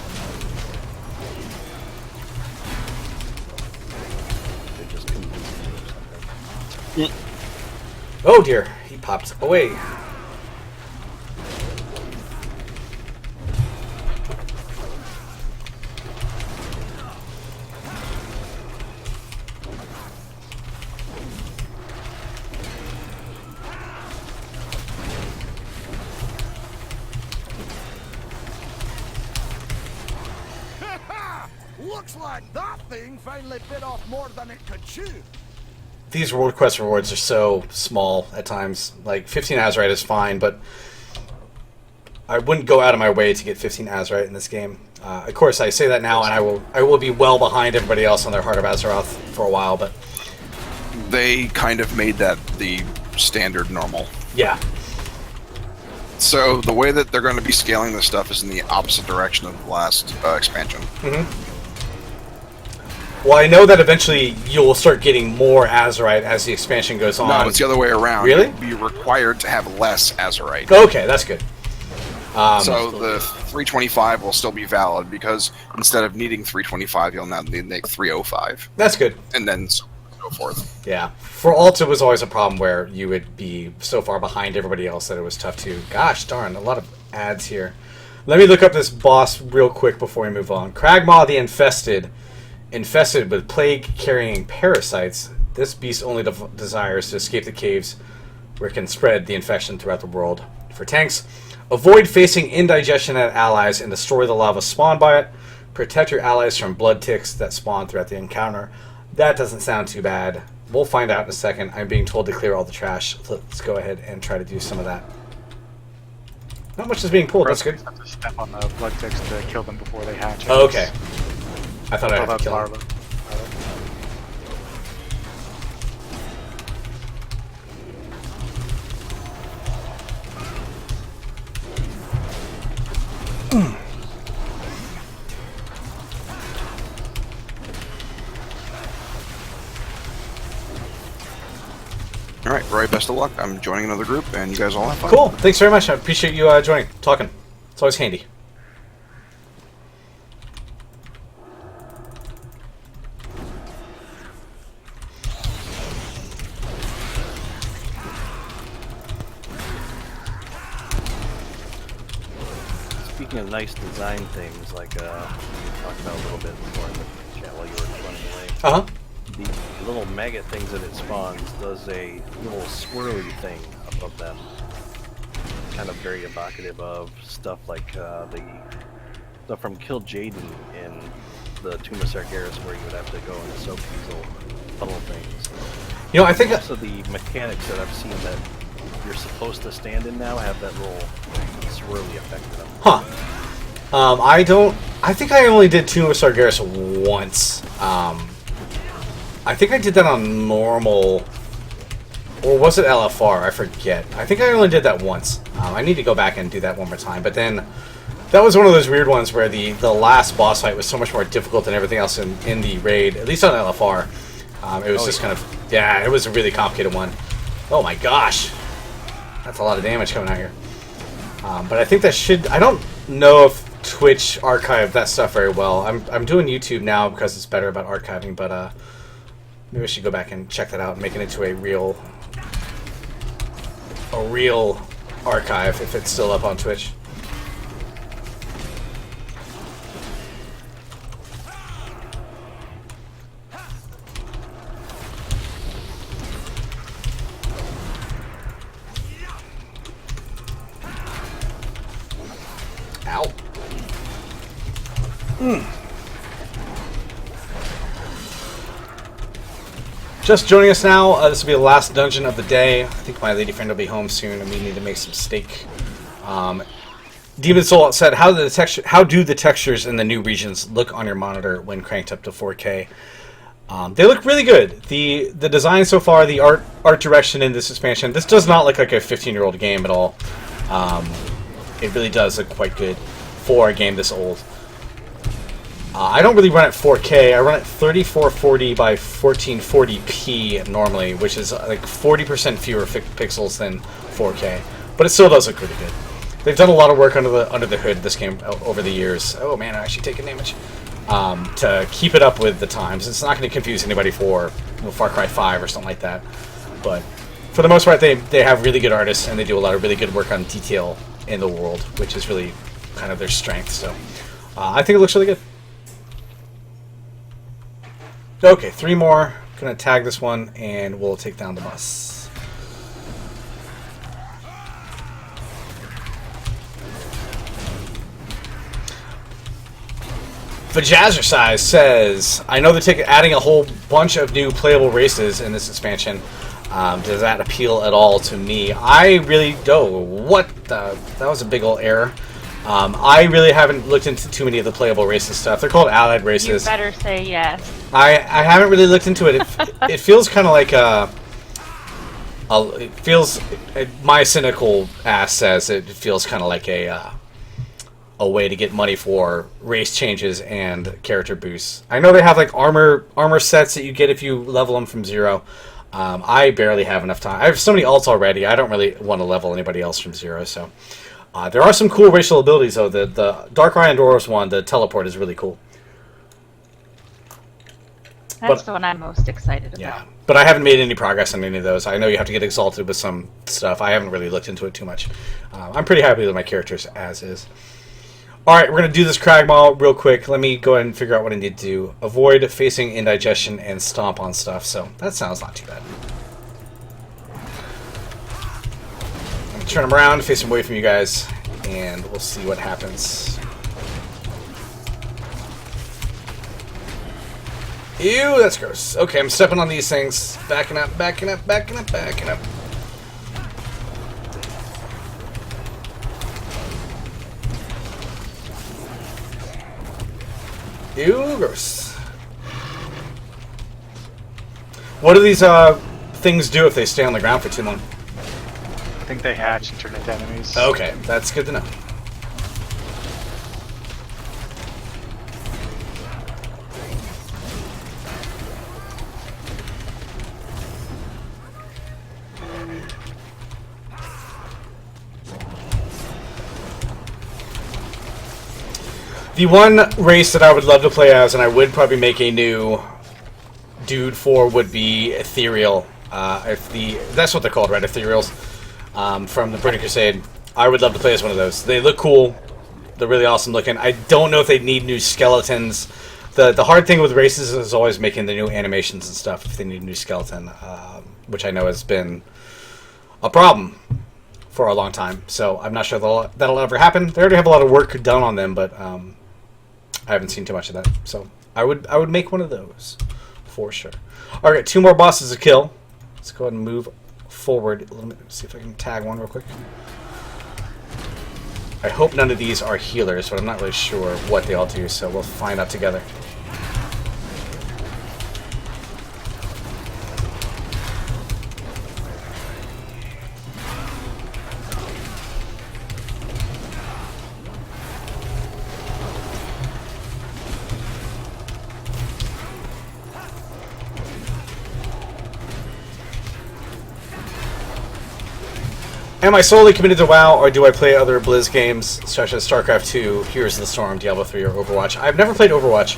They just convinced me or something. Oh dear, he popped away. Looks like that thing finally bit off more than it could chew. These World Quest rewards are so small at times. Like 15 Azerite is fine, but I wouldn't go out of my way to get 15 Azerite in this game. Of course, I say that now, and I will be well behind everybody else on their Heart of Azeroth for a while. But they kind of made that the standard normal. Yeah. So the way that they're going to be scaling this stuff is in the opposite direction of the last expansion. Mm-hmm. Well, I know that eventually you'll start getting more Azerite as the expansion goes on. No, it's the other way around. Really? You'll be required to have less Azerite. Okay, that's good. So the 325 will still be valid because instead of needing 325, you'll now need 305. That's good. And then so forth. Yeah. For Alt, it was always a problem where you would be so far behind everybody else that it was tough to... Gosh darn, a lot of ads here. Let me look up this boss real quick before we move on. Kragmaw the Infested. Infested with plague-carrying parasites, this beast only desires to escape the caves where it can spread the infection throughout the world. For tanks, avoid facing indigestion at allies and destroy the lava spawned by it. Protect your allies from blood ticks that spawn throughout the encounter. That doesn't sound too bad. We'll find out in a second. I'm being told to clear all the trash. Let's go ahead and try to do some of that. Not much is being pulled. That's good. Have to step on the blood ticks to kill them before they hatch. Oh, okay. I thought I'd have to kill him. Roy, best of luck. I'm joining another group, and you guys all have fun. Cool. Thanks very much. I appreciate you joining, talking. It's always handy. Speaking of nice design things, like we talked about a little bit before in the chat while you were running away. Uh-huh. The little maggot things that it spawns does a little swirly thing above them. Kind of very evocative of stuff like the stuff from Kill Jaden in the Tomb of Sargeras, where you would have to go and soak these little puddle things. You know, I think also the mechanics that I've seen that you're supposed to stand in now have that little swirly effect to them. Huh. I think I only did Tomb of Sargeras once. I think I did that on normal, or was it LFR? I forget. I think I only did that once. I need to go back and do that one more time. But then, that was one of those weird ones where the last boss fight was so much more difficult than everything else in the raid, at least on LFR. It was just kind of, yeah, it was a really complicated one. Oh my gosh. That's a lot of damage coming out here. But I think that should, I don't know if Twitch archived that stuff very well. I'm doing YouTube now because it's better about archiving, but maybe I should go back and check that out and make it into a real archive if it's still up on Twitch. Ow. Just joining us now, this will be the last dungeon of the day. I think my lady friend will be home soon and we need to make some steak. Demon Soul said, how do the textures in the new regions look on your monitor when cranked up to 4K? They look really good. The design so far, the art direction in this expansion, this does not look like a 15-year-old game at all. It really does look quite good for a game this old. I don't really run at 4K. I run at 3440 by 1440p normally, which is like 40% fewer pixels than 4K. But it still does look really good. They've done a lot of work under the hood of this game over the years. Oh man, I'm actually taking damage. To keep it up with the times. It's not going to confuse anybody for Far Cry 5 or something like that. But for the most part, they have really good artists and they do a lot of really good work on detail in the world, which is really kind of their strength. So I think it looks really good. Okay, 3 more. Gonna tag this one and we'll take down the bus. Vajazzercise says, I know they're adding a whole bunch of new playable races in this expansion. Does that appeal at all to me? I really don't. That was a big old error. I really haven't looked into too many of the playable races stuff. They're called allied races. You better say yes. I haven't really looked into it. It feels kind of like it feels, my cynical ass says it feels kind of like a way to get money for race changes and character boosts. I know they have like armor sets that you get if you level them from 0. I barely have enough time. I have so many alts already. I don't really want to level anybody else from 0. So there are some cool racial abilities though. The Dark Ryandoros one, the teleport, is really cool. That's the one I'm most excited about. Yeah, but I haven't made any progress on any of those. I know you have to get exalted with some stuff. I haven't really looked into it too much. I'm pretty happy with my characters as is. Alright, we're going to do this crag mall real quick. Let me go ahead and figure out what I need to do. Avoid facing indigestion and stomp on stuff. So that sounds not too bad. I'm going to turn them around, face them away from you guys, and we'll see what happens. Ew, that's gross. Okay, I'm stepping on these things. Backing up, backing up, backing up, backing up. Ew, gross. What do these things do if they stay on the ground for too long? I think they hatch and turn into enemies. Okay, that's good to know. The one race that I would love to play as, and I would probably make a new dude for, would be Ethereal. That's what they're called, right? Ethereals, from the Burning Crusade. I would love to play as one of those. They look cool. They're really awesome looking. I don't know if they need new skeletons. The hard thing with races is always making the new animations and stuff if they need a new skeleton, which I know has been a problem for a long time. So I'm not sure that'll ever happen. They already have a lot of work done on them, but I haven't seen too much of that. So I would make one of those for sure. All right, 2 more bosses to kill. Let's go ahead and move forward a little bit. See if I can tag one real quick. I hope none of these are healers, but I'm not really sure what they all do, so we'll find out together. Am I solely committed to WoW, or do I play other Blizz games, such as StarCraft 2, Heroes of the Storm, Diablo 3, or Overwatch? I've never played Overwatch.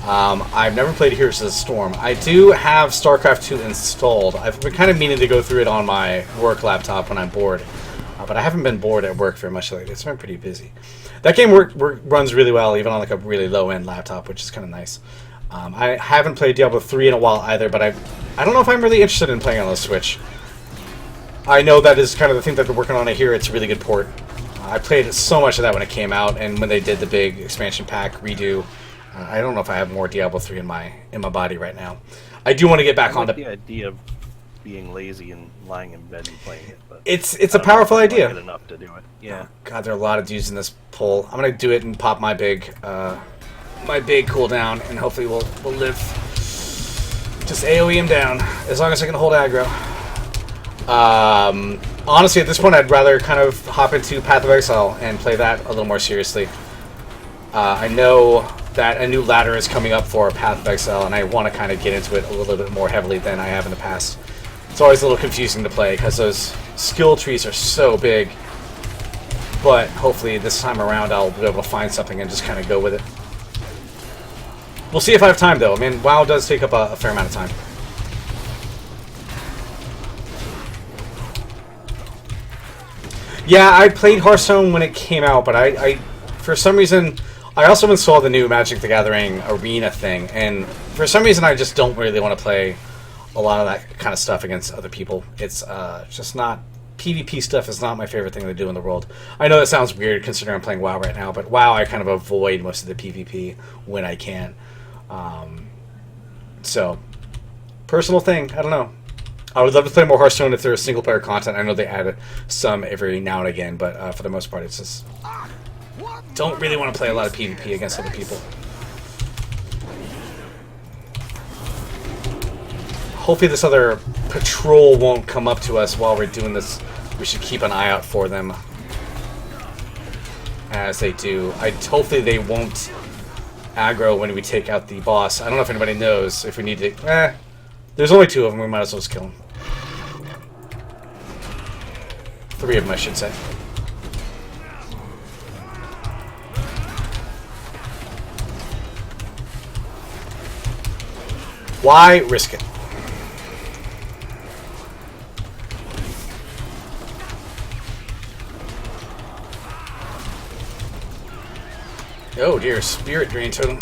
I've never played Heroes of the Storm. I do have StarCraft 2 installed. I've been kind of meaning to go through it on my work laptop when I'm bored. But I haven't been bored at work very much lately. It's been pretty busy. That game runs really well, even on like a really low-end laptop, which is kind of nice. I haven't played Diablo 3 in a while either, but I don't know if I'm really interested in playing on the Switch. I know that is kind of the thing that they're working on. I hear it's a really good port. I played so much of that when it came out, and when they did the big expansion pack redo, I don't know if I have more Diablo 3 in my body right now. I do want to get back on the idea of being lazy and lying in bed and playing it, but it's a powerful idea. Like it enough to do it. Yeah. God, there are a lot of dudes in this poll. I'm gonna do it and pop my big cooldown, and hopefully we'll live. Just AoE him down as long as I can hold aggro. Honestly, at this point, I'd rather kind of hop into Path of Exile and play that a little more seriously. I know that a new ladder is coming up for Path of Exile, and I want to kind of get into it a little bit more heavily than I have in the past. It's always a little confusing to play because those skill trees are so big. But hopefully this time around I'll be able to find something and just kind of go with it. We'll see if I have time, though. I mean, WoW does take up a fair amount of time. Yeah, I played Hearthstone when it came out, but I for some reason, I also installed the new Magic the Gathering Arena thing, and for some reason I just don't really want to play a lot of that kind of stuff against other people. It's just not... PvP stuff is not my favorite thing to do in the world. I know that sounds weird considering I'm playing WoW right now, but WoW I kind of avoid most of the PvP when I can. So, personal thing, I don't know. I would love to play more Hearthstone if there's single-player content. I know they add some every now and again, but for the most part, it's just... Don't really want to play a lot of PvP against other people. Hopefully this other patrol won't come up to us while we're doing this. We should keep an eye out for them as they do. Hopefully they won't aggro when we take out the boss. I don't know if anybody knows if we need to... There's only 2 of them. We might as well just kill them. 3 of them, I should say. Why risk it? Oh dear, Spirit Drain Totem.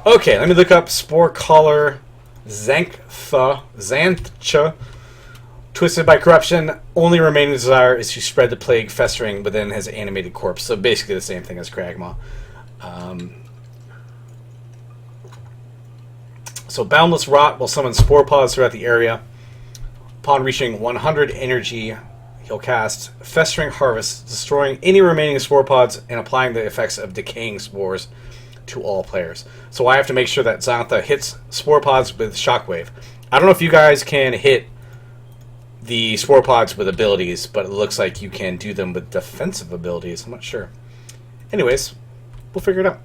Okay, let me look up Spore Collar Xanthcha. Twisted by corruption, only remaining desire is to spread the plague festering within his animated corpse. So basically the same thing as Kragmaw. So Boundless Rot will summon spore pods throughout the area. Upon reaching 100 energy, he'll cast Festering Harvest, destroying any remaining spore pods and applying the effects of decaying spores to all players. So I have to make sure that Xantha hits spore pods with Shockwave. I don't know if you guys can hit the spore pods with abilities, but it looks like you can do them with defensive abilities. I'm not sure. Anyways, we'll figure it out.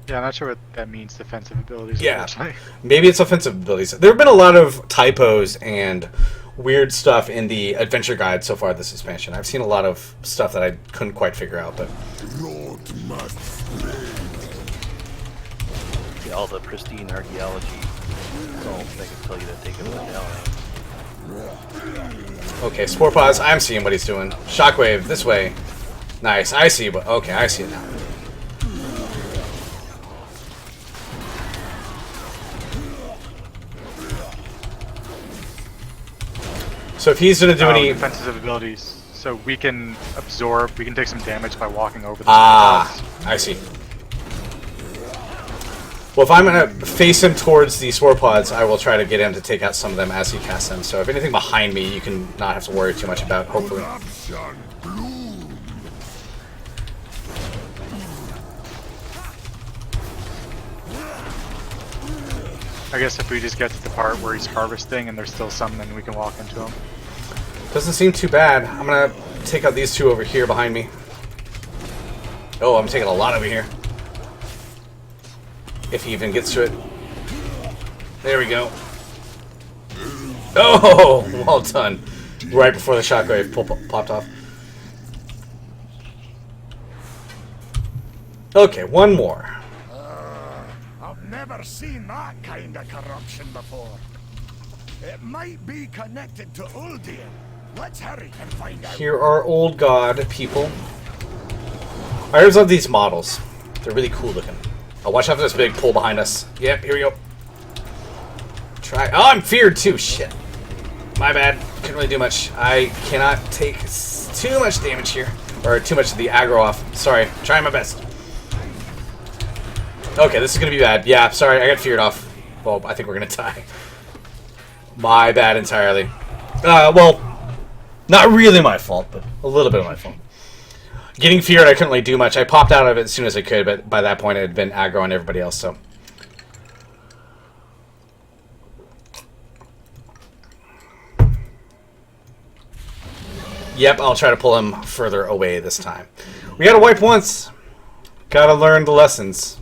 Yeah, I'm not sure what that means, defensive abilities. Yeah. Unfortunately. Maybe it's offensive abilities. There have been a lot of typos and weird stuff in the adventure guide so far this expansion. I've seen a lot of stuff that I couldn't quite figure out, but See, all the pristine archaeology don't they can tell you to take it down. okay, Spore Paws, I'm seeing what he's doing. Shockwave, this way. Nice, I see, but okay, I see it now. So if he's gonna do any defensive abilities, so we can absorb, we can take some damage by walking over the I see. Well, if I'm going to face him towards the Spore Pods, I will try to get him to take out some of them as he casts them. So if anything behind me, you can not have to worry too much about, hopefully. I guess if we just get to the part where he's harvesting and there's still some, then we can walk into him. Doesn't seem too bad. I'm going to take out these two over here behind me. Oh, I'm taking a lot over here. If he even gets to it. There we go. Oh, well done. Right before the shockwave popped off. Okay, one more. I've never seen that kind of corruption before. It might be connected to Uldian. Let's hurry and find out. Here are old god people. I always love these models. They're really cool looking. Oh, watch out for this big pull behind us. Yep, here we go. Try. Oh, I'm feared too. Shit. My bad. Couldn't really do much. I cannot take too much damage here. Or too much of the aggro off. Sorry. Trying my best. Okay, this is going to be bad. Yeah, sorry. I got feared off. Well, I think we're going to die. My bad entirely. Well, not really my fault, but a little bit of my fault. Getting feared, I couldn't really do much. I popped out of it as soon as I could, but by that point it had been aggro on everybody else, so. Yep, I'll try to pull him further away this time. We gotta wipe once. Gotta learn the lessons.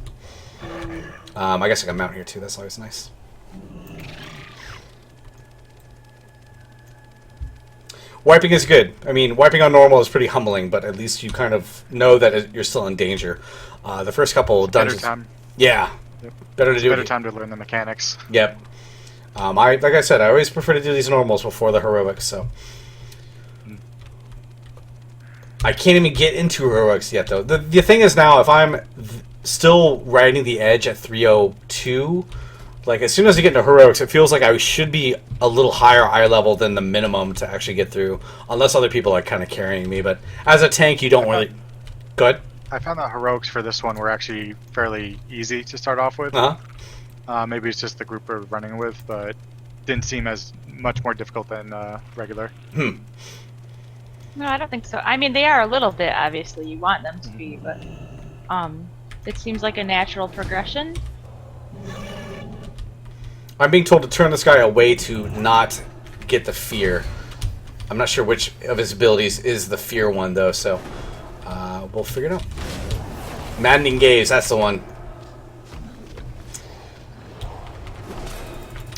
I guess I can mount here too, that's always nice. Wiping is good. I mean, wiping on normal is pretty humbling, but at least you kind of know that you're still in danger. The first couple dungeons... Better time. Yeah. Yep. Better to do better time to learn the mechanics. Yep. Like I said, I always prefer to do these normals before the heroics, so... I can't even get into heroics yet, though. The thing is now, if I'm still riding the edge at 302... Like, as soon as I get into heroics, it feels like I should be a little higher eye level than the minimum to actually get through. Unless other people are kind of carrying me. But as a tank, you don't really... Go ahead. I found that heroics for this one were actually fairly easy to start off with. Maybe it's just the group we're running with, but didn't seem as much more difficult than regular. No, I don't think so. I mean, they are a little bit, obviously. You want them to be, but it seems like a natural progression. I'm being told to turn this guy away to not get the fear. I'm not sure which of his abilities is the fear one, though, so we'll figure it out. Maddening Gaze, that's the one.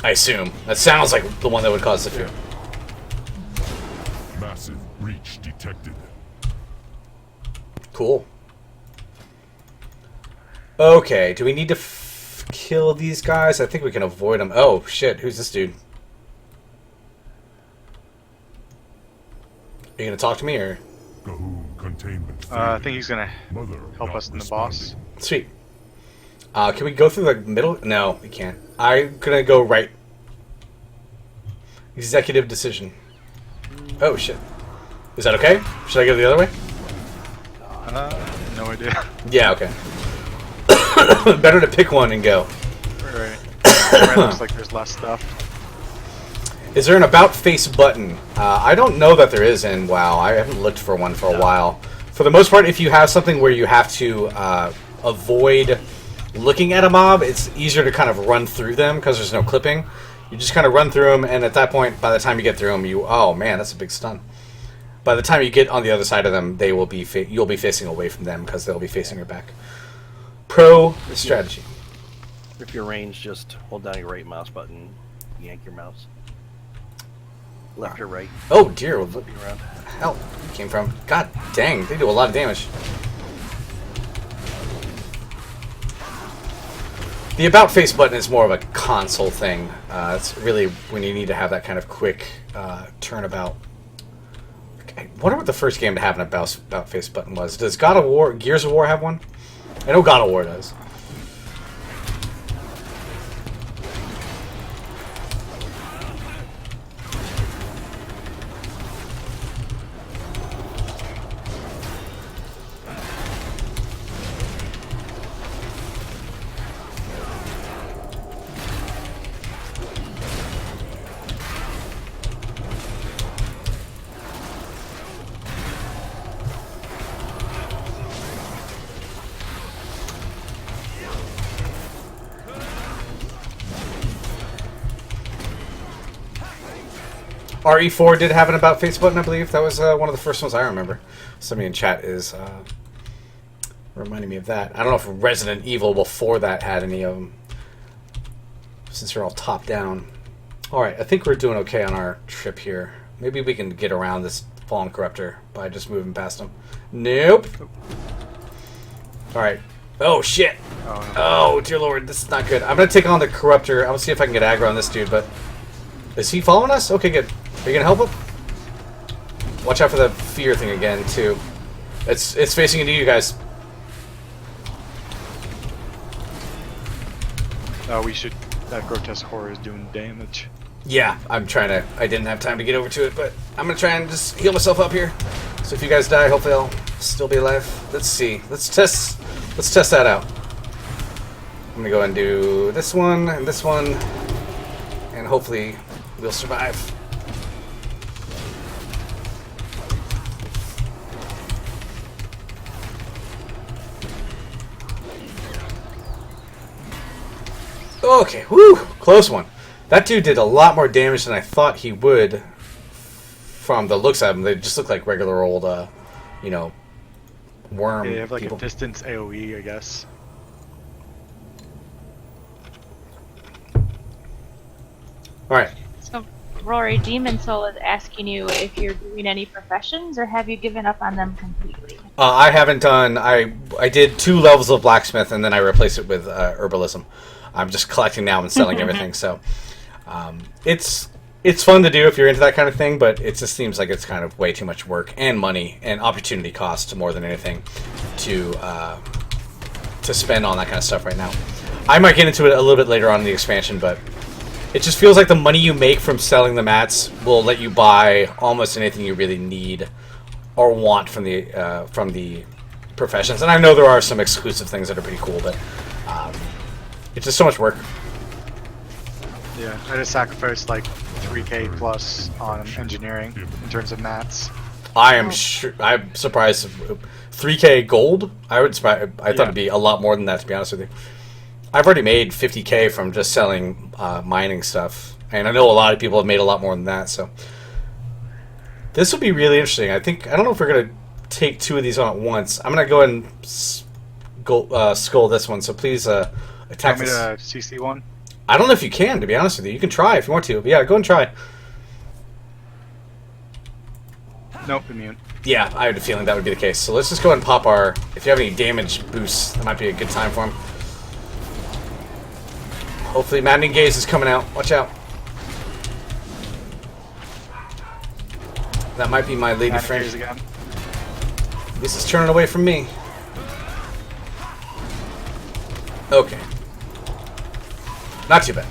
I assume. That sounds like the one that would cause the fear. Massive breach detected. Cool. Okay, do we need to kill these guys? I think we can avoid them. Oh, shit. Who's this dude? Are you going to talk to me, or? I think he's going to help us in the boss. Sweet. Can we go through the middle? No, we can't. I'm going to go right. Executive decision. Oh, shit. Is that okay? Should I go the other way? No idea. Yeah, okay. Better to pick one and go. Right. It looks like there's less stuff. Is there an about face button? I don't know that there is in WoW. I haven't looked for one for a while. For the most part, if you have something where you have to avoid looking at a mob, it's easier to kind of run through them because there's no clipping. You just kind of run through them, and at that point, by the time you get through them, oh man, that's a big stun. By the time you get on the other side of them, they will be you'll be facing away from them because they'll be facing your back. Pro strategy. If you're ranged, just hold down your right mouse button, yank your mouse. Left or right. Oh dear, Flip you around. where the hell it came from? God dang, they do a lot of damage. The about face button is more of a console thing. It's really when you need to have that kind of quick turnabout. I wonder what the first game to have an about face button was. Does Gears of War have one? I know God of War does. RE4 did have an about face button, I believe. That was one of the first ones I remember. Somebody in chat is reminding me of that. I don't know if Resident Evil before that had any of them, since you're all top down. Alright, I think we're doing okay on our trip here. Maybe we can get around this Fallen Corruptor by just moving past him. Nope. Alright. Oh, shit. Oh, dear lord, this is not good. I'm going to take on the Corruptor. I'm going to see if I can get aggro on this dude, but... Is he following us? Okay, good. Are you gonna help him? Watch out for the fear thing again, too. It's facing into you guys. That grotesque horror is doing damage. Yeah, I'm trying to... I didn't have time to get over to it, but I'm gonna try and just heal myself up here. So if you guys die, hopefully I'll still be alive. Let's see. Let's test that out. I'm gonna go and do this one, and hopefully we'll survive. Okay, whew, close one. That dude did a lot more damage than I thought he would from the looks of them. They just look like regular old, worm Yeah, they have like people. a distance AoE, I guess. Alright. So, Rory, Demon Soul is asking you if you're doing any professions, or have you given up on them completely? I haven't done... I did 2 levels of blacksmith, and then I replaced it with herbalism. I'm just collecting now and selling everything, so... It's fun to do if you're into that kind of thing, but it just seems like it's kind of way too much work and money and opportunity cost more than anything to spend on that kind of stuff right now. I might get into it a little bit later on in the expansion, but it just feels like the money you make from selling the mats will let you buy almost anything you really need or want from the professions. And I know there are some exclusive things that are pretty cool, but it's just so much work. Yeah, I just sacrificed like 3k plus on engineering in terms of mats. I'm surprised. 3k gold? I thought it'd be a lot more than that, to be honest with you. I've already made 50k from just selling mining stuff, and I know a lot of people have made a lot more than that. So this will be really interesting. I don't know if we're gonna take 2 of these on at once. I'm gonna go ahead and skull this one. So please attack this. Want me to CC one? I don't know if you can, to be honest with you. You can try if you want to. But yeah, go and try. Nope, immune. Yeah, I had a feeling that would be the case. So let's just go ahead and pop our... If you have any damage boosts, that might be a good time for him. Hopefully Maddening Gaze is coming out. Watch out. That might be my lady friend. Again. This is turning away from me. Okay. Not too bad.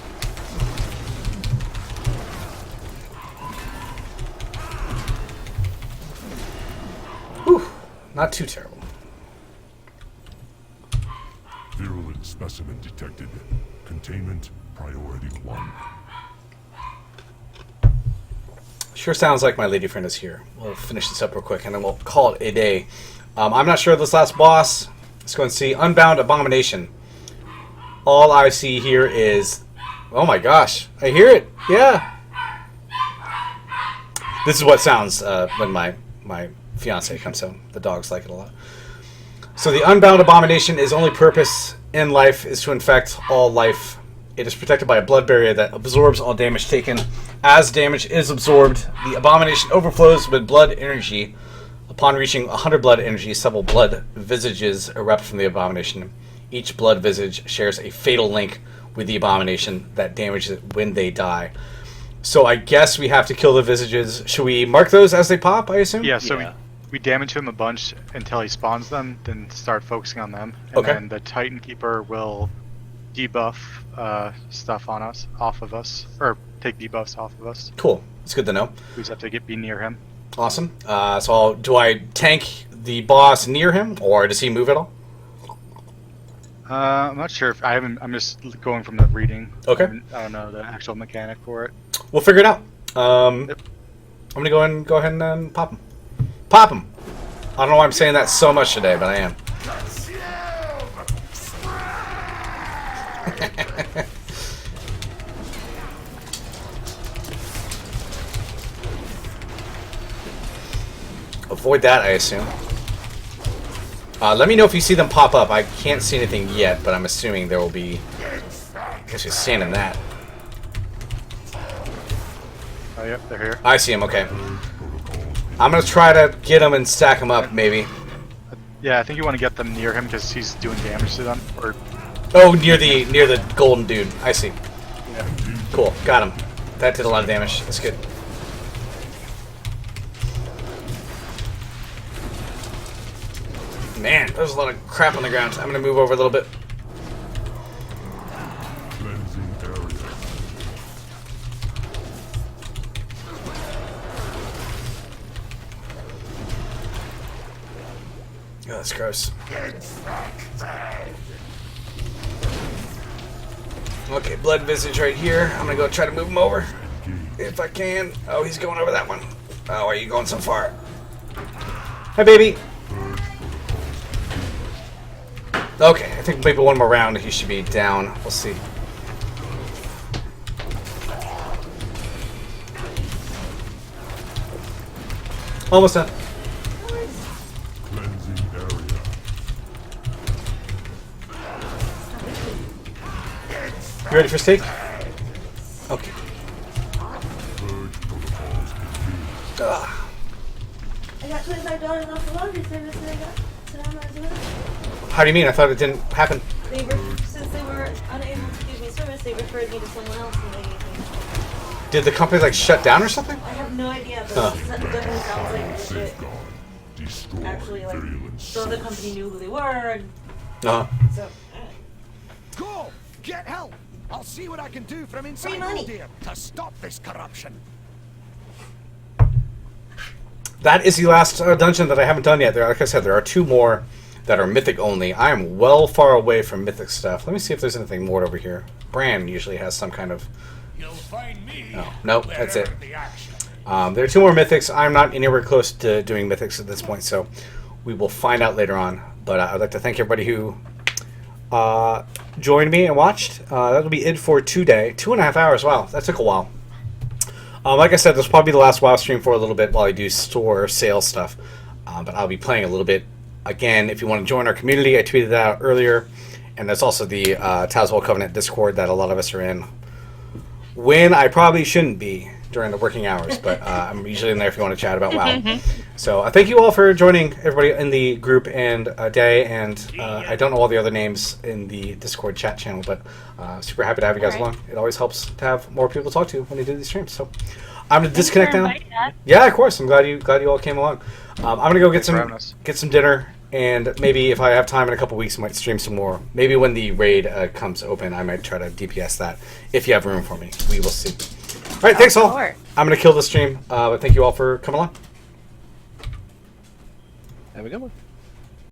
Whew. Not too terrible. Virulent specimen detected. Containment priority 1. Sure sounds like my lady friend is here. We'll finish this up real quick and then we'll call it a day. I'm not sure of this last boss. Let's go and see. Unbound Abomination. All I see here is... Oh my gosh. I hear it. Yeah. This is what sounds when my fiance comes home. The dogs like it a lot. So the unbound abomination, is only purpose in life is to infect all life. It is protected by a blood barrier that absorbs all damage taken. As damage is absorbed, the abomination overflows with blood energy. Upon reaching 100 blood energy, several blood visages erupt from the abomination. Each blood visage shares a fatal link with the abomination that damages it when they die. So I guess we have to kill the visages. Should we mark those as they pop, I assume? Yeah, so we damage him a bunch until he spawns them, then start focusing on them. And Okay. then the Titan Keeper will debuff stuff on us, off of us, or take debuffs off of us. Cool. It's good to know. We just have to be near him. Awesome. Do I tank the boss near him, or does he move at all? I'm not sure if I haven't. I'm just going from the reading. Okay. I don't know the actual mechanic for it. We'll figure it out. I'm gonna go ahead and pop him. Pop him. I don't know why I'm saying that so much today, but I am. Avoid that, I assume. Let me know if you see them pop up. I can't see anything yet, but I'm assuming there will be. I guess you're standing that. Oh, yep, they're here. I see him. Okay. I'm gonna try to get him and stack him up, maybe. Yeah, I think you want to get them near him because he's doing damage to them. Or oh, near the golden dude. I see. Yeah. Cool. Got him. That did a lot of damage. That's good. Man, there's a lot of crap on the ground. I'm gonna move over a little bit. Cleansing area. Oh, that's gross. Okay, blood visage right here. I'm gonna go try to move him over if I can. Oh, he's going over that one. Oh, are you going so far? Hi, baby. Okay, I think maybe one more round he should be down. We'll see. Almost done. Cleansing area. You ready for steak? Okay. Purge protocols complete. Ugh. I got $25 off the laundry service and I got that I'm not doing it. How do you mean? I thought it didn't happen. Since they were unable to give me service, they referred me to someone else and they gave me. Did the company like shut down or something? I have no idea, but Huh. it definitely sounds like it Safeguard. Destroy actually like virulent so the company knew who they were and Uh-huh. so Go! Get help! I'll see what I can do from inside Free money. Uldir to stop this corruption. That is the last dungeon that I haven't done yet. Like I said, there are two more that are mythic only. I am well far away from mythic stuff. Let me see if there's anything more over here. Bran usually has some kind of... You'll find me. No, nope, that's it. There are two more mythics. I'm not anywhere close to doing mythics at this point, so we will find out later on. But I'd like to thank everybody who joined me and watched. That'll be it for today. 2.5 hours. Wow, that took a while. Like I said, this will probably be the last WoW stream for a little bit while I do store sale stuff. But I'll be playing a little bit. Again, if you want to join our community, I tweeted that out earlier. And there's also the Tazwell Covenant Discord that a lot of us are in. When I probably shouldn't be during the working hours, but I'm usually in there if you want to chat about WoW. So thank you all for joining, everybody in the group and Day, and I don't know all the other names in the Discord chat channel, but super happy to have you guys along. It always helps to have more people to talk to when they do these streams. So I'm gonna disconnect now. Yeah, of course. I'm glad you all came along. I'm gonna go get some dinner. And maybe if I have time in a couple weeks, I might stream some more. Maybe when the raid comes open, I might try to DPS that. If you have room for me, we will see. All right, thanks all. I'm going to kill the stream, but thank you all for coming along. Have a good one.